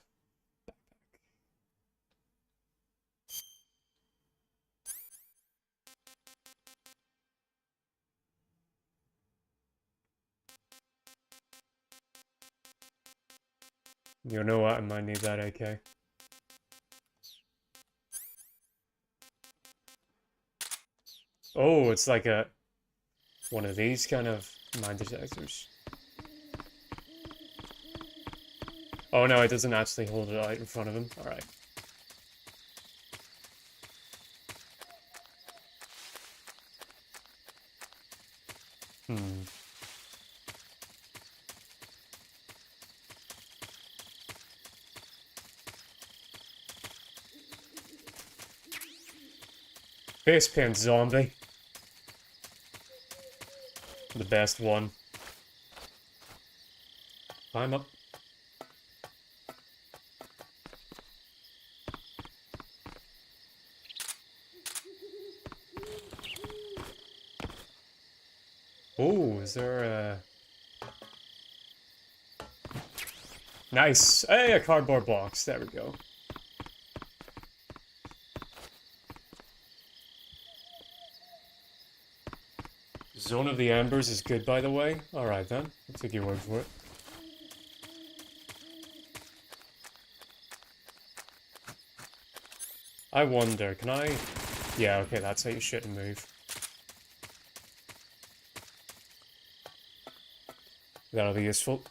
You know what? I might need that AK. Oh, it's like a... one of these kind of mine detectors. Oh no, it doesn't actually hold it out in front of him. Alright. Face paint zombie. The best one. Climb up. Oh, is there a... Nice! Hey, a cardboard box. There we go. Zone of the Embers is good, by the way. Alright then. I'll take your word for it. I wonder, can I... Yeah, okay, that's how you shit and move. That'll be useful.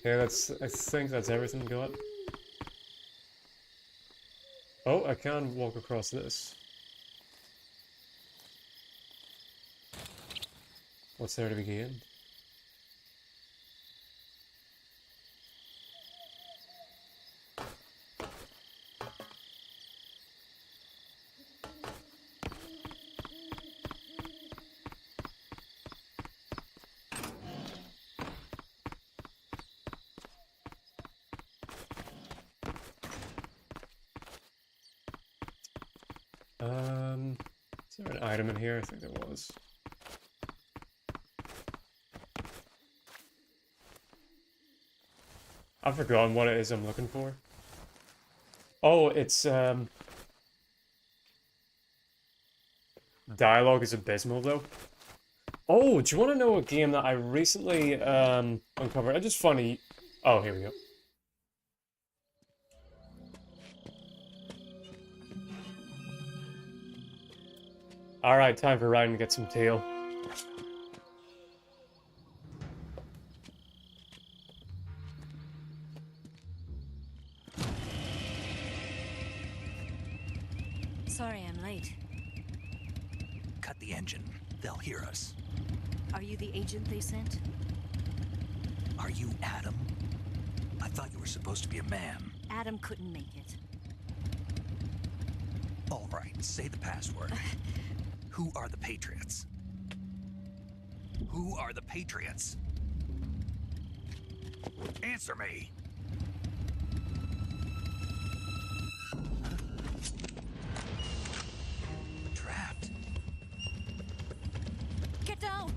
Okay, I think that's everything got. Oh, I can walk across this. What's there to be gained? Is there an item in here? I think there was. I've forgotten what it is I'm looking for. Oh, it's dialogue is abysmal though. Oh, do you want to know a game that I recently uncovered? I just funny. Oh, here we go. Alright, time for Ryan to get some tail. Sorry I'm late. Cut the engine. They'll hear us. Are you the agent they sent? Are you Adam? I thought you were supposed to be a man. Adam couldn't make it. All right, say the password. Who are the Patriots? Who are the Patriots? Answer me! Trapped. Get down!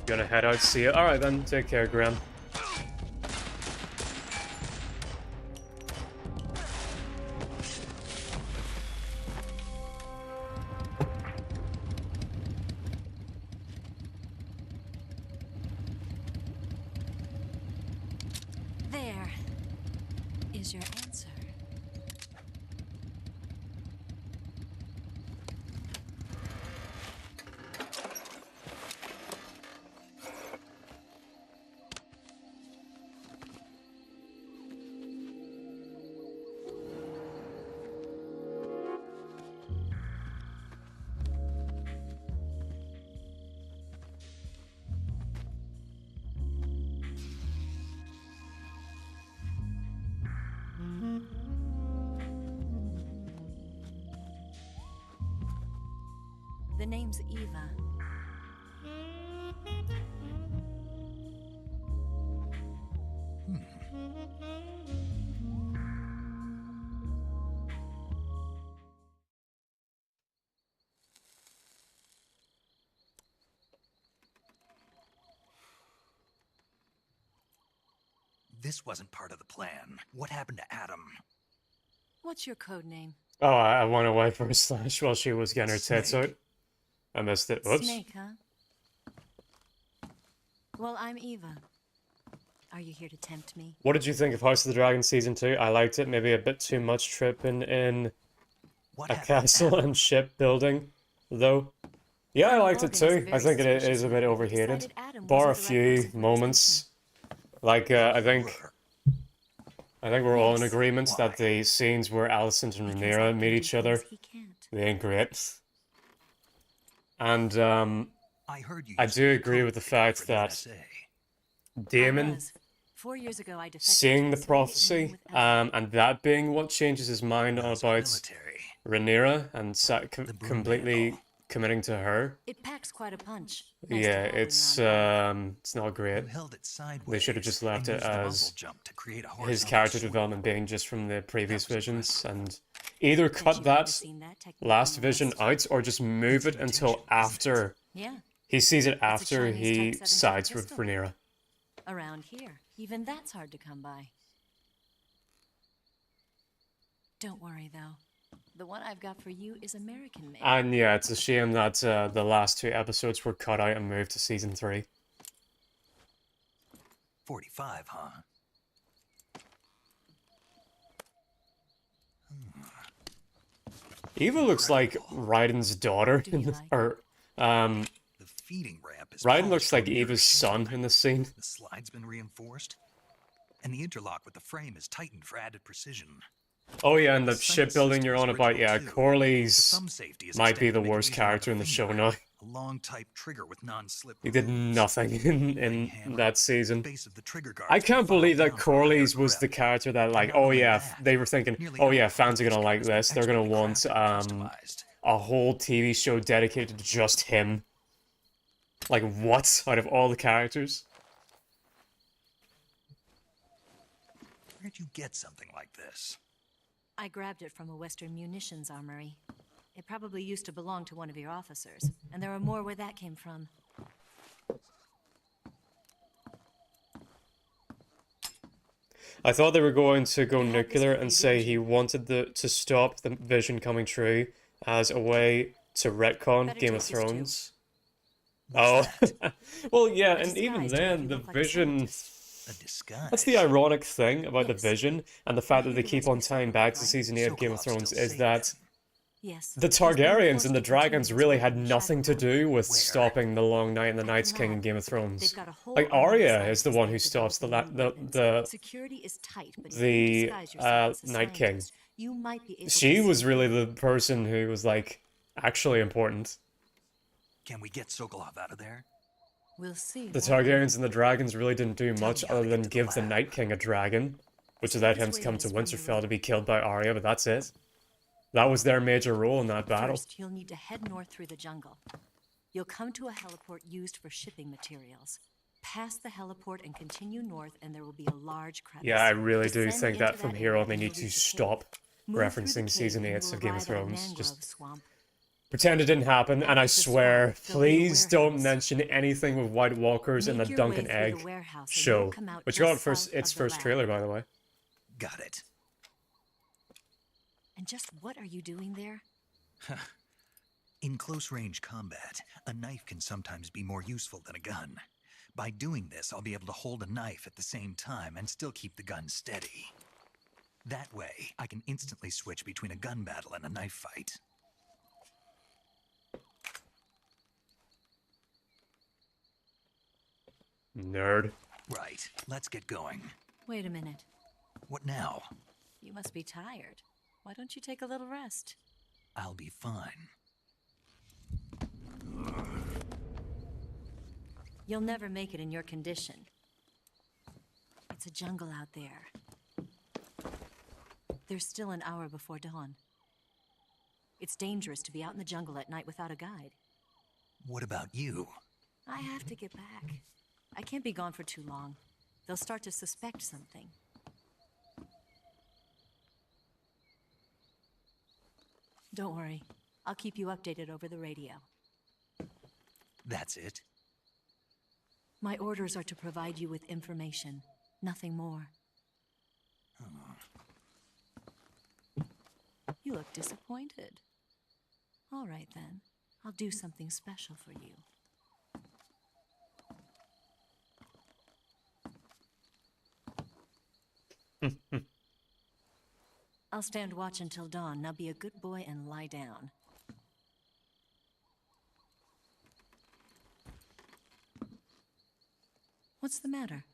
Gonna head out, see it. Alright then, take care, Graham. There is your answer. The name's Eva. This wasn't part of the plan. What happened to Adam? What's your code name? Oh, I went away for a slash while she was getting her tits out. I missed it. Whoops. Snake, huh? Well, I'm Eva. Are you here to tempt me? What did you think of House of the Dragon Season 2? I liked it. Maybe a bit too much tripping in a castle and ship building, though. Yeah, I liked it too. I think it is a bit overhated. Bar a few moments. Like, I think we're all in agreement that the scenes where Alicent and Rhaenyra meet each other, they ain't great. And, I do agree with the fact that Daemon 4 years ago, I defected seeing to the a prophecy, and that being what changes his mind about Rhaenyra and completely committing to her. It packs quite a punch. Yeah, it's not great. They should have just left it as his character development being just from the previous visions, and either cut that last vision out or just move it until after he sees it after he sides with Rhaenyra. Around here, even that's hard to come by. Don't worry, though. The one I've got for you is American made. And yeah, it's a shame that the last 2 episodes were cut out and moved to season 3. 45, huh? Eva looks like Raiden's daughter, or The feeding ramp is Raiden looks like Eva's son in the scene. The slide's been reinforced. and the interlock with the frame is tightened for added precision. Oh yeah, and the Sight shipbuilding you're on system is about, yeah, original, too. The Corley's thumb safety is might be extended the to make it worst easier on the character in the show finger. now. A long type trigger with non-slip He did grooves. nothing in that season. Base of the trigger guards I can't file believe that down for higher Corley's was grip. the character that, like, Not oh only yeah, that, they were thinking, nearly oh all yeah, of fans are gonna like Corley's this. They're gonna expertly want crafted and customized. a whole TV show dedicated to just him. Like, what? Out of all the characters? Where'd you get something like this? I grabbed it from a Western munitions armory. It probably used to belong to one of your officers, and there are more where that came from. I thought they were going to go nuclear and say he wanted to stop the Vision coming true as a way to retcon Game of Thrones. Oh, well, yeah, and even then, the Vision... That's the ironic thing about the Vision, and the fact that they keep on tying back to Season 8 of Game of Thrones, is that the Targaryens and the dragons really had nothing to do with stopping the Long Night and the Night's King in Game of Thrones. Like, Arya is the one who stops the Night King. She was really the person who was, like, actually important. Can we get Sokolov out of there? We'll see. The Targaryens and the dragons really didn't do much other than give the Night King a dragon, which allowed him to come to Winterfell to be killed by Arya, but that's it. That was their major role in that battle. First, you'll need to head north through the jungle. You'll come to a heliport used for shipping materials. Pass the heliport and continue north, and there will be a large crevice. Yeah, I really do Descend think that into from that here area on they and need you'll to reach a stop cave. Move through the referencing cave Season and 8 you'll of Game of arrive at a Thrones. mangrove Just swamp. pretend it didn't happen, and I At the swear, swamp, there'll be a please don't warehouse. mention anything with White Walkers in the Make your Duncan way through Egg the warehouse and show, you'll come out which just got first south its of the first lab. trailer, by the way. Got it. And just what are you doing there? In close-range combat, a knife can sometimes be more useful than a gun. By doing this, I'll be able to hold a knife at the same time and still keep the gun steady. That way, I can instantly switch between a gun battle and a knife fight. Nerd. Right, let's get going. Wait a minute. What now? You must be tired. Why don't you take a little rest? I'll be fine. You'll never make it in your condition. It's a jungle out there. There's still an hour before dawn. It's dangerous to be out in the jungle at night without a guide. What about you? I have to get back. I can't be gone for too long. They'll start to suspect something. Don't worry. I'll keep you updated over the radio. That's it? My orders are to provide you with information, nothing more. You look disappointed. All right then. I'll do something special for you. I'll stand watch until dawn. Now be a good boy and lie down. What's the matter?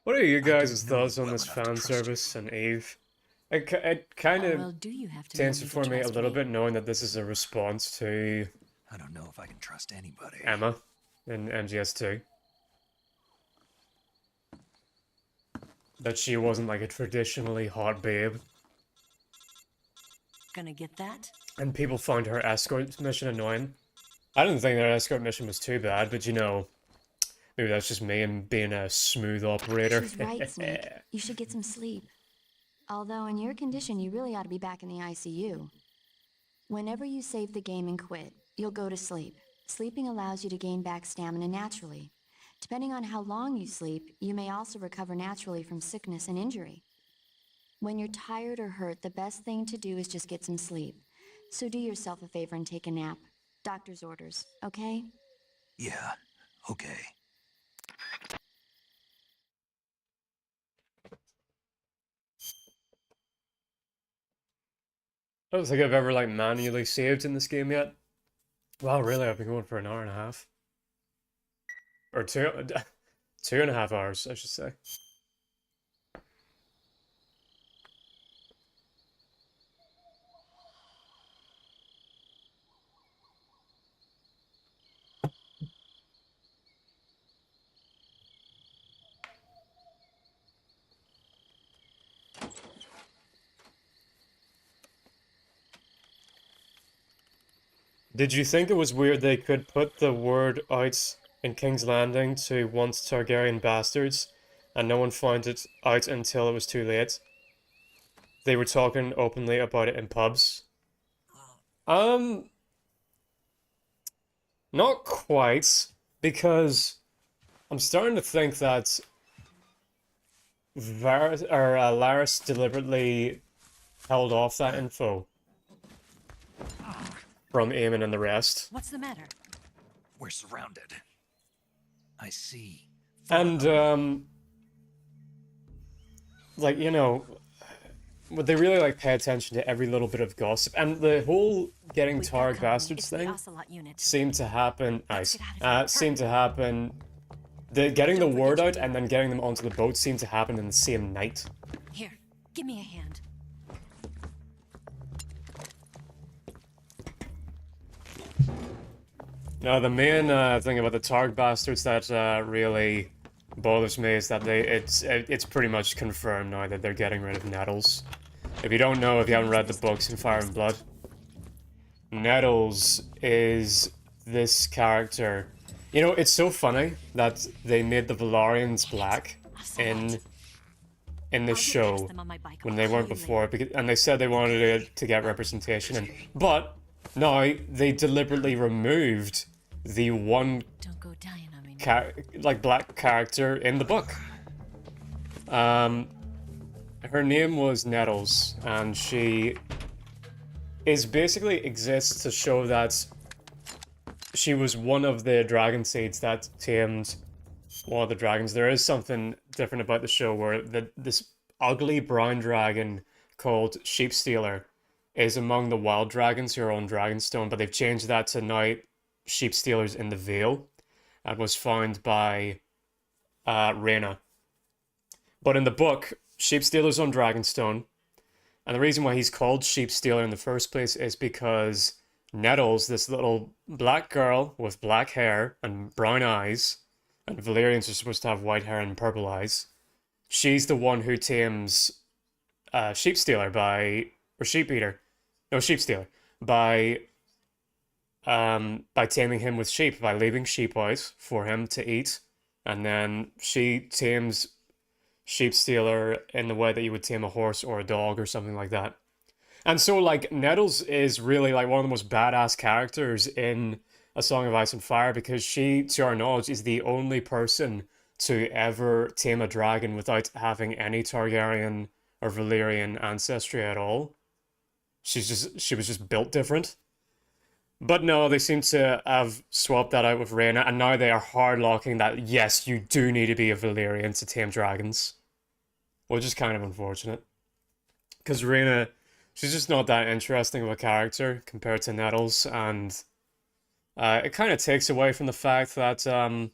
What are you guys' thoughts on this fan service and Eve? It kind of well, do you have to tends know to me for me a trust little bit, knowing that this is a response to I don't know if I can trust anybody. Emma in MGS2. That she wasn't like a traditionally hot babe. Gonna get that? And people found her escort mission annoying. I didn't think their escort mission was too bad, but you know, maybe that's just me and being a smooth operator. She's right, Snake. You should get some sleep. Although in your condition, you really ought to be back in the ICU. Whenever you save the game and quit, you'll go to sleep. Sleeping allows you to gain back stamina naturally. Depending on how long you sleep, you may also recover naturally from sickness and injury. When you're tired or hurt, the best thing to do is just get some sleep. So do yourself a favor and take a nap. Doctor's orders, okay? Yeah, okay. I don't think I've ever like manually saved in this game yet. Well, really, I've been going for an hour and a half. Or two. 2.5 hours, I should say. Did you think it was weird they could put the word out in King's Landing to once Targaryen bastards, and no one found it out until it was too late? They were talking openly about it in pubs. Not quite, because I'm starting to think that Laris deliberately held off that info from Eamon and the rest. What's the matter? We're surrounded. I see. And, like, you know, would they really, like, pay attention to every little bit of gossip? And the whole getting Targ bastards thing seemed to happen, getting the word out and then getting them onto the boat seemed to happen in the same night. Here, give me a hand. No, the main thing about the Targ bastards that really bothers me is that it's pretty much confirmed now that they're getting rid of Nettles. If you don't know, if you haven't read the books in Fire and Blood, Nettles is this character. You know, it's so funny that they made the Valarians black in the show when they weren't before, and they said they wanted it to get representation, but now they deliberately removed the one black character in the book. Her name was Nettles, and she basically exists to show that she was one of the dragon seeds that tamed one of the dragons. There is something different about the show where this ugly brown dragon called Sheepstealer is among the wild dragons who are on Dragonstone, but they've changed that to now Sheepstealers in the Vale, and was found by Rhaena. But in the book, Sheepstealer's on Dragonstone, and the reason why he's called Sheepstealer in the first place is because Nettles, this little black girl with black hair and brown eyes, and Valyrians are supposed to have white hair and purple eyes, she's the one who tames Sheepstealer by taming him with sheep, by leaving sheep out for him to eat, and then she tames Sheepstealer in the way that you would tame a horse or a dog or something like that. And so, like, Nettles is really, like, one of the most badass characters in A Song of Ice and Fire, because she, to our knowledge, is the only person to ever tame a dragon without having any Targaryen or Valyrian ancestry at all. She was just built different. But no, they seem to have swapped that out with Rhaena, and now they are hard-locking that, yes, you do need to be a Valyrian to tame dragons. Which is kind of unfortunate. Because Rhaena, she's just not that interesting of a character compared to Nettles, and it kind of takes away from the fact that a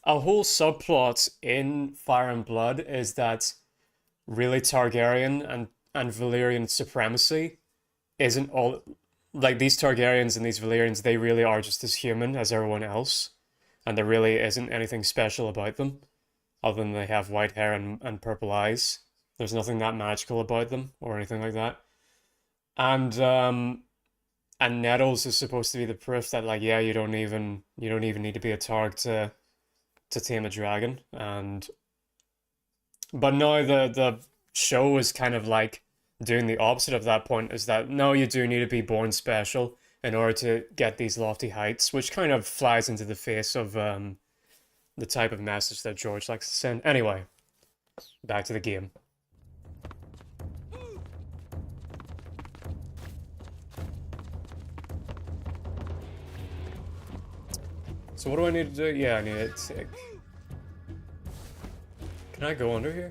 whole subplot in Fire and Blood is that really Targaryen and Valyrian supremacy isn't all... Like, these Targaryens and these Valyrians, they really are just as human as everyone else, and there really isn't anything special about them, other than they have white hair and purple eyes. There's nothing that magical about them, or anything like that. And Nettles is supposed to be the proof that, like, yeah, you don't even need to be a Targ to tame a dragon. But now the show is kind of like doing the opposite of that point, is that no, you do need to be born special in order to get these lofty heights, which kind of flies into the face of the type of message that George likes to send. Anyway, back to the game. So what do I need to do? Yeah, I need to take... Can I go under here?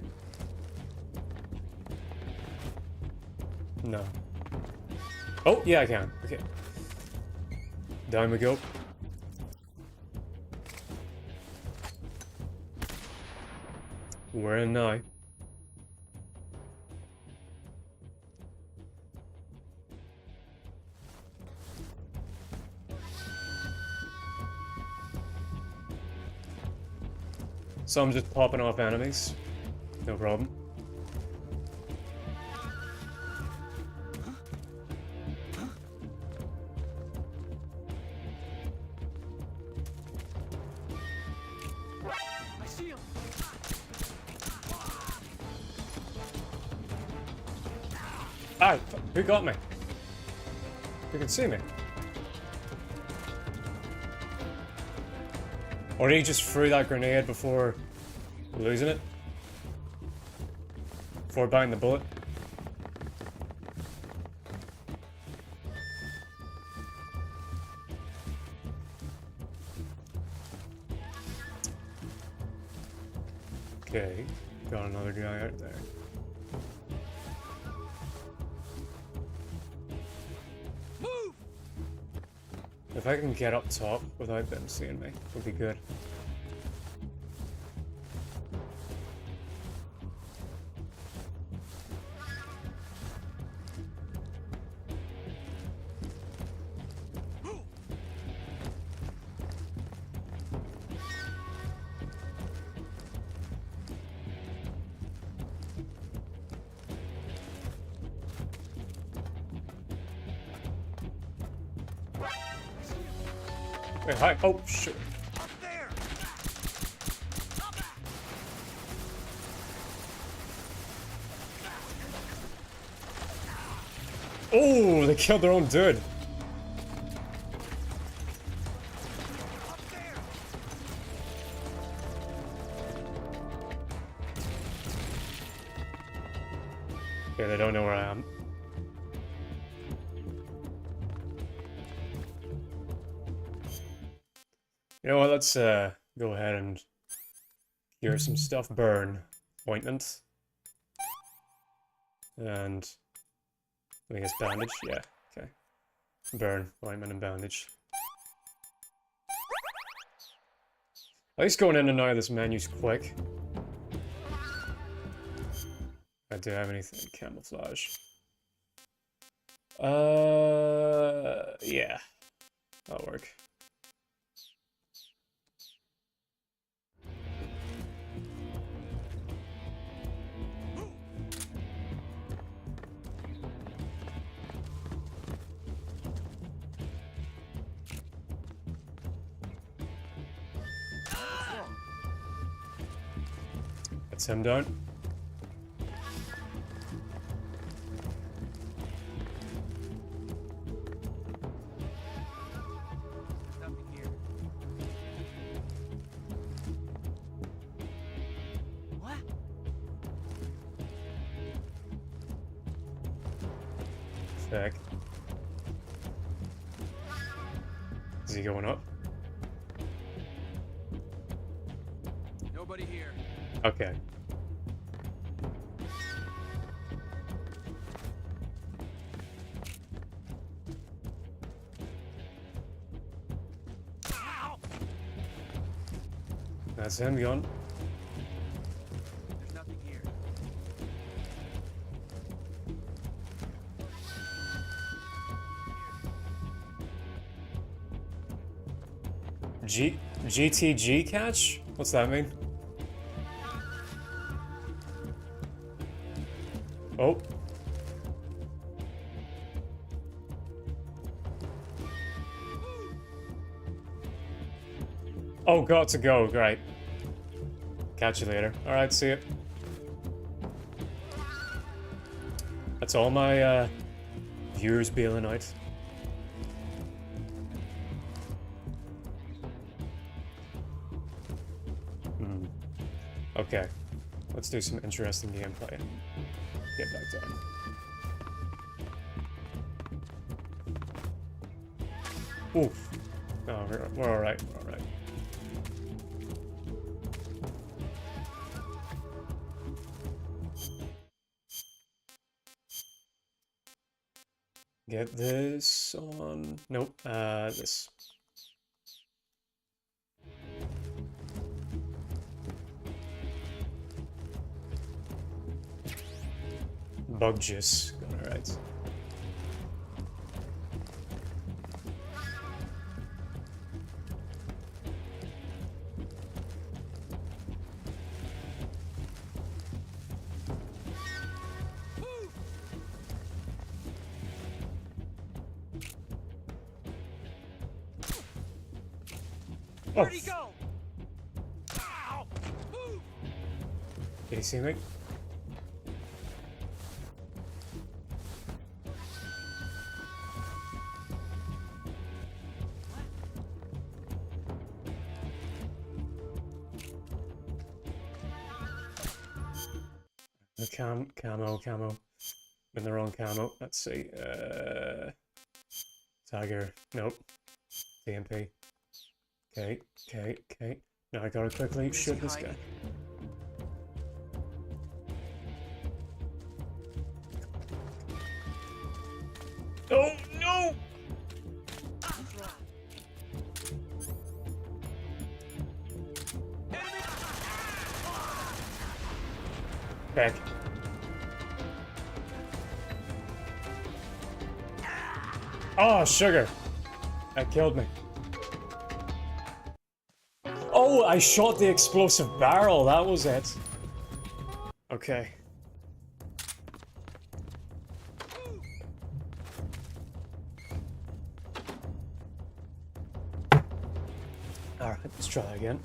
No. Oh, yeah, I can. Okay. Down we go. We're in now. So I'm just popping off enemies. No problem. I see him. Ah, who got me? Who can see me? Or he just threw that grenade before losing it? Before biting the bullet? Okay, got another guy out there. Move! If I can get up top without them seeing me, would be good. Hey, hi. Oh, shit. Oh, they killed their own dude. Yeah, they don't know where I am. You know what, let's go ahead and cure some stuff. Burn. Ointment. And I guess bandage, yeah, okay. Burn, ointment and bandage. At least going in and out of this menu's quick. I do have anything. Camouflage. Yeah. That'll work. That's him done. Nothing here. What? Sick. Is he going up? Nobody here. Okay. That's him gone. There's nothing here. GTG catch? What's that mean? Oh. Oh, got to go. Great. Catch you later. Alright, see ya. That's all my viewers bailing out. Okay. Let's do some interesting gameplay. Get back down. Oof. No, we're alright. We're alright. Get this on. Nope. This. Bug juice. Alright. Where'd he go? Did he see me? Camo. In the wrong camo. Let's see. Tiger. Nope. TMP. Okay. Now I gotta quickly shoot this guy. Oh no! Back. Oh, sugar. That killed me. Oh, I shot the explosive barrel. That was it. Okay. Alright, let's try that again.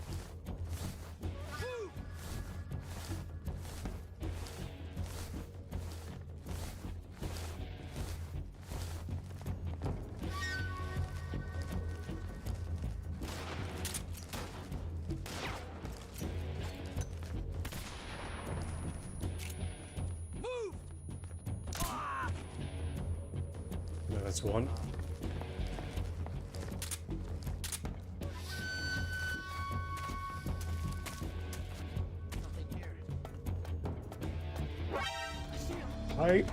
No, that's one. Hi.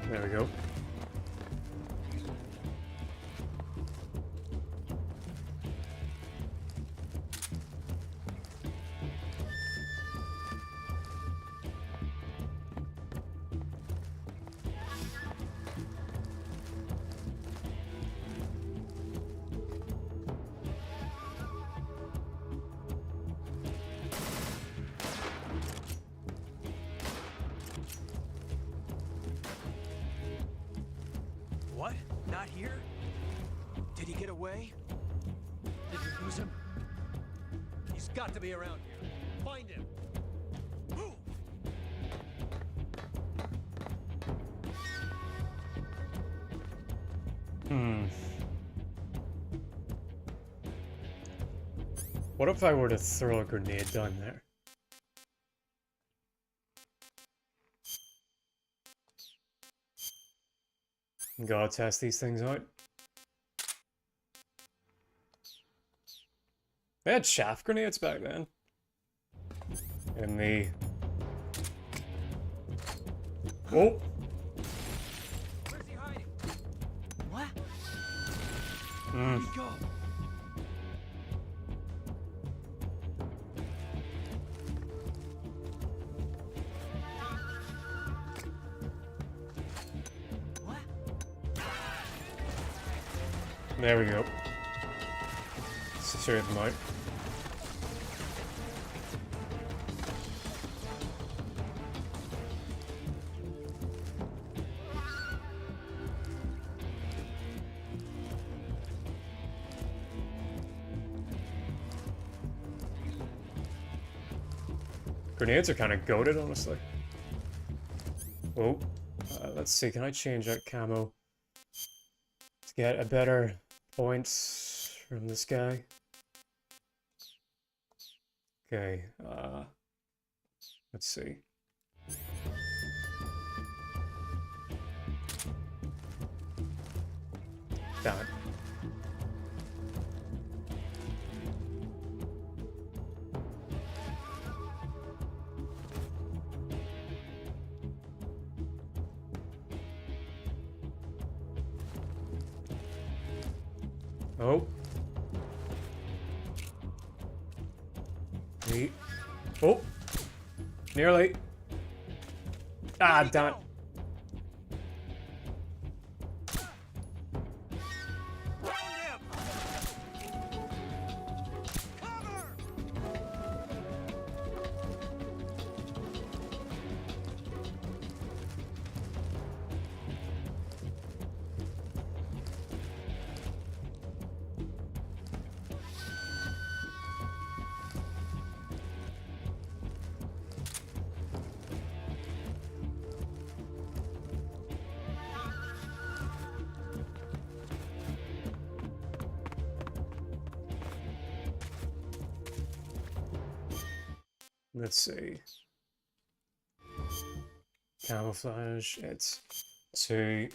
There we go. What? Not here? Did he get away? Did we lose him? He's got to be around here. Find him. Move! What if I were to throw a grenade down there? Gotta test these things out. They had chaff grenades back then. In the... Oh! Where's he hiding? What? Mm. Where'd he go? There we go. Straight them out. Grenades are kind of goated, honestly. Oh, let's see. Can I change that camo to get a better points from this guy? Okay. Let's see. Damn it. Oh. Wait. Oh. Nearly. Ah, damn it. Let's see. Camouflage, it's 2.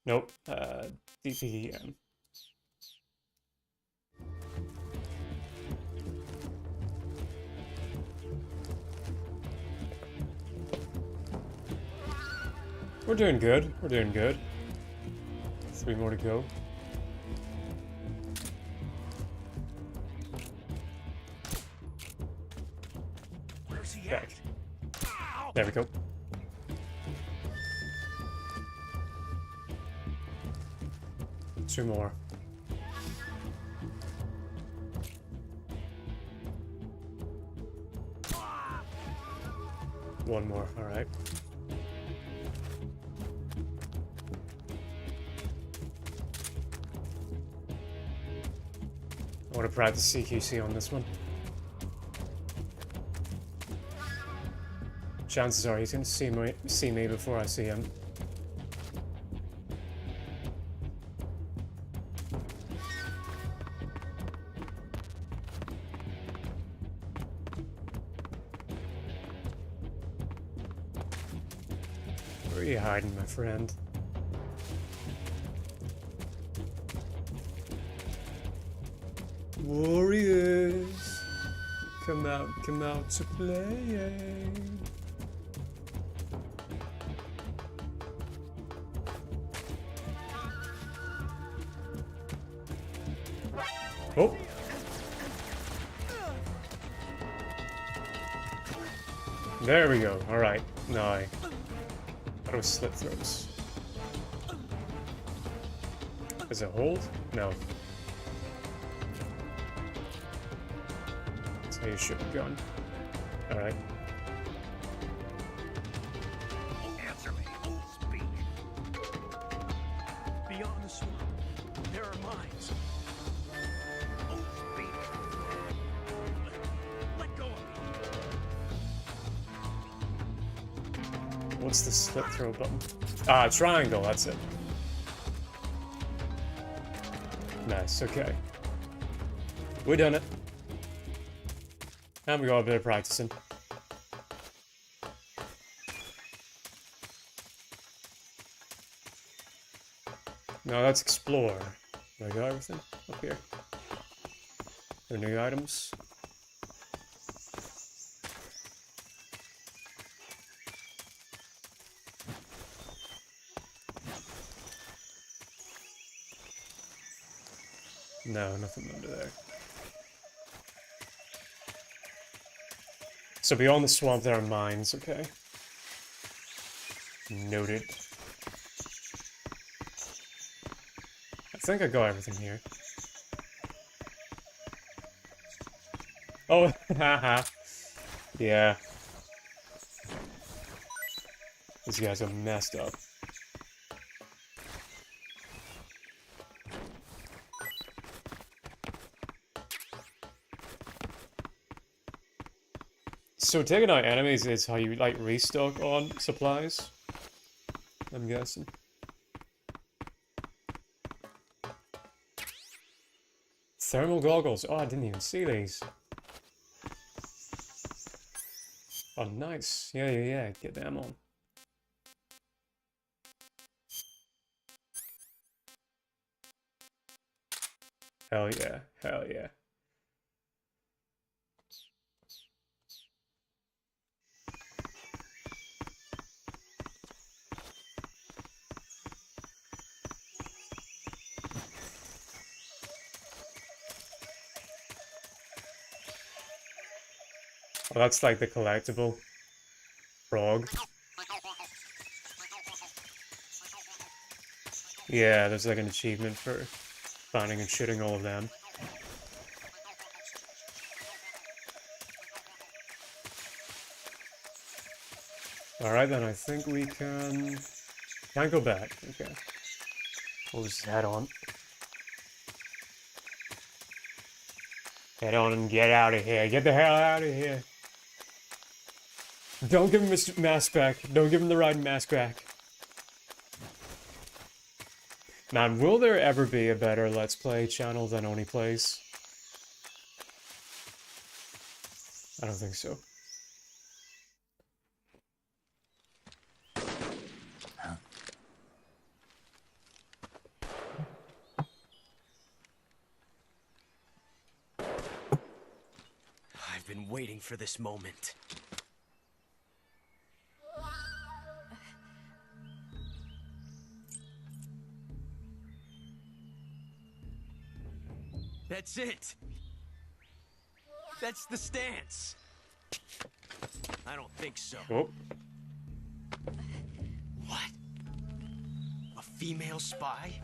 Nope, DPM. We're doing good, we're doing good. 3 more to go. Back. There we go. Two more. One more, alright. I want to practice CQC on this one. Chances are he's going to see me before I see him. Where are you hiding, my friend? Warriors, come out to play. Oh. There we go. All right. No, I thought it was slit throats. Is it hold? No. That's how you should have gone. All right. Answer me. Speak. Beyond the swamp, there are mines. Speak. Let go of me. What's the slit throat button? Ah, triangle. That's it. Nice. Okay. We done it. And we got a bit of practicing. Now let's explore. Do I got everything up here? Are there new items? No, nothing under there. So beyond the swamp there are mines, okay. Noted. I think I got everything here. Oh, haha. Yeah. These guys are messed up. So taking out enemies is how you, like, restock on supplies? I'm guessing. Thermal goggles. Oh, I didn't even see these. Oh, nice. Yeah. Get them on. Hell yeah. Oh, that's like the collectible frog. Yeah, there's like an achievement for finding and shooting all of them. Alright then, I think we can't go back. Okay. We'll just head on. Head on and get out of here. Get the hell out of here. Don't give him his mask back. Don't give him the riding mask back. Man, will there ever be a better Let's Play channel than Oni Plays? I don't think so. I've been waiting for this moment. That's it. That's the stance. I don't think so. Oh. What? A female spy?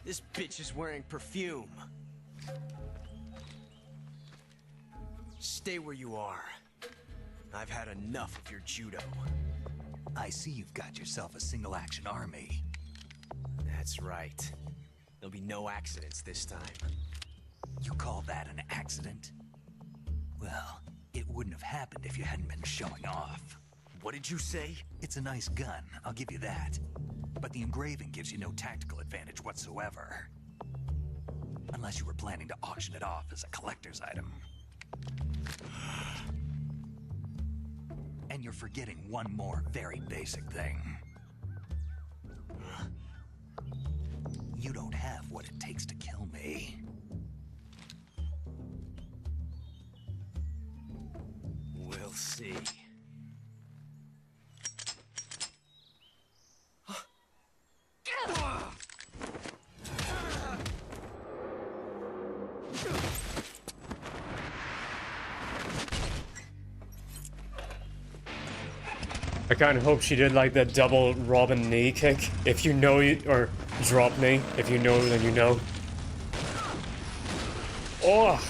This bitch is wearing perfume. Stay where you are. I've had enough of your judo. I see you've got yourself a single-action army. That's right. There'll be no accidents this time. You call that an accident? Well, it wouldn't have happened if you hadn't been showing off. What did you say? It's a nice gun, I'll give you that. But the engraving gives you no tactical advantage whatsoever. Unless you were planning to auction it off as a collector's item. And you're forgetting one more very basic thing. You don't have what it takes to kill me. We'll see. I kind of hope she did like that double Robin knee kick. If you know you, or drop knee. If you know, then you know. Oh!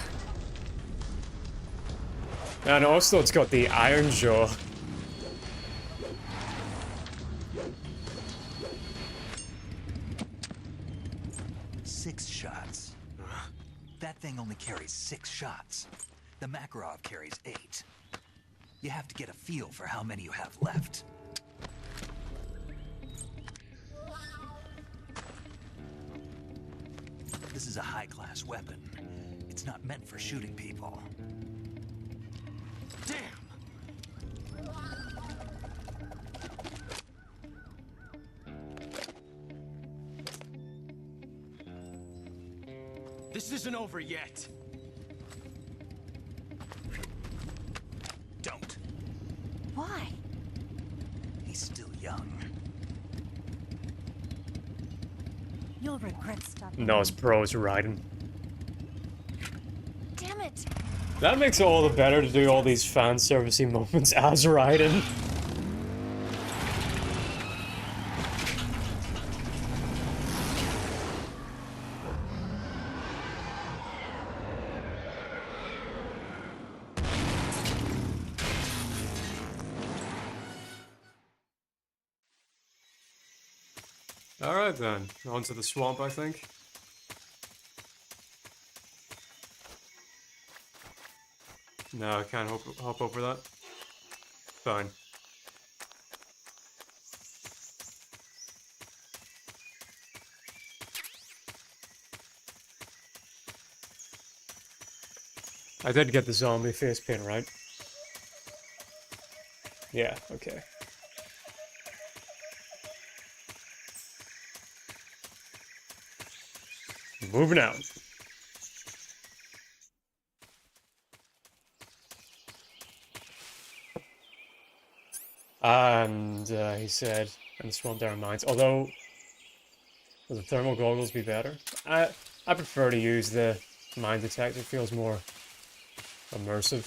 And also it's got the iron jaw. Six shots. That thing only carries 6 shots. The Makarov carries 8. You have to get a feel for how many you have left. This is a high-class weapon. It's not meant for shooting people. Damn! This isn't over yet. Don't. Why? He's still young. You'll regret stopping. No, it's pros riding. Damn it! That makes it all the better to do all these fan servicey moments as riding. Alright then, on to the swamp, I think. No, I can't hop over that. Fine. I did get the zombie face paint, right? Yeah, okay. Moving out. And he said, and the swamp there mines. Although, will the thermal goggles be better? I prefer to use the mine detector. It feels more immersive.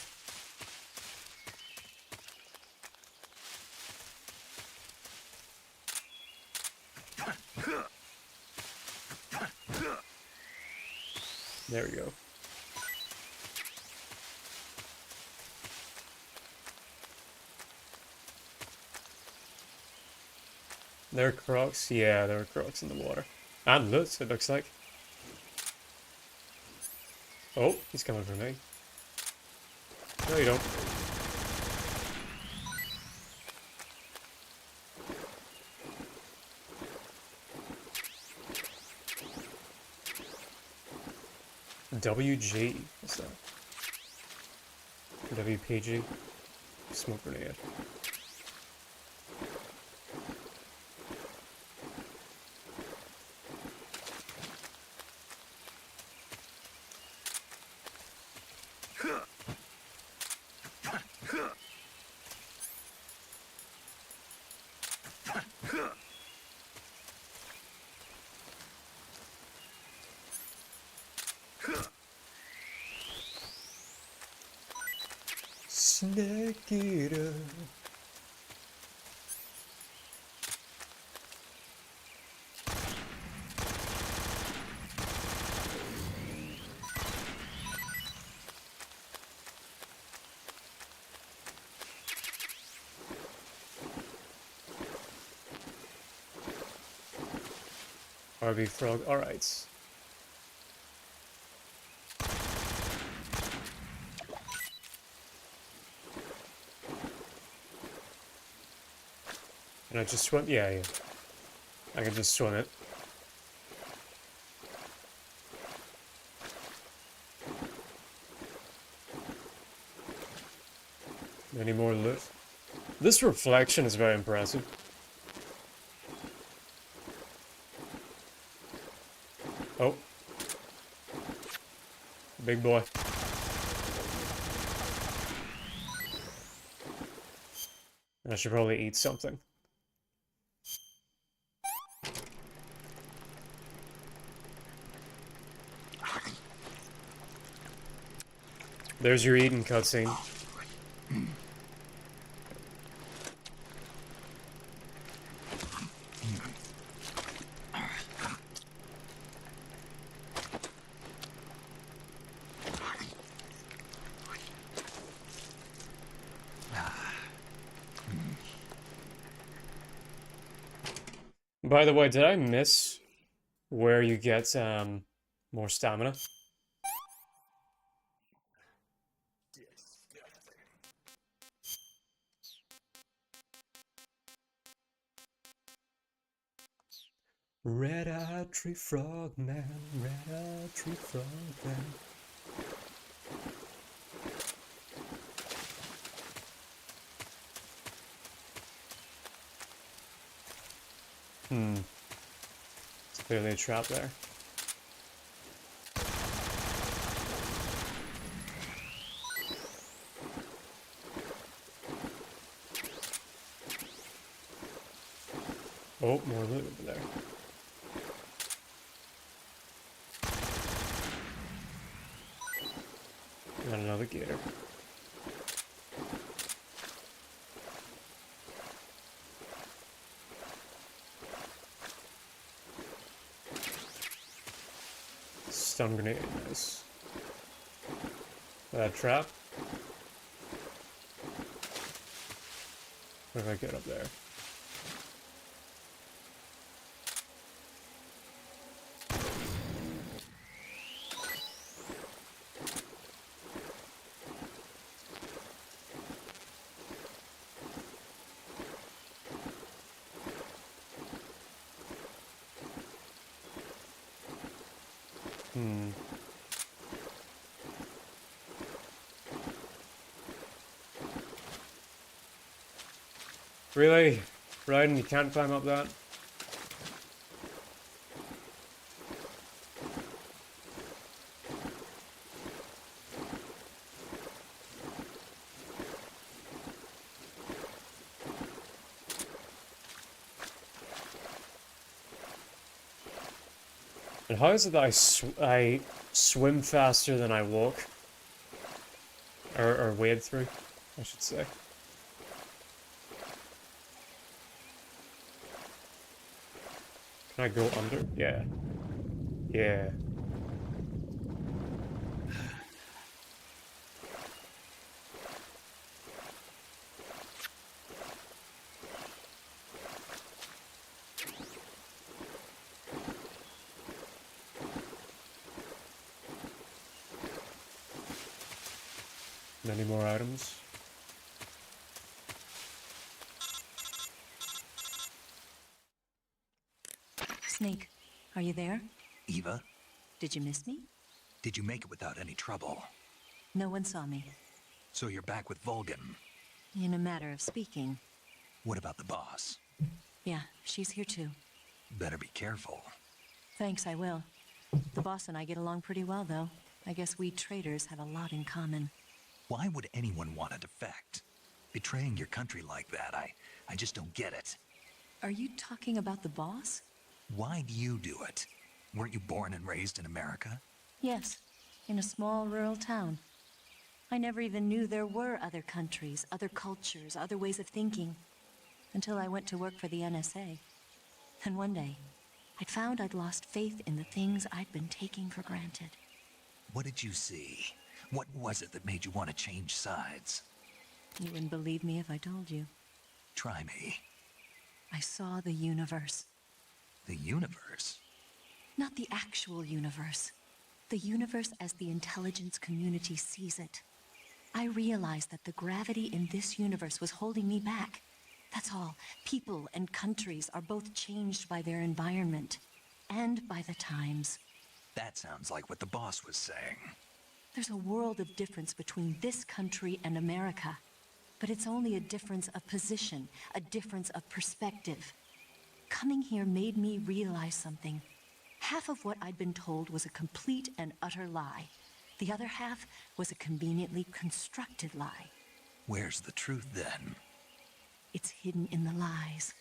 There we go. There are crocs? Yeah, there are crocs in the water. And loot, it looks like. Oh, he's coming for me. No, you don't. WG? What's that? WPG? Smoke grenade. Snake eater. RB frog, alright. Can I just swim? Yeah, yeah. I can just swim it. Any more loot? This reflection is very impressive. Oh. Big boy. I should probably eat something. There's your eating cutscene. By the way, did I miss where you get more stamina? Red-eyed tree frog man, red-eyed tree frog man. It's clearly a trap there. Oh, more loot over there. And another gator. Stun grenade, nice. That trap. What do I get up there? Really? Ryden, you can't climb up that? And how is it that I swim faster than I walk? Or wade through, I should say. Can I go under? Yeah. Yeah. Many more items. Snake, are you there? Eva, Did you miss me? did you make it without any trouble? No one saw me. So you're back with Vulcan. In a matter of speaking. What about the boss? Yeah, she's here too. Better be careful. Thanks, I will. The boss and I get along pretty well, though. I guess we traders have a lot in common. Why would anyone want to defect? Betraying your country like that, I just don't get it. Are you talking about the boss? Why do you do it? Weren't you born and raised in America? Yes, in a small rural town. I never even knew there were other countries, other cultures, other ways of thinking, until I went to work for the NSA. And one day, I'd found I'd lost faith in the things I'd been taking for granted. What did you see? What was it that made you want to change sides? You wouldn't believe me if I told you. Try me. I saw the universe. The universe? Not the actual universe. The universe as the intelligence community sees it. I realized that the gravity in this universe was holding me back. That's all. People and countries are both changed by their environment and by the times. That sounds like what the boss was saying. There's a world of difference between this country and America. But it's only a difference of position, a difference of perspective. Coming here made me realize something. Half of what I'd been told was a complete and utter lie. The other half was a conveniently constructed lie. Where's the truth then? It's hidden in the lies.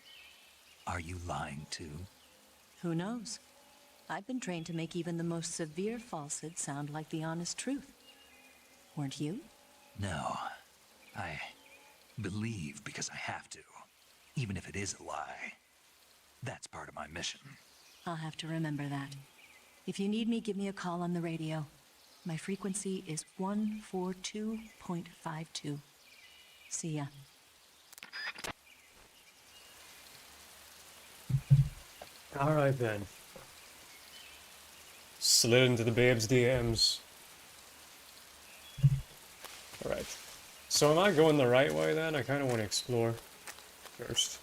Are you lying too? Who knows? I've been trained to make even the most severe falsehood sound like the honest truth. Weren't you? No. I believe because I have to, even if it is a lie. That's part of my mission. I'll have to remember that. If you need me, give me a call on the radio. My frequency is 142.52. See ya. Alright then. Slid into the babes' DMs. Alright. So am I going the right way then? I kind of want to explore first.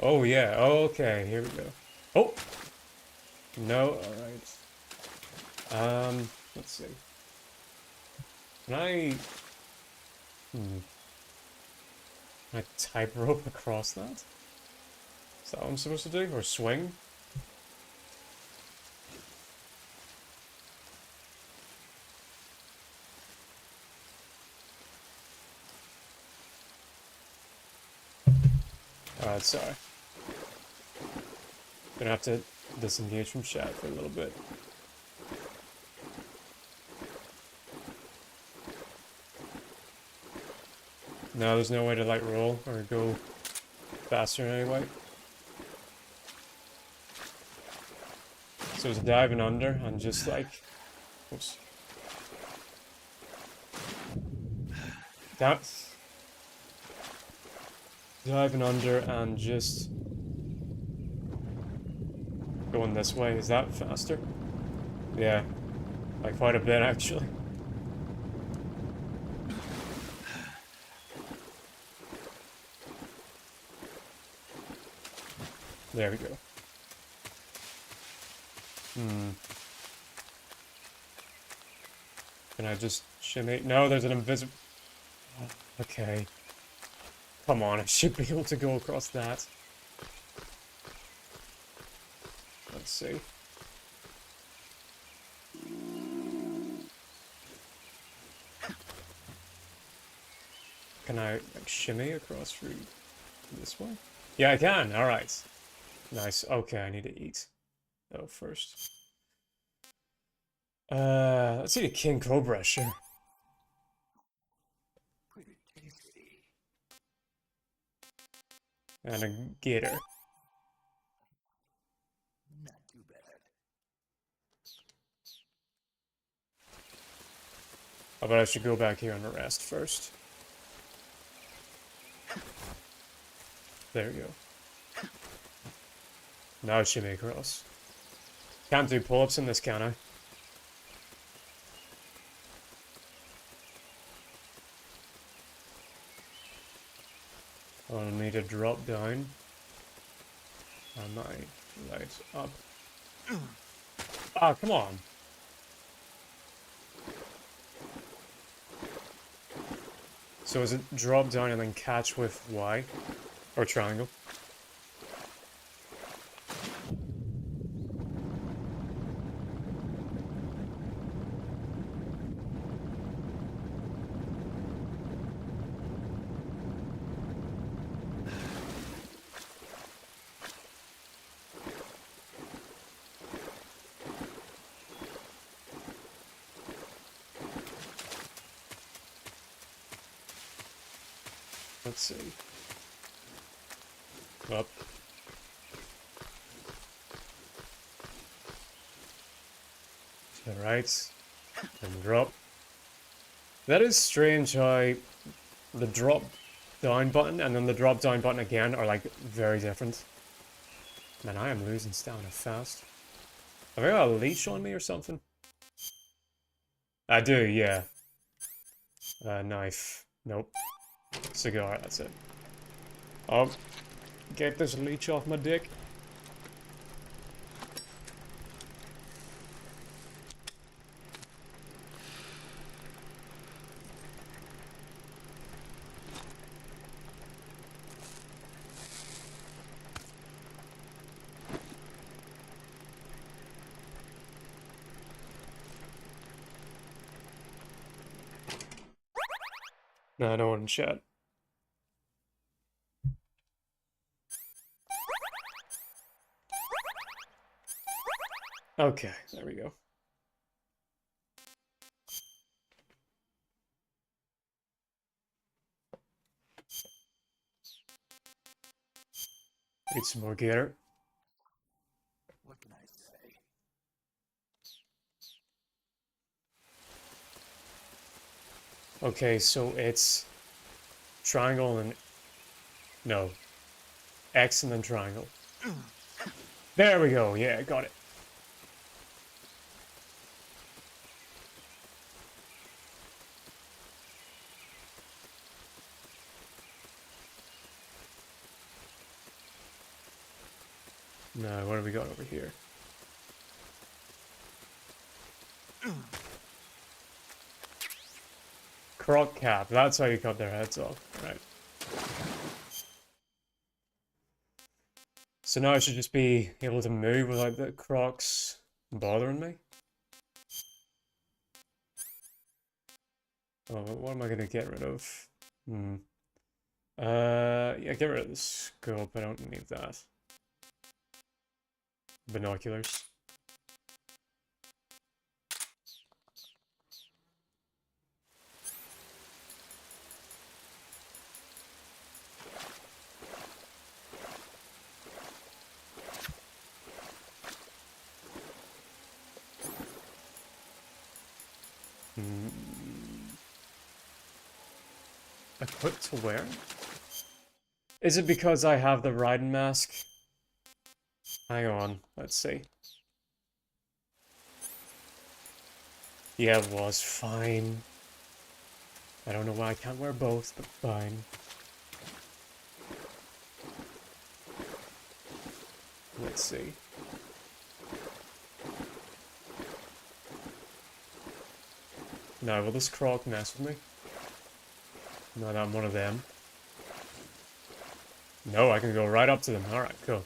Oh yeah, okay, here we go. Oh! No, alright. Let's see. Can I... Can I type rope across that? Is that what I'm supposed to do? Or swing? Alright, sorry. Gonna have to disengage from chat for a little bit. No, there's no way to like roll or go faster in any way. So it's diving under and just like, oops. That's diving under and just going this way. Is that faster? Yeah, like quite a bit actually. There we go. Can I just shimmy? No, there's an invisible... Okay. Come on, I should be able to go across that. Let's see. Can I like shimmy across through this way? Yeah, I can. All right. Nice. Okay, I need to eat. Oh, first. Let's eat a king cobra, sure. And a gator. Not too bad. Oh, but I should go back here and rest first. There you go. Now shimmy across. Can't do pull-ups in this, can I? I'll need to drop down. And my light up. Ah, come on. So is it drop down and then catch with Y? Or triangle? Let's see. Up. To the right. And drop. That is strange how the drop down button and then the drop down button again are like very different. Man, I am losing stamina fast. Have I got a leash on me or something? I do, yeah. Knife. Nope. Cigar, that's it. Oh, get this leech off my dick. No, no one in chat. Okay, there we go. Need some more gear. What can I say? Okay, so it's triangle and no. X and then triangle. There we go, yeah, got it. Now, what do we got over here? Croc cap, that's how you cut their heads off, right. So now I should just be able to move without the crocs bothering me? Oh, what am I gonna get rid of? Yeah, get rid of the scope, I don't need that. Binoculars. Equip to wear? Is it because I have the riding mask? Hang on, let's see. Yeah, it was fine. I don't know why I can't wear both, but fine. Let's see. Now, will this croc mess with me? No, I'm one of them. No, I can go right up to them. Alright, cool.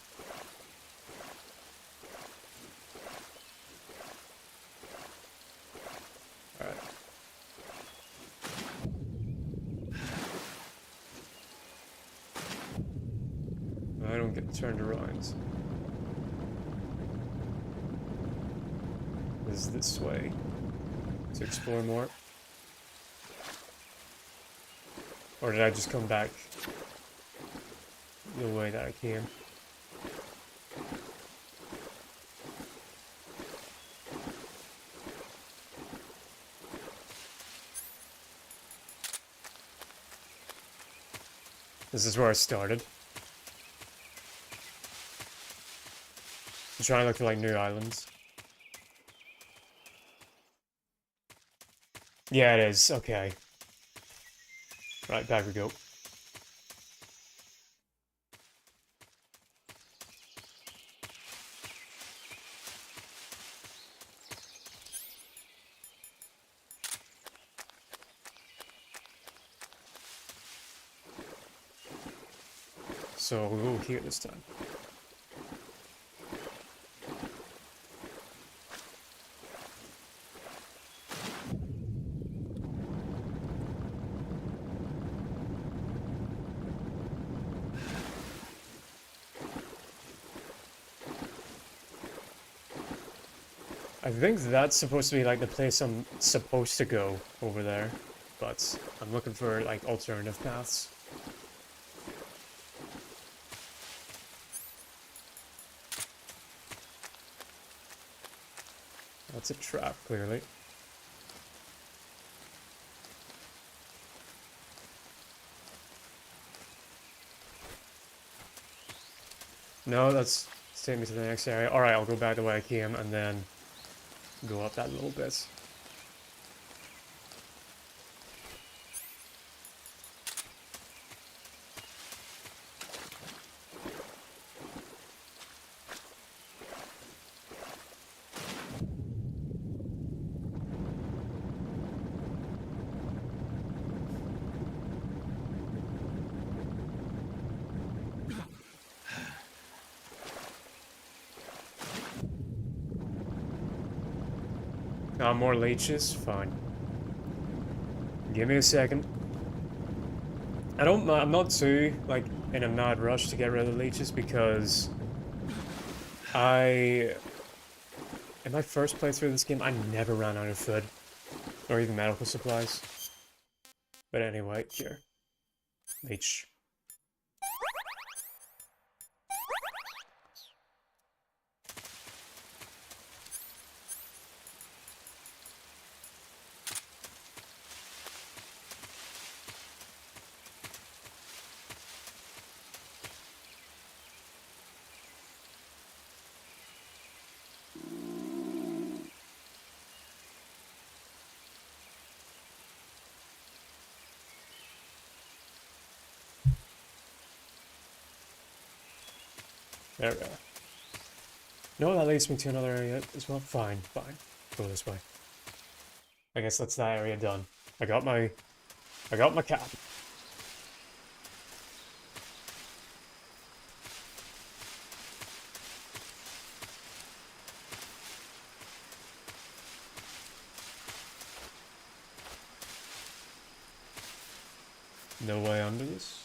Alright. turned around. Is this way to explore more? Or did I just come back the way that I came? This is where I started. I'm trying to look for like new islands. Yeah, it is. Okay. Right, back we go. So we'll go here this time. I think that's supposed to be like the place I'm supposed to go over there, but I'm looking for like alternative paths. That's a trap, clearly. No, that's take me to the next area. Alright, I'll go back the way I came and then go up that little bit. More leeches? Fine. Give me a second. I'm not too, like, in a mad rush to get rid of the leeches because in my first playthrough of this game, I never ran out of food. Or even medical supplies. But anyway, here. Leech. There we are. No, that leads me to another area as well. Fine, fine. Go this way. I guess that's that area done. I got my cap. No way under this.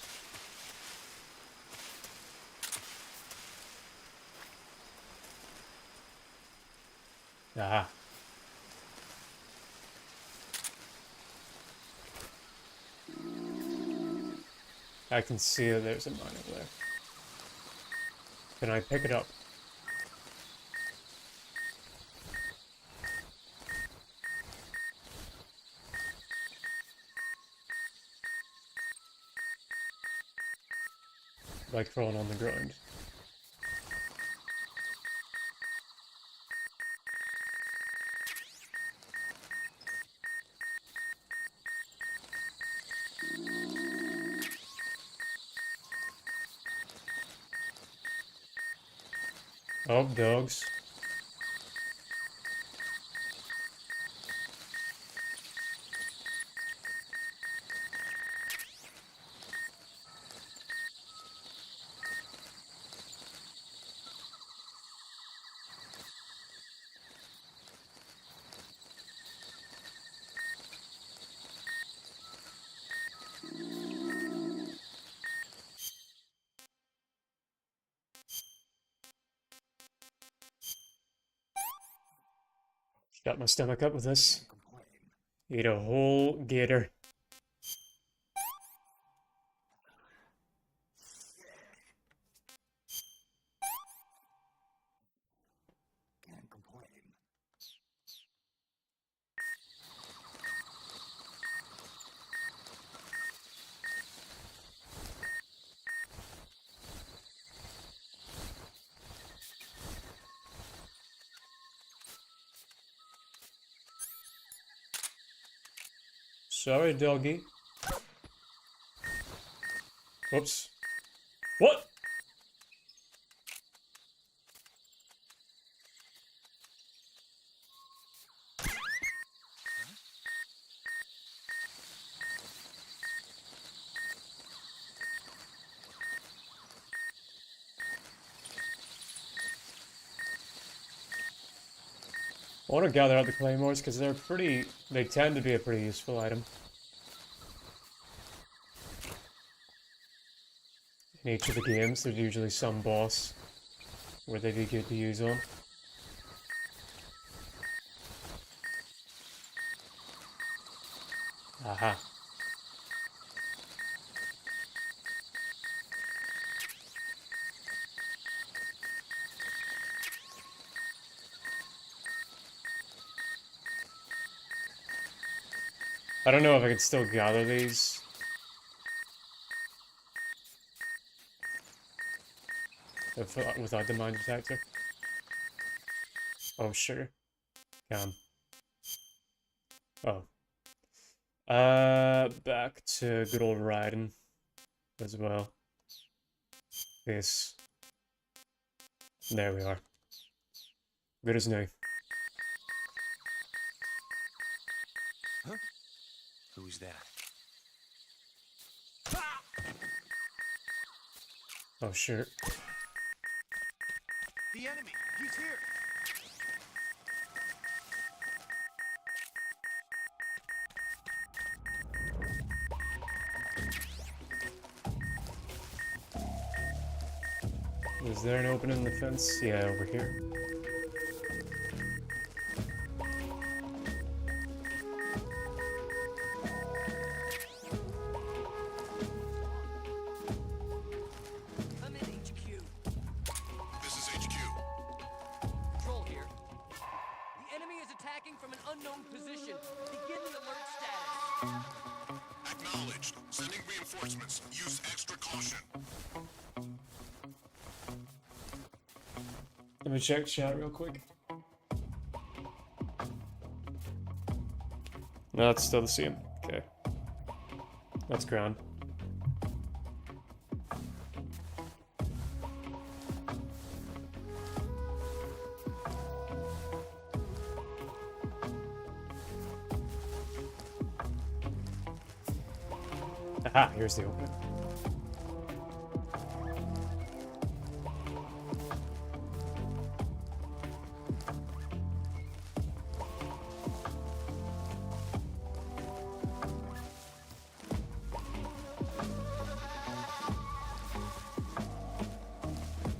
Ah. I can see that there's a mine over there. Can I pick it up? Like crawling on the ground. Oh, dogs. Got my stomach up with this. Eat a whole gator. Sorry, doggy. Whoops. What? I want to gather out the claymores because they tend to be a pretty useful item. In each of the games, there's usually some boss where they'd be good to use on. Aha. I don't know if I can still gather these. Without the mine detector. Oh, sure. Can. Oh. Back to good old Raiden as well. This. There we are. Good as new. Huh? Who's that? Oh, sure. The enemy! He's here! Is there an opening in the fence? Yeah, over here. I'm in HQ. This is HQ. Patrol here. The enemy is attacking from an unknown position. Begin the alert status. Acknowledged. Sending reinforcements. Use extra caution. Let me check chat real quick. No, it's still the same. Okay. That's grand. Aha, here's the opening.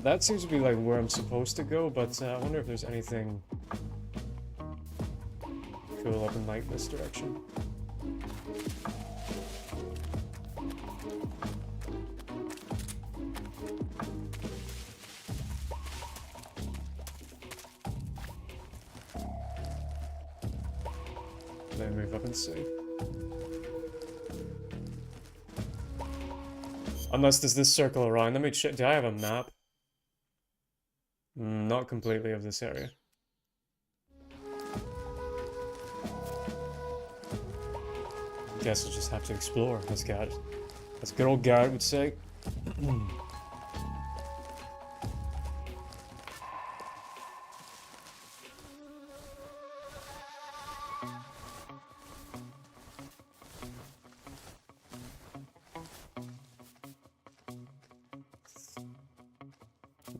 That seems to be like where I'm supposed to go, but I wonder if there's anything cool up in like this direction. Then move up and see. Unless there's this circle around. Let me check. Do I have a map? Not completely of this area. Guess I'll just have to explore. That's Garrett. As good old Garrett would say.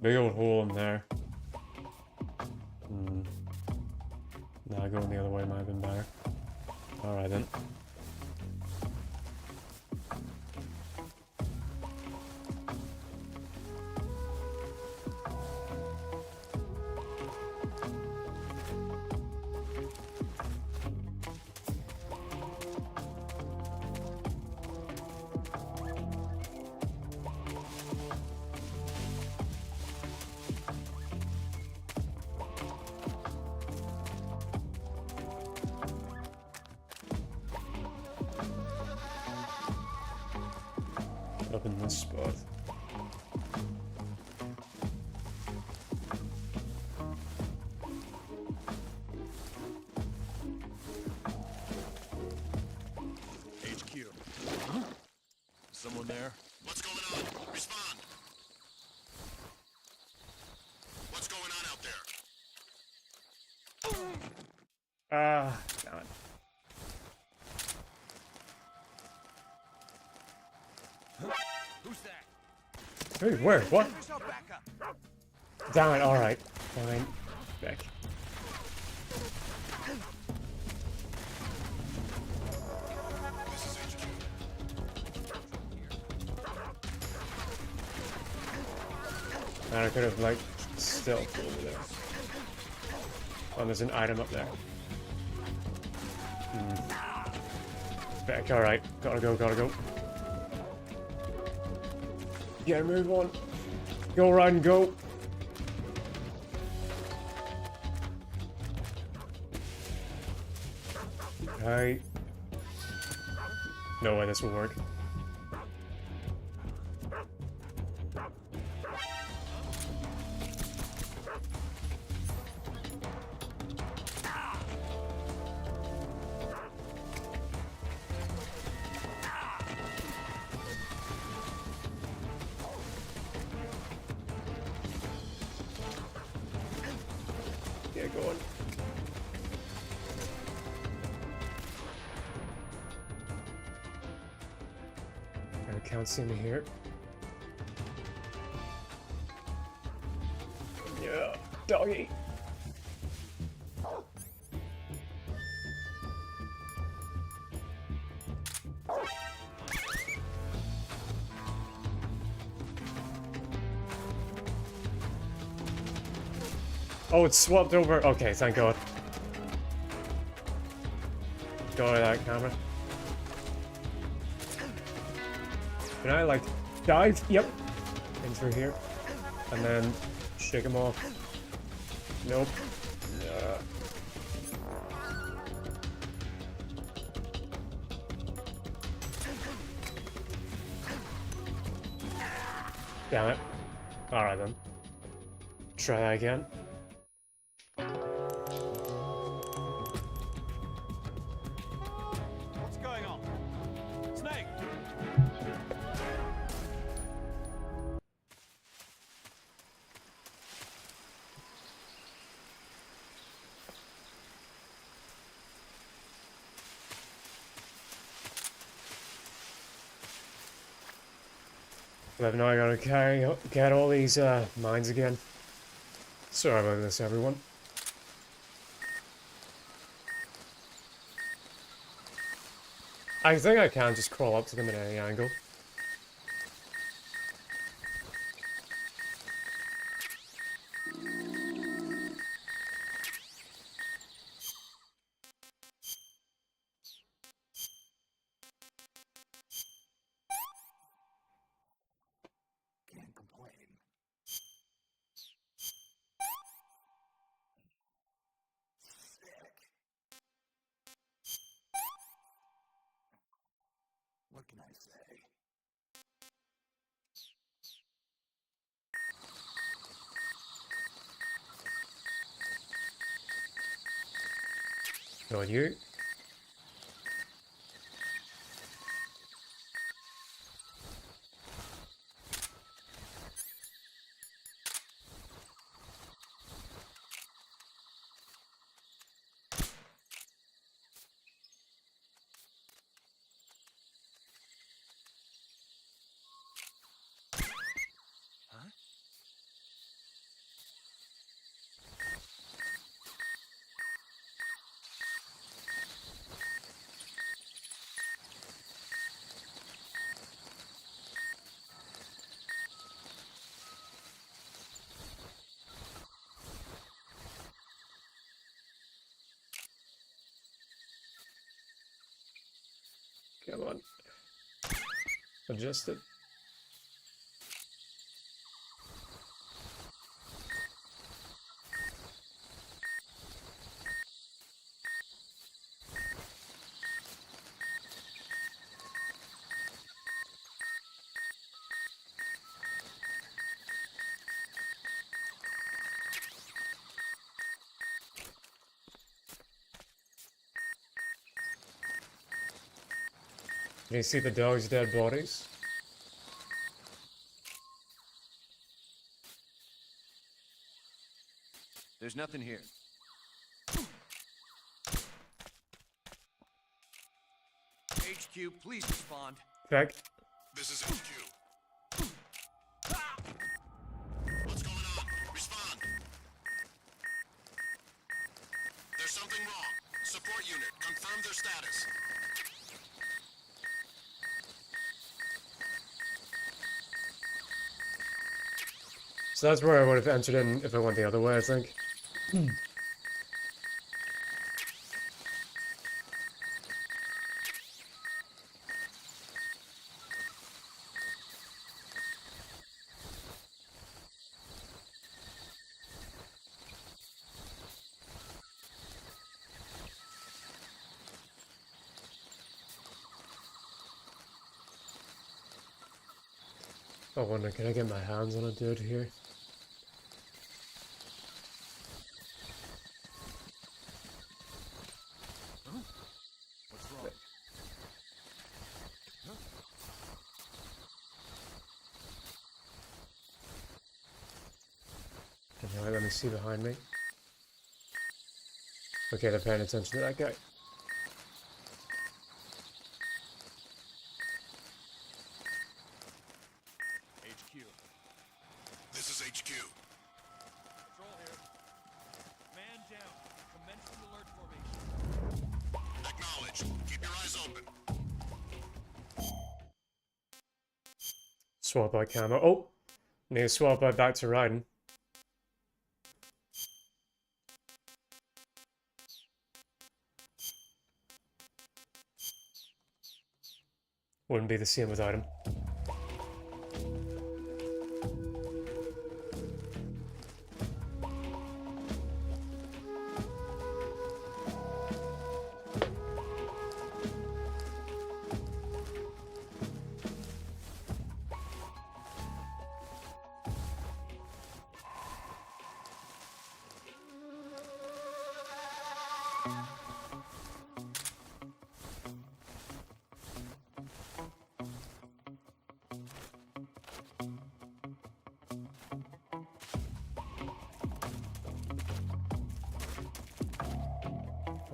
Big old hole in there. Nah, going the other way might have been better. Alright then. Up in this spot. HQ. Someone there? What's going on? Respond. What's going on out there? Ah, damn it. Who's that? Hey, where? What? Damn it, alright. Fine. Back. And I could have, like, stealthed over there. Oh, there's an item up there. Back, alright. Gotta go, gotta go. Yeah, move on. Go, Ryan, go. Okay. No way this will work. Get going. I can't see me here. Yeah, doggy. Oh, it's swapped over. Okay, thank God. Go to that camera. Can I, like, dive? Yep. In through here. And then shake him off. Nope. Damn it. Alright then. Try that again. What's going on? Snake! But now I gotta get all these mines again. Sorry about this, everyone. I think I can just crawl up to them at any angle. Can't complain. Sick. What can I say? Not you. Come on. Adjust it. Can you see the dog's dead bodies? There's nothing here. HQ, please respond. Back. This is HQ. What's going on? Respond. There's something wrong. Support unit, confirm their status. So that's where I would have entered in if I went the other way, I think. I wonder, can I get my hands on a dude here? What's wrong? Alright, let me see behind me. Okay, they're paying attention to that guy. HQ. This is HQ. Patrol here. Man down. Commence the alert formation. Acknowledged. Keep your eyes open. Swap out camo. Oh! Need to swap out back to riding. Wouldn't be the same without him.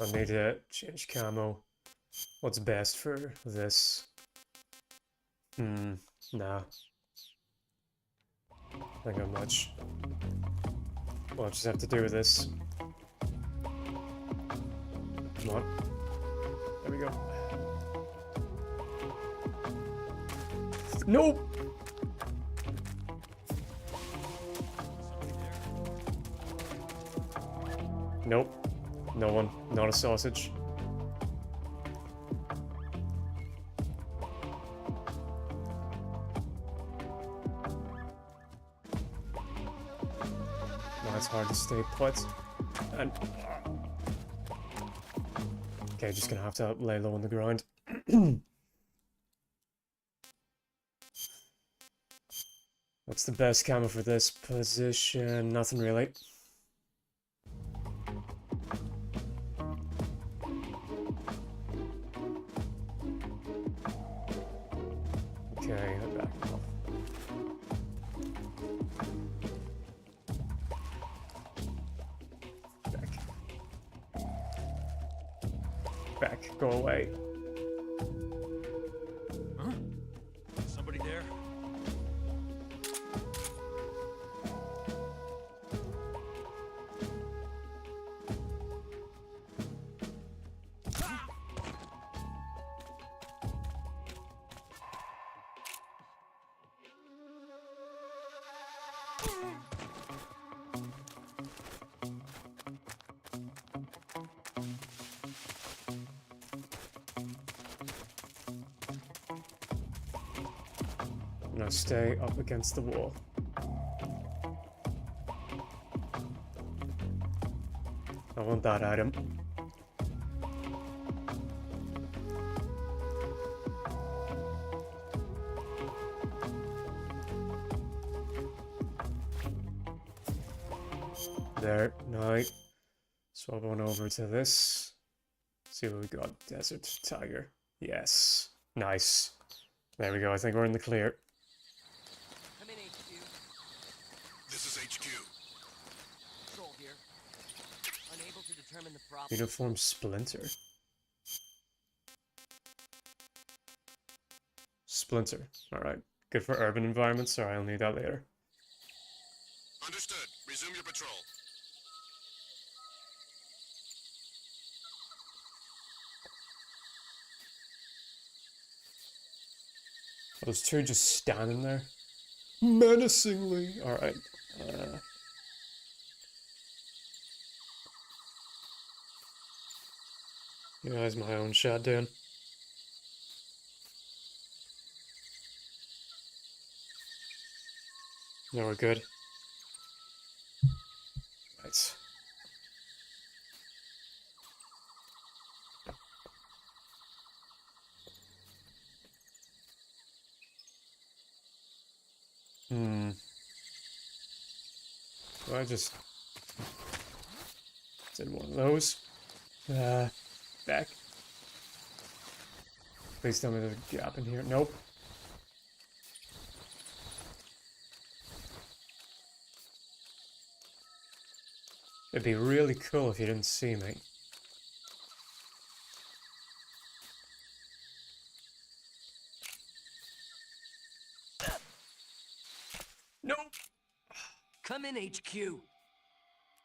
I need to change camo. What's best for this? Nah. I think I'm much. Well, I just have to do with this. Come on. There we go. Nope! Nope. No one. Not a sausage. Well, it's hard to stay put. And... Okay, just gonna have to lay low on the ground. What's the best camo for this position? Nothing really. Okay, I'm back off. Back. Go away. Huh? Somebody there? Now stay up against the wall. I want that item. There, now swap on over to this. See what we got. Desert Tiger. Yes. Nice. There we go. I think we're in the clear. Come in, HQ. This is HQ. Control here. Unable to determine the problem. Uniform Splinter. Splinter. Alright. Good for urban environments. Sorry, I'll need that later. Understood. Resume your patrol. Those two just standing there. Menacingly. Alright. Yeah, that's my own shot doing. No, we're good. Right. Do I just did one of those? Back. Please tell me there's a gap in here. Nope. It'd be really cool if you didn't see me. Nope. Come in, HQ.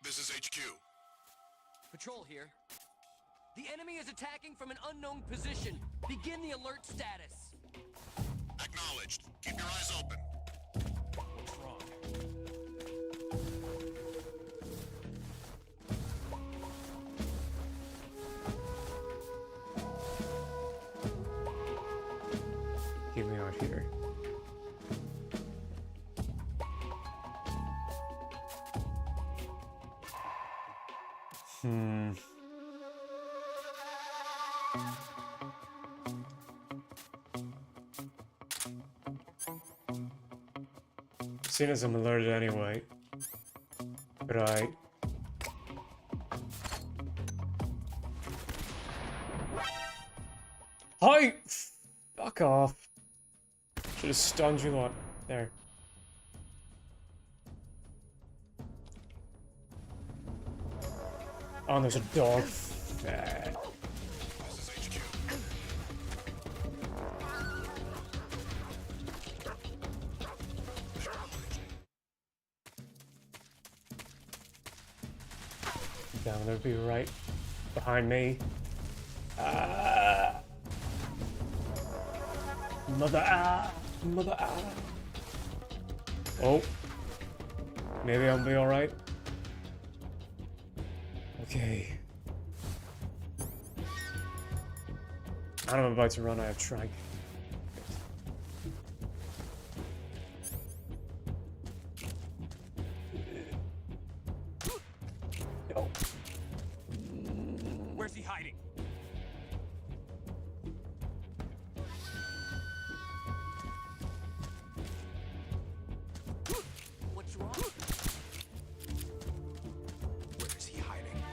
This is HQ. Patrol here. The enemy is attacking from an unknown position. Begin the alert status. Acknowledged. Keep your eyes open. What's wrong? Keep me out here. Seeing as I'm alerted anyway, could I... Hi! Fuck off. Should have stunned you lot. There. Oh, and there's a dog. Down there, be right behind me. Mother. Oh. Maybe I'll be alright. Okay. And I'm about to run out of trank. Go. Where's he hiding? What's wrong? Where is he hiding?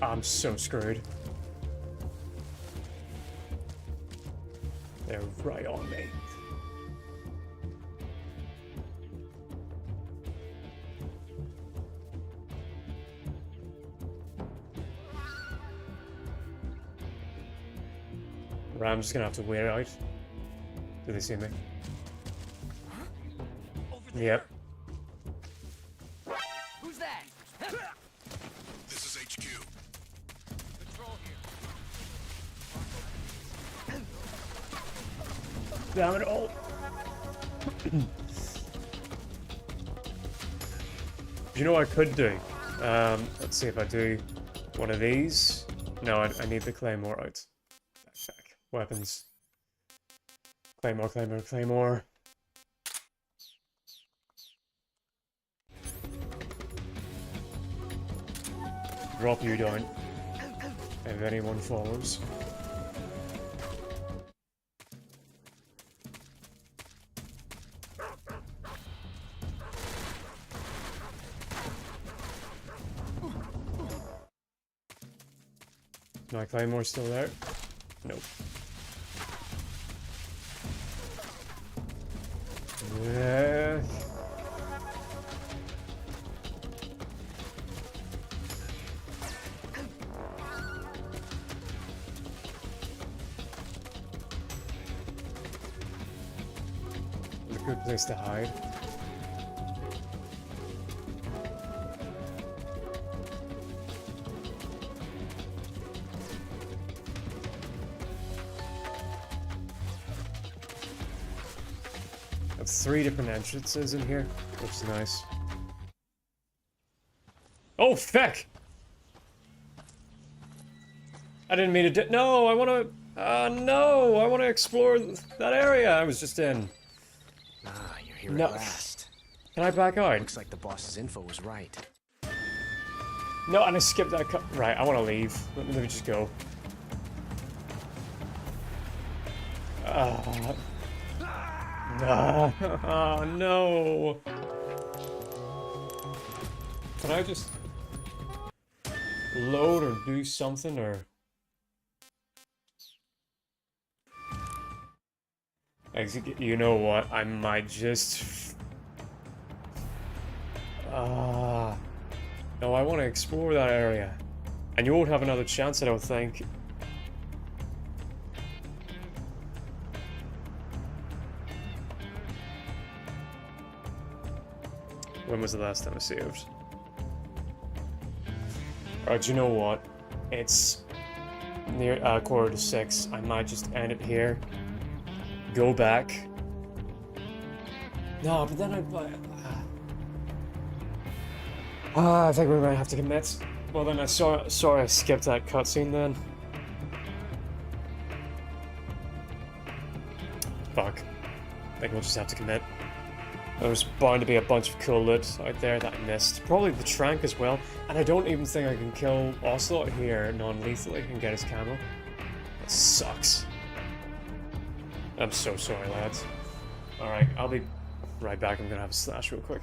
I'm so screwed. They're right on me. I'm just gonna have to wait out. Do they see me? Yep. Who's that? This is HQ. Patrol here. Damn it all. You know what I could do? Let's see if I do one of these. No, I need the claymore out. Backpack. Weapons. Claymore. Drop you down. If anyone follows. My claymore's still there. Nope. Yeah. It's a good place to hide. Three different entrances in here, which is nice. Oh, feck! I didn't mean to no, I wanna... no! I wanna explore that area I was just in. Ah, you're here No. at last. Can I back out? Looks like the boss's info was right. No, and I skipped that cut. Right, I wanna leave. Let me just go. Oh, no. Can I just load or do something, or... You know what? I might just... no, I want to explore that area. And you won't have another chance, I don't think. When was the last time I saved? Alright, you know what? It's near 5:45. I might just end it here. Go back. No, but then I think we might have to commit. Well then, sorry I skipped that cutscene then. Fuck. I think we'll just have to commit. There's bound to be a bunch of cool loot out there that I missed. Probably the Trank as well. And I don't even think I can kill Ocelot here non-lethally and get his camo. That sucks. I'm so sorry, lads. Alright, I'll be right back. I'm gonna have a slash real quick.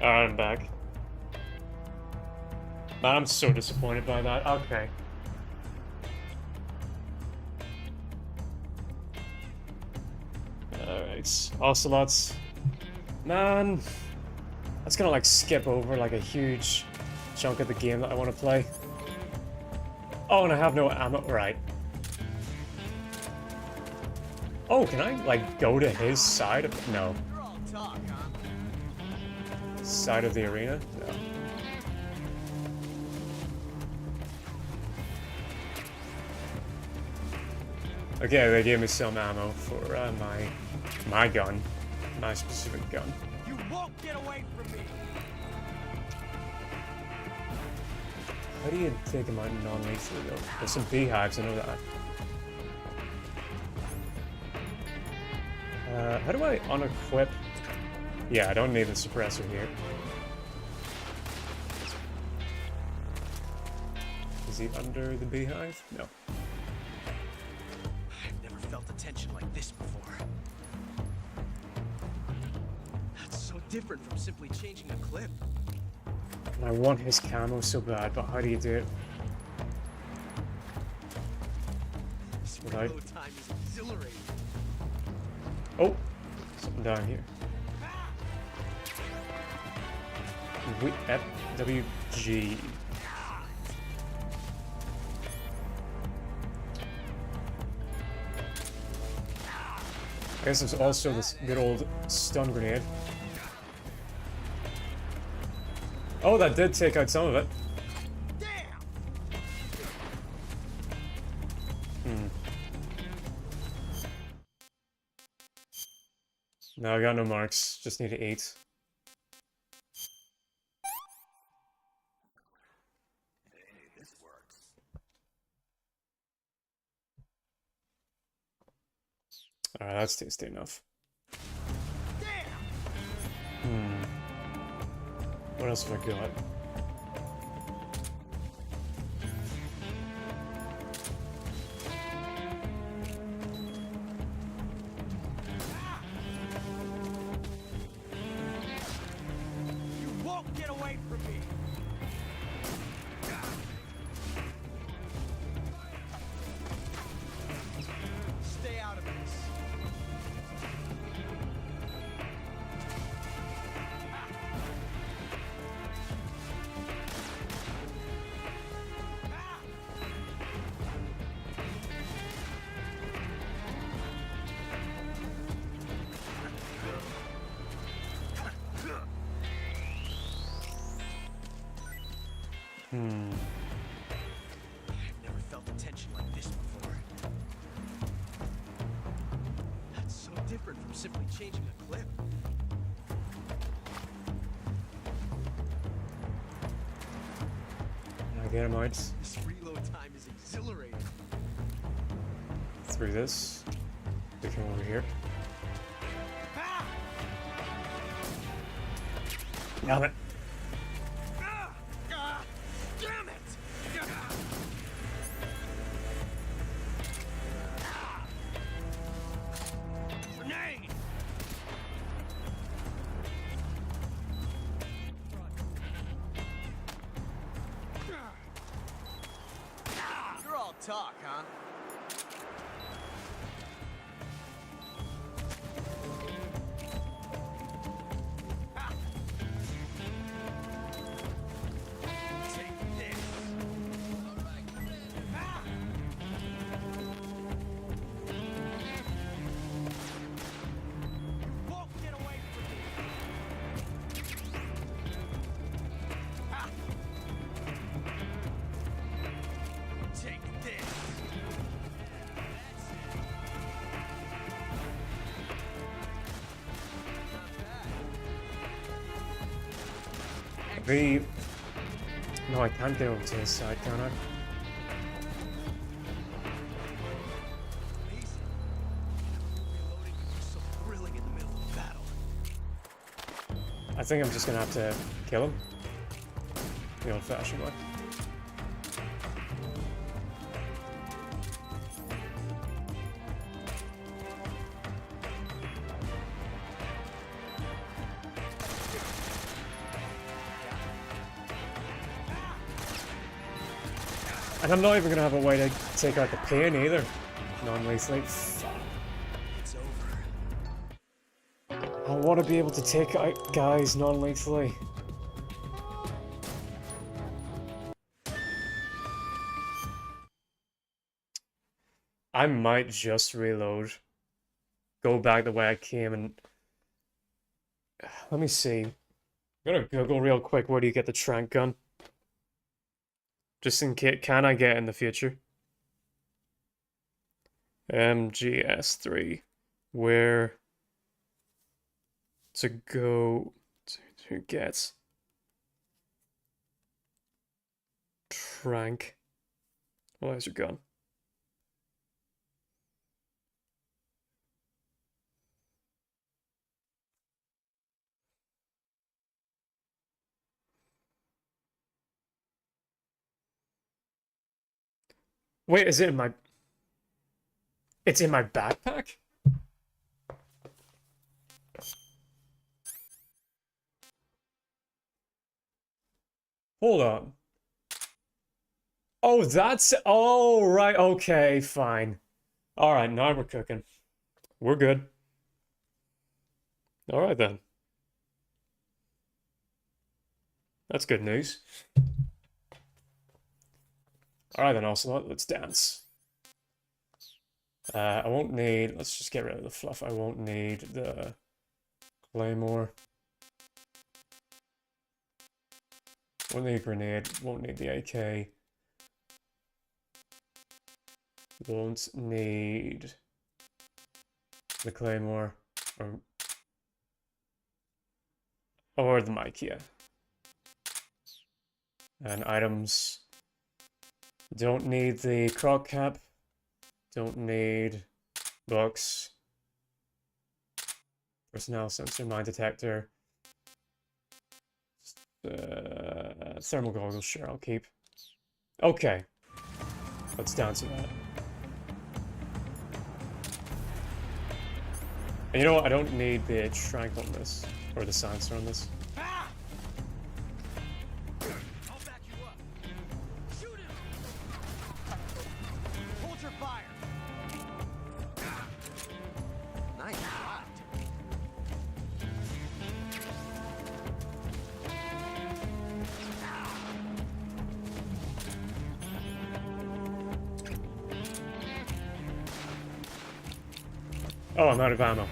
Alright, I'm back. Man, I'm so disappointed by that. Okay. Alright. Ocelots. Man. That's gonna like skip over like a huge chunk of the game that I want to play. Oh, and I have no ammo. Right. Oh, can I, like, go to his side of... No. Side of the arena? No. Okay, they gave me some ammo for my gun. My specific gun. You won't get away from me! How do you take him out non-lethally, though? There's some beehives, I know that. How do I unequip? Yeah, I don't need the suppressor here. Is he under the beehive? No. I've never felt a tension like this before. That's so different from simply changing a clip. And I want his camo so bad, but how do you do it? This Right. reload time is exhilarating. Oh, something down here. FWG. I guess there's also this good old stun grenade. Oh, that did take out some of it. No, I got no marks. Just need to eat. Hey, this works. Alright, that's tasty enough. What else have I got? You won't get away from me! Stay out of this. I've never felt a tension like this before. That's so different from simply changing a clip. Can I get him out? This reload time is exhilarating. Through this. We come over here. Damn it. Damn it! Grenade! You're all talk, huh? Take this. Won't get away from me. Take this. The... No, I can't get over to his side, can I? Reloading is so thrilling in the middle of battle. I think I'm just gonna have to kill him. The old-fashioned way. And I'm not even gonna have a way to take out the pain either. Non-lethally. It's over. I want to be able to take out guys non-lethally. I might just reload. Go back the way I came and... Let me see. I'm gonna Google real quick, where do you get the trank gun? Just in case, can I get in the future? MGS3. Where to go to get trank laser gun. Wait, is it in my... It's in my backpack? Hold on. Oh, that's... Oh, right. Okay, fine. All right, now we're cooking. We're good. All right, then. That's good news. All right, then, Ocelot, let's dance. I won't need... Let's just get rid of the fluff. I won't need the claymore. Won't need a grenade. Won't need the AK. Won't need the claymore. Or the mic, yeah. And items. Don't need the croc cap. Don't need books. Personnel sensor, mine detector. Thermal goggles, sure, I'll keep. Okay. Let's dance to that. And you know what? I don't need the trank on this. Or the silencer on this. Oh, I'm out of ammo.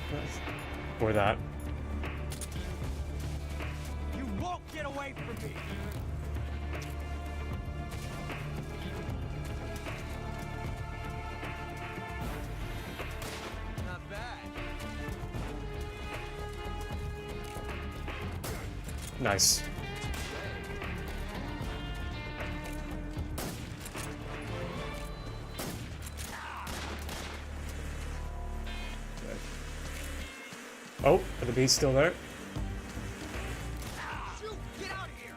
For that. You won't get away from me. Not bad. Nice. Oh, are the bees still there? Get out of here.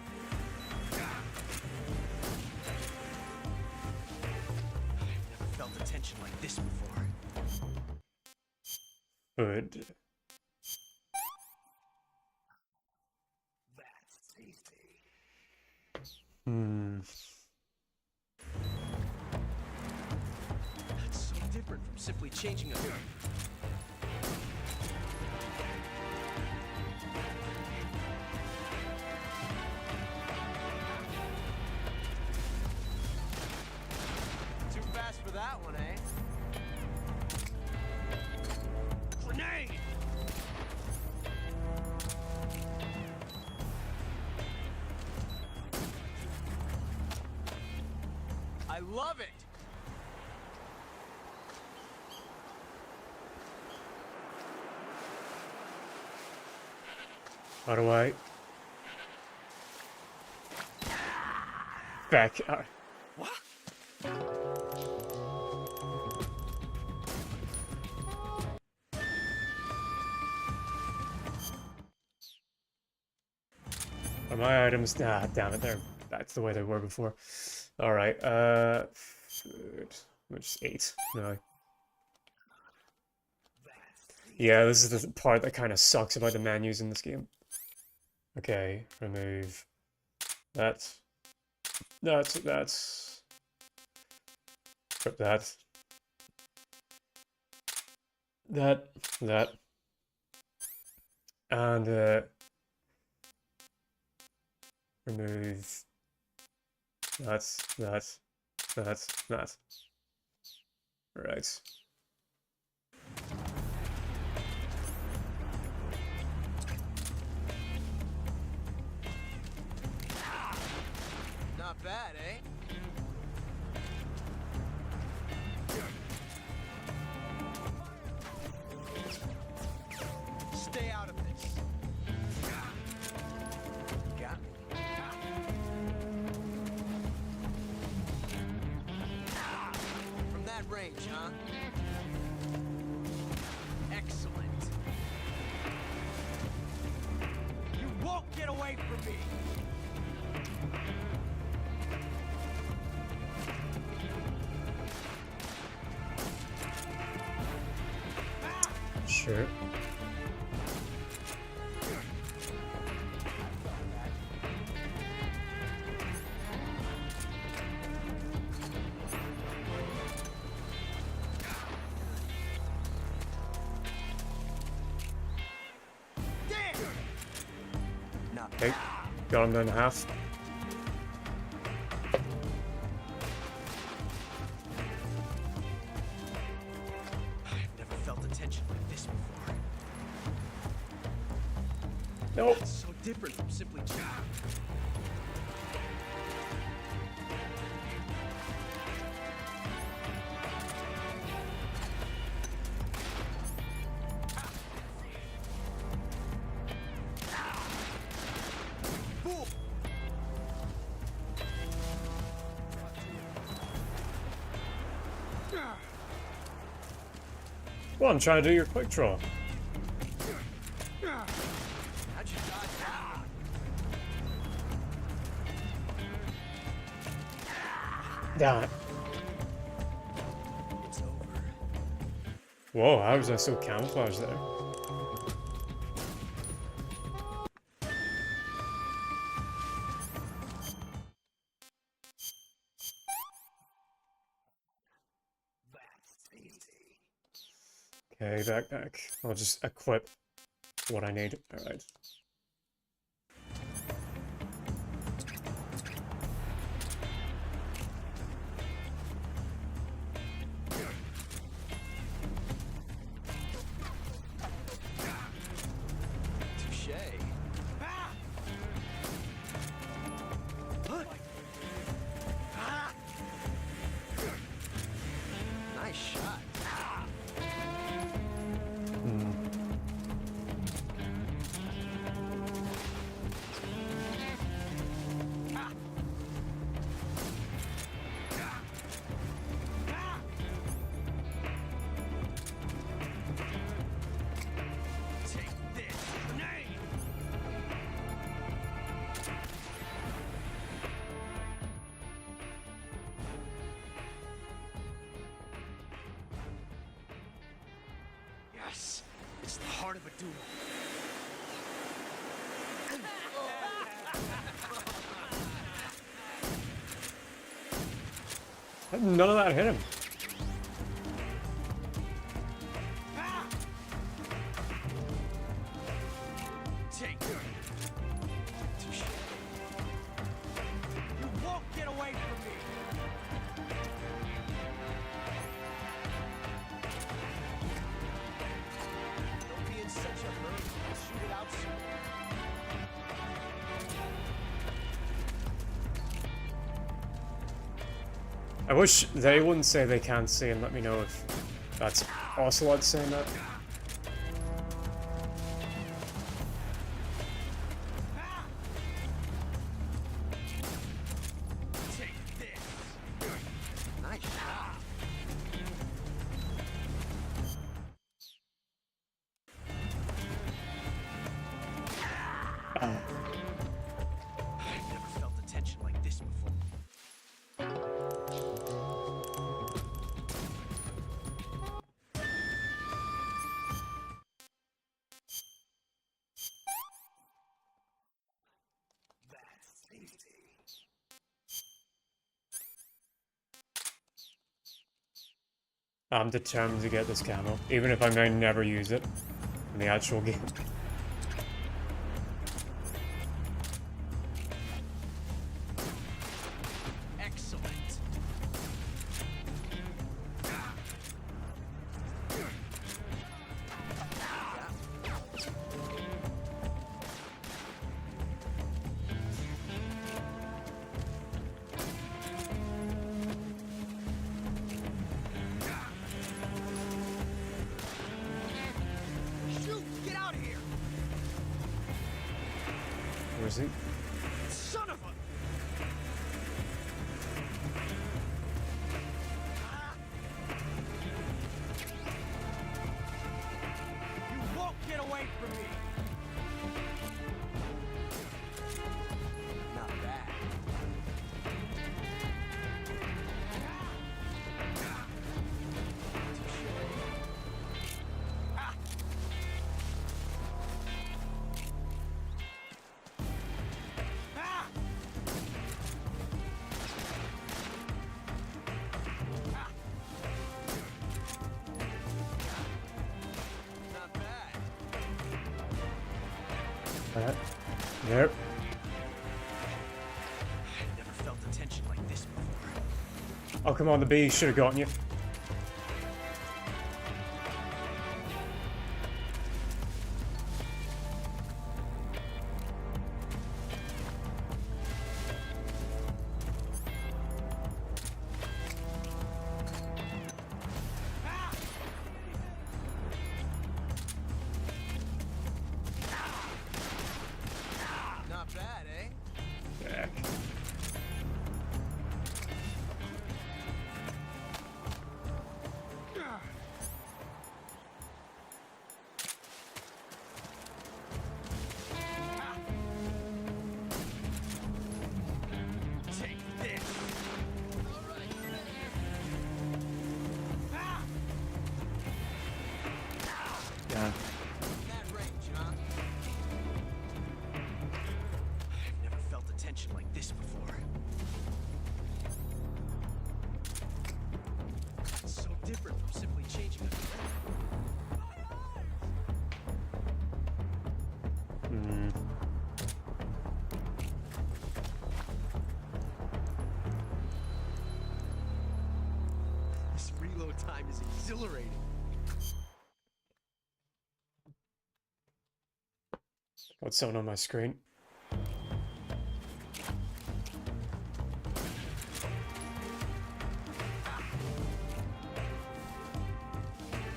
I've never felt a tension like this before. Good. That's so different from simply changing a gun. Too fast for that one, eh? Grenade! I love it! How do I... Back... What? Are my items... Ah, damn it, they're back to the way they were before. Alright, food... Which is 8. No. Yeah, this is the part that kind of sucks about the menus in this game. Okay, remove... That... That's... Put that... That... And, remove... That... Right. Not bad, eh? Stay out of this. Got me. From that range, huh? Excellent. You won't get away from me! Sure. Okay, got him down to half. I've never felt a tension like this before. Nope. It's so different from simply cheating. Well, I'm trying to do your quick draw. How'd you dodge that? Damn it. It's over. Whoa, how was I so camouflaged there? Okay, backpack. I'll just equip what I need. Alright. Touche. Nice shot. Yes, it's the heart of a duel. None of that hit him. Take it. Touche. You won't get away from me. Don't be in such a hurry. I'll shoot it out soon. I wish they wouldn't say they can't see and let me know if that's Ocelot saying that. Take this. Nice shot. I've never felt a tension like this before. I'm determined to get this camo, even if I may never use it in the actual game. Excellent. is he? Son of a... You won't get away from me! Not bad. Yep. Never felt a tension like this before. Oh, come on, the bee should have gotten you. Not bad, eh? Yeah. Take this. Yeah. That range, huh? I've never felt a tension like this before. It's so different from simply changing a Hmm. This reload time is exhilarating. Got someone on my screen.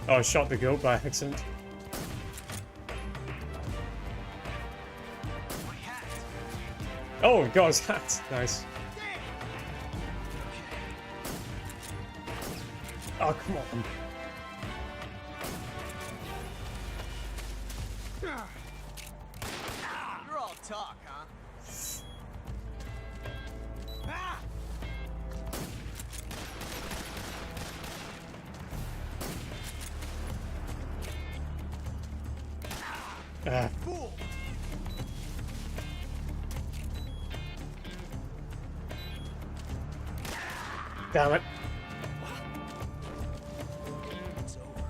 Oh, I shot the goat by accident. Oh, got his hat. Nice. Oh, come on. You're all talk, huh? Ah. Fool! Damn it. It's over.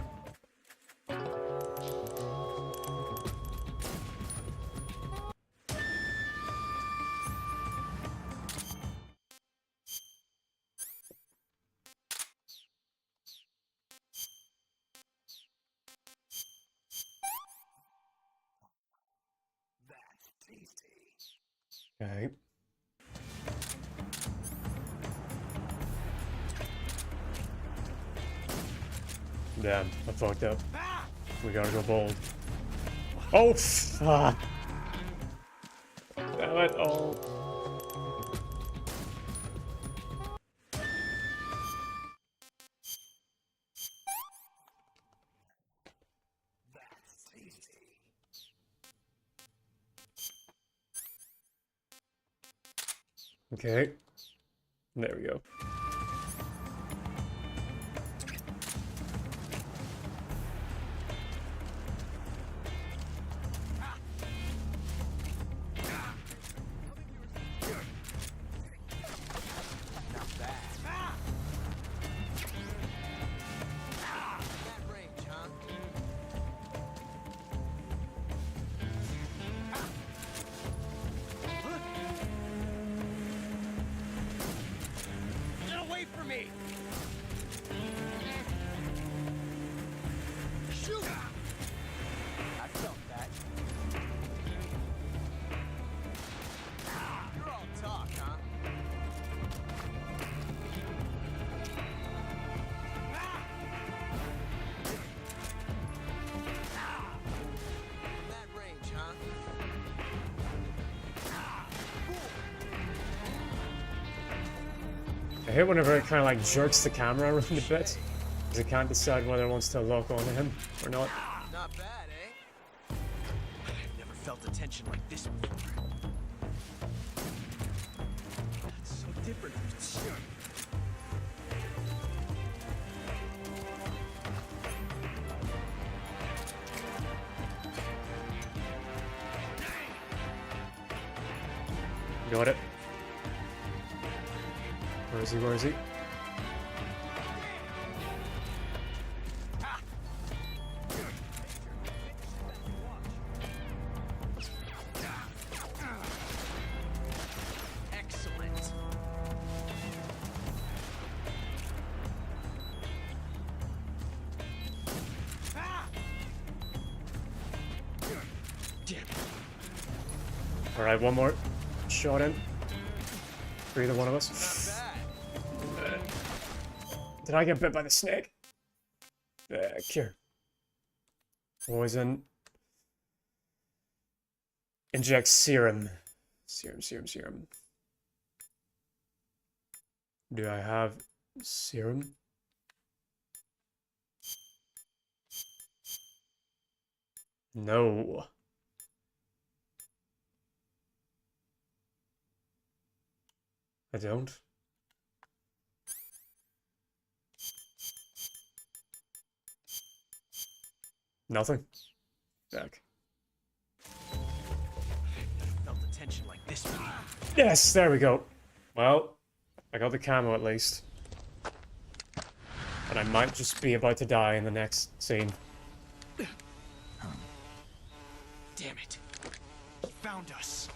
That's tasty. Okay. Damn, I fucked up. We gotta go bold. Oh, fuck. Damn it, oh. That's tasty. Okay. There we go. Not bad. That range, huh? Get away from me! Shoot! I felt that. You're all talk, huh? That range, huh? I hate whenever it kind of like jerks the camera around a bit, because it can't decide whether it wants to lock onto him or not. Not bad, eh? I've never felt a tension like this before. It's so different from shit. Got it. Where is he? Where is he? Excellent. Alright, one more shot in. For either one of us. Did I get bit by the snake? Cure. Poison. Inject serum. Serum. Do I have serum? No. I don't. Nothing. Back. Felt the tension like this before. Yes, there we go. Well, I got the camo at least. And I might just be about to die in the next scene. Damn it. He found us.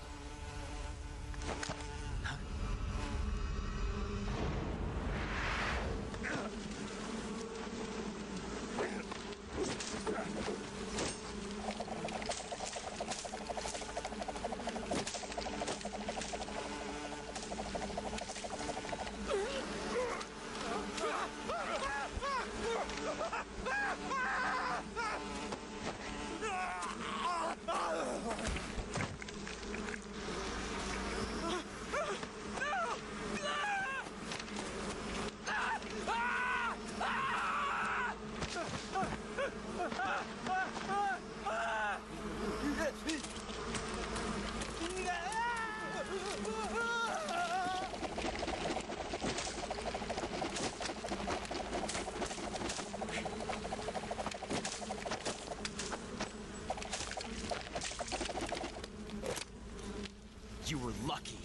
You were lucky.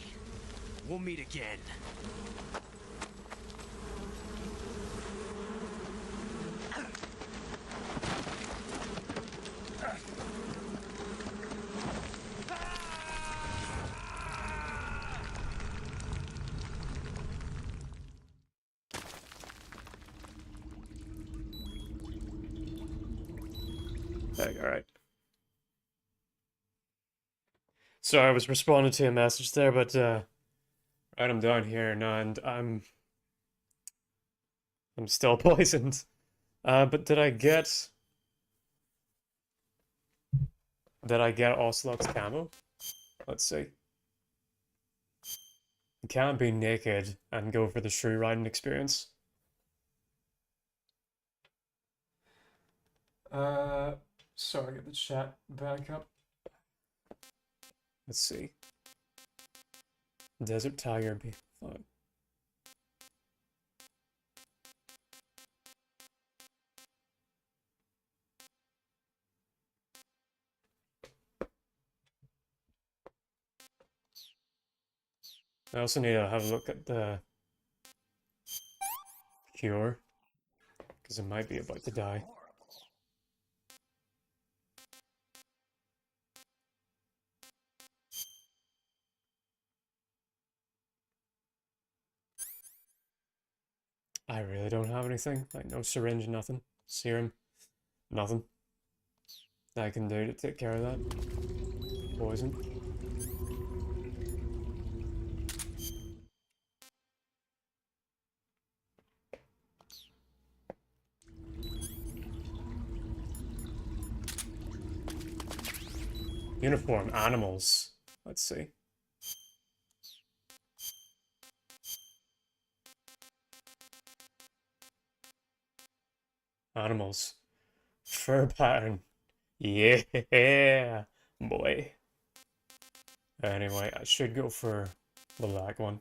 We'll meet again. Alright. Sorry, I was responding to a message there, but right, I'm down here now, and I'm still poisoned. But did I get Ocelot's camo? Let's see. You can't be naked and go for the shrew riding experience. Sorry, get the chat back up. Let's see. Desert Tiger be fun. I also need to have a look at the cure, because it might be about to die. I really don't have anything, like no syringe, nothing, serum, nothing that I can do to take care of that. Poison. Uniform, animals. Let's see. Animals. Fur pattern. Yeah, boy. Anyway, I should go for the black one.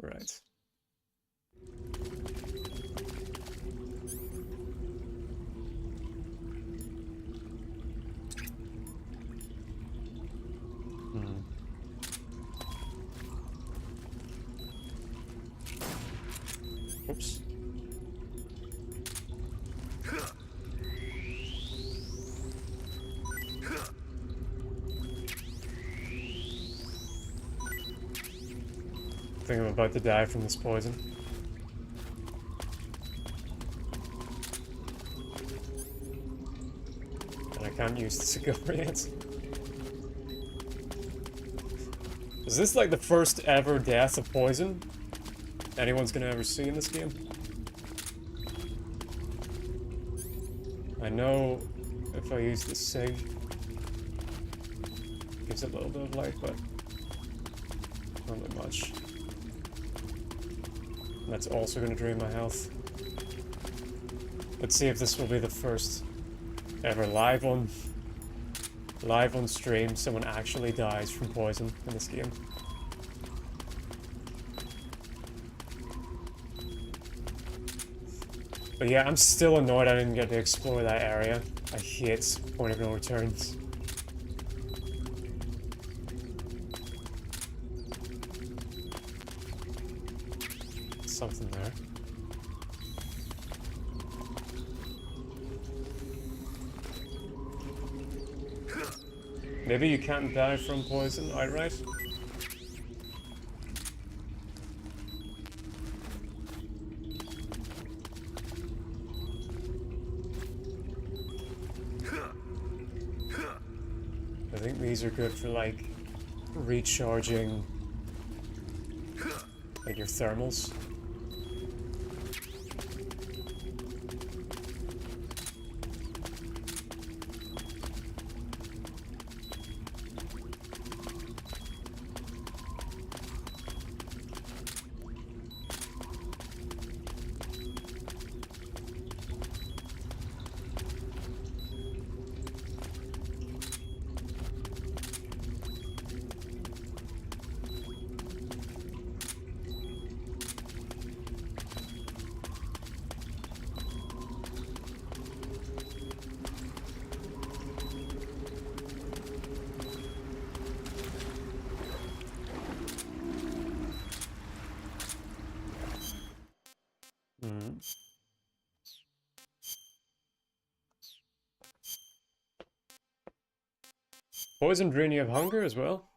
Right. Oops. I think I'm about to die from this poison. And I can't use the cigar yet. Is this like the first ever death of poison anyone's gonna ever see in this game? I know if I use the cig, it gives it a little bit of light, but not that much. That's also going to drain my health. Let's see if this will be the first ever live on stream someone actually dies from poison in this game. But yeah, I'm still annoyed I didn't get to explore that area. I hate point of no returns. Something there. Maybe you can't die from poison outright? I think these are good for like recharging like your thermals. Poison drain you of hunger as well?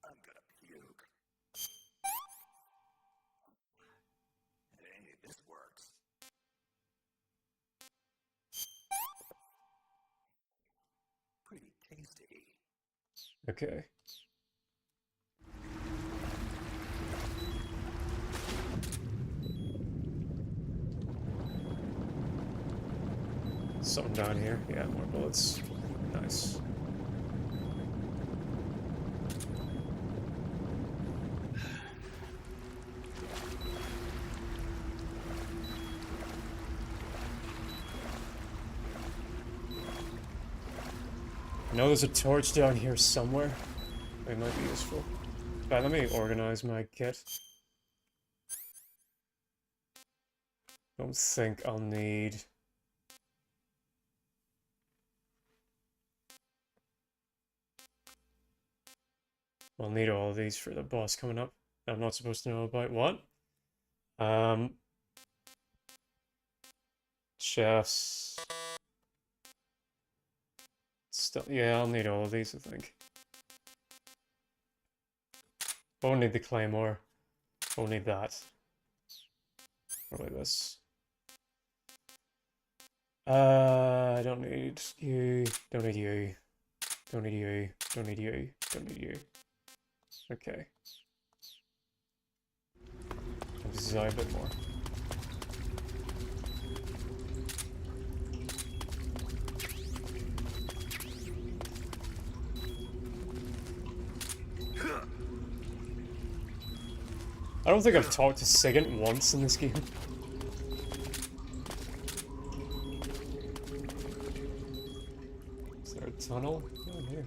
I'm gonna puke. Hey, this works. Pretty tasty. Okay. Something down here. Yeah, more bullets. Nice. I know there's a torch down here somewhere. It might be useful. But let me organize my kit. Don't think I'll need... I'll need all of these for the boss coming up. I'm not supposed to know about what? Chefs. Still, yeah, I'll need all of these, I think. Won't need the claymore. Won't need that. Probably this. I don't need you. Don't need you. Don't need you. Don't need you. Don't need you. Okay. I'll design a bit more. I don't think I've talked to Sigint once in this game. Is there a tunnel? Oh, in here.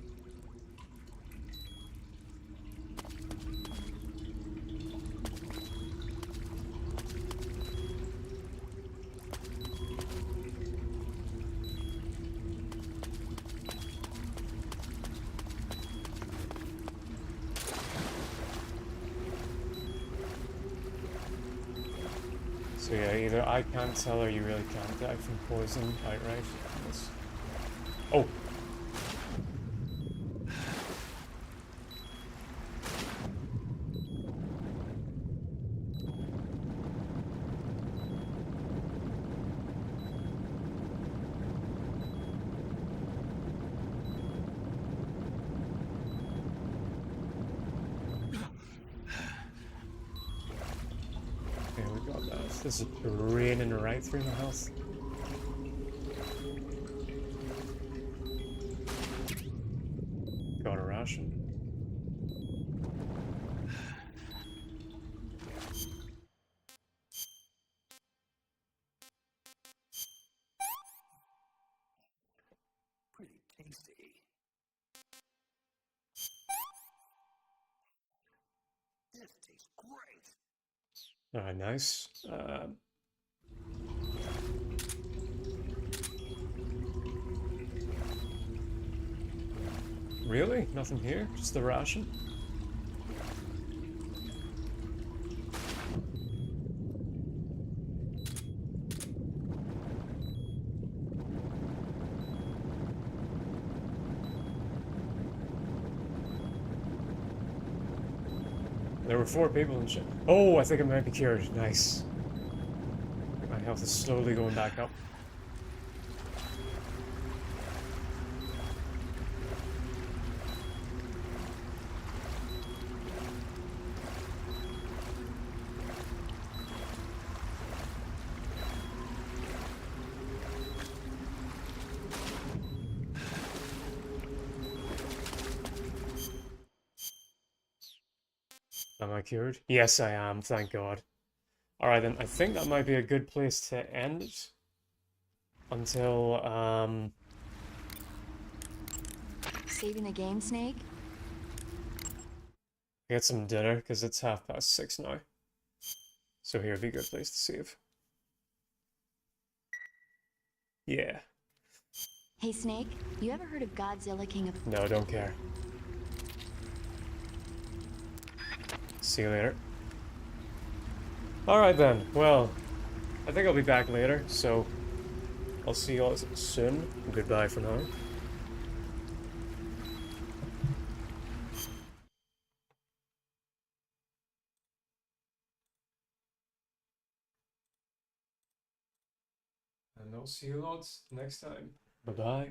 So yeah, either I can't tell or you really can't die from poison outright. Oh! Okay, we got that. This is raining right through my house. Got a ration. Pretty tasty. This tastes great. Alright, nice. Really? Nothing here? Just the ration? There were 4 people in shit. Oh, I think I might be cured. Nice. My health is slowly going back up. Am I cured? Yes, I am, thank God. Alright then, I think that might be a good place to end it. Until, Saving the game, Snake? get some dinner, because it's 6:30 now. So here would be a good place to save. Yeah. Hey, Snake, you ever heard of Godzilla King of... No, don't care. See you later. Alright then, well, I think I'll be back later, so I'll see you all soon. Goodbye for now. And I'll see you lots next time. Bye-bye.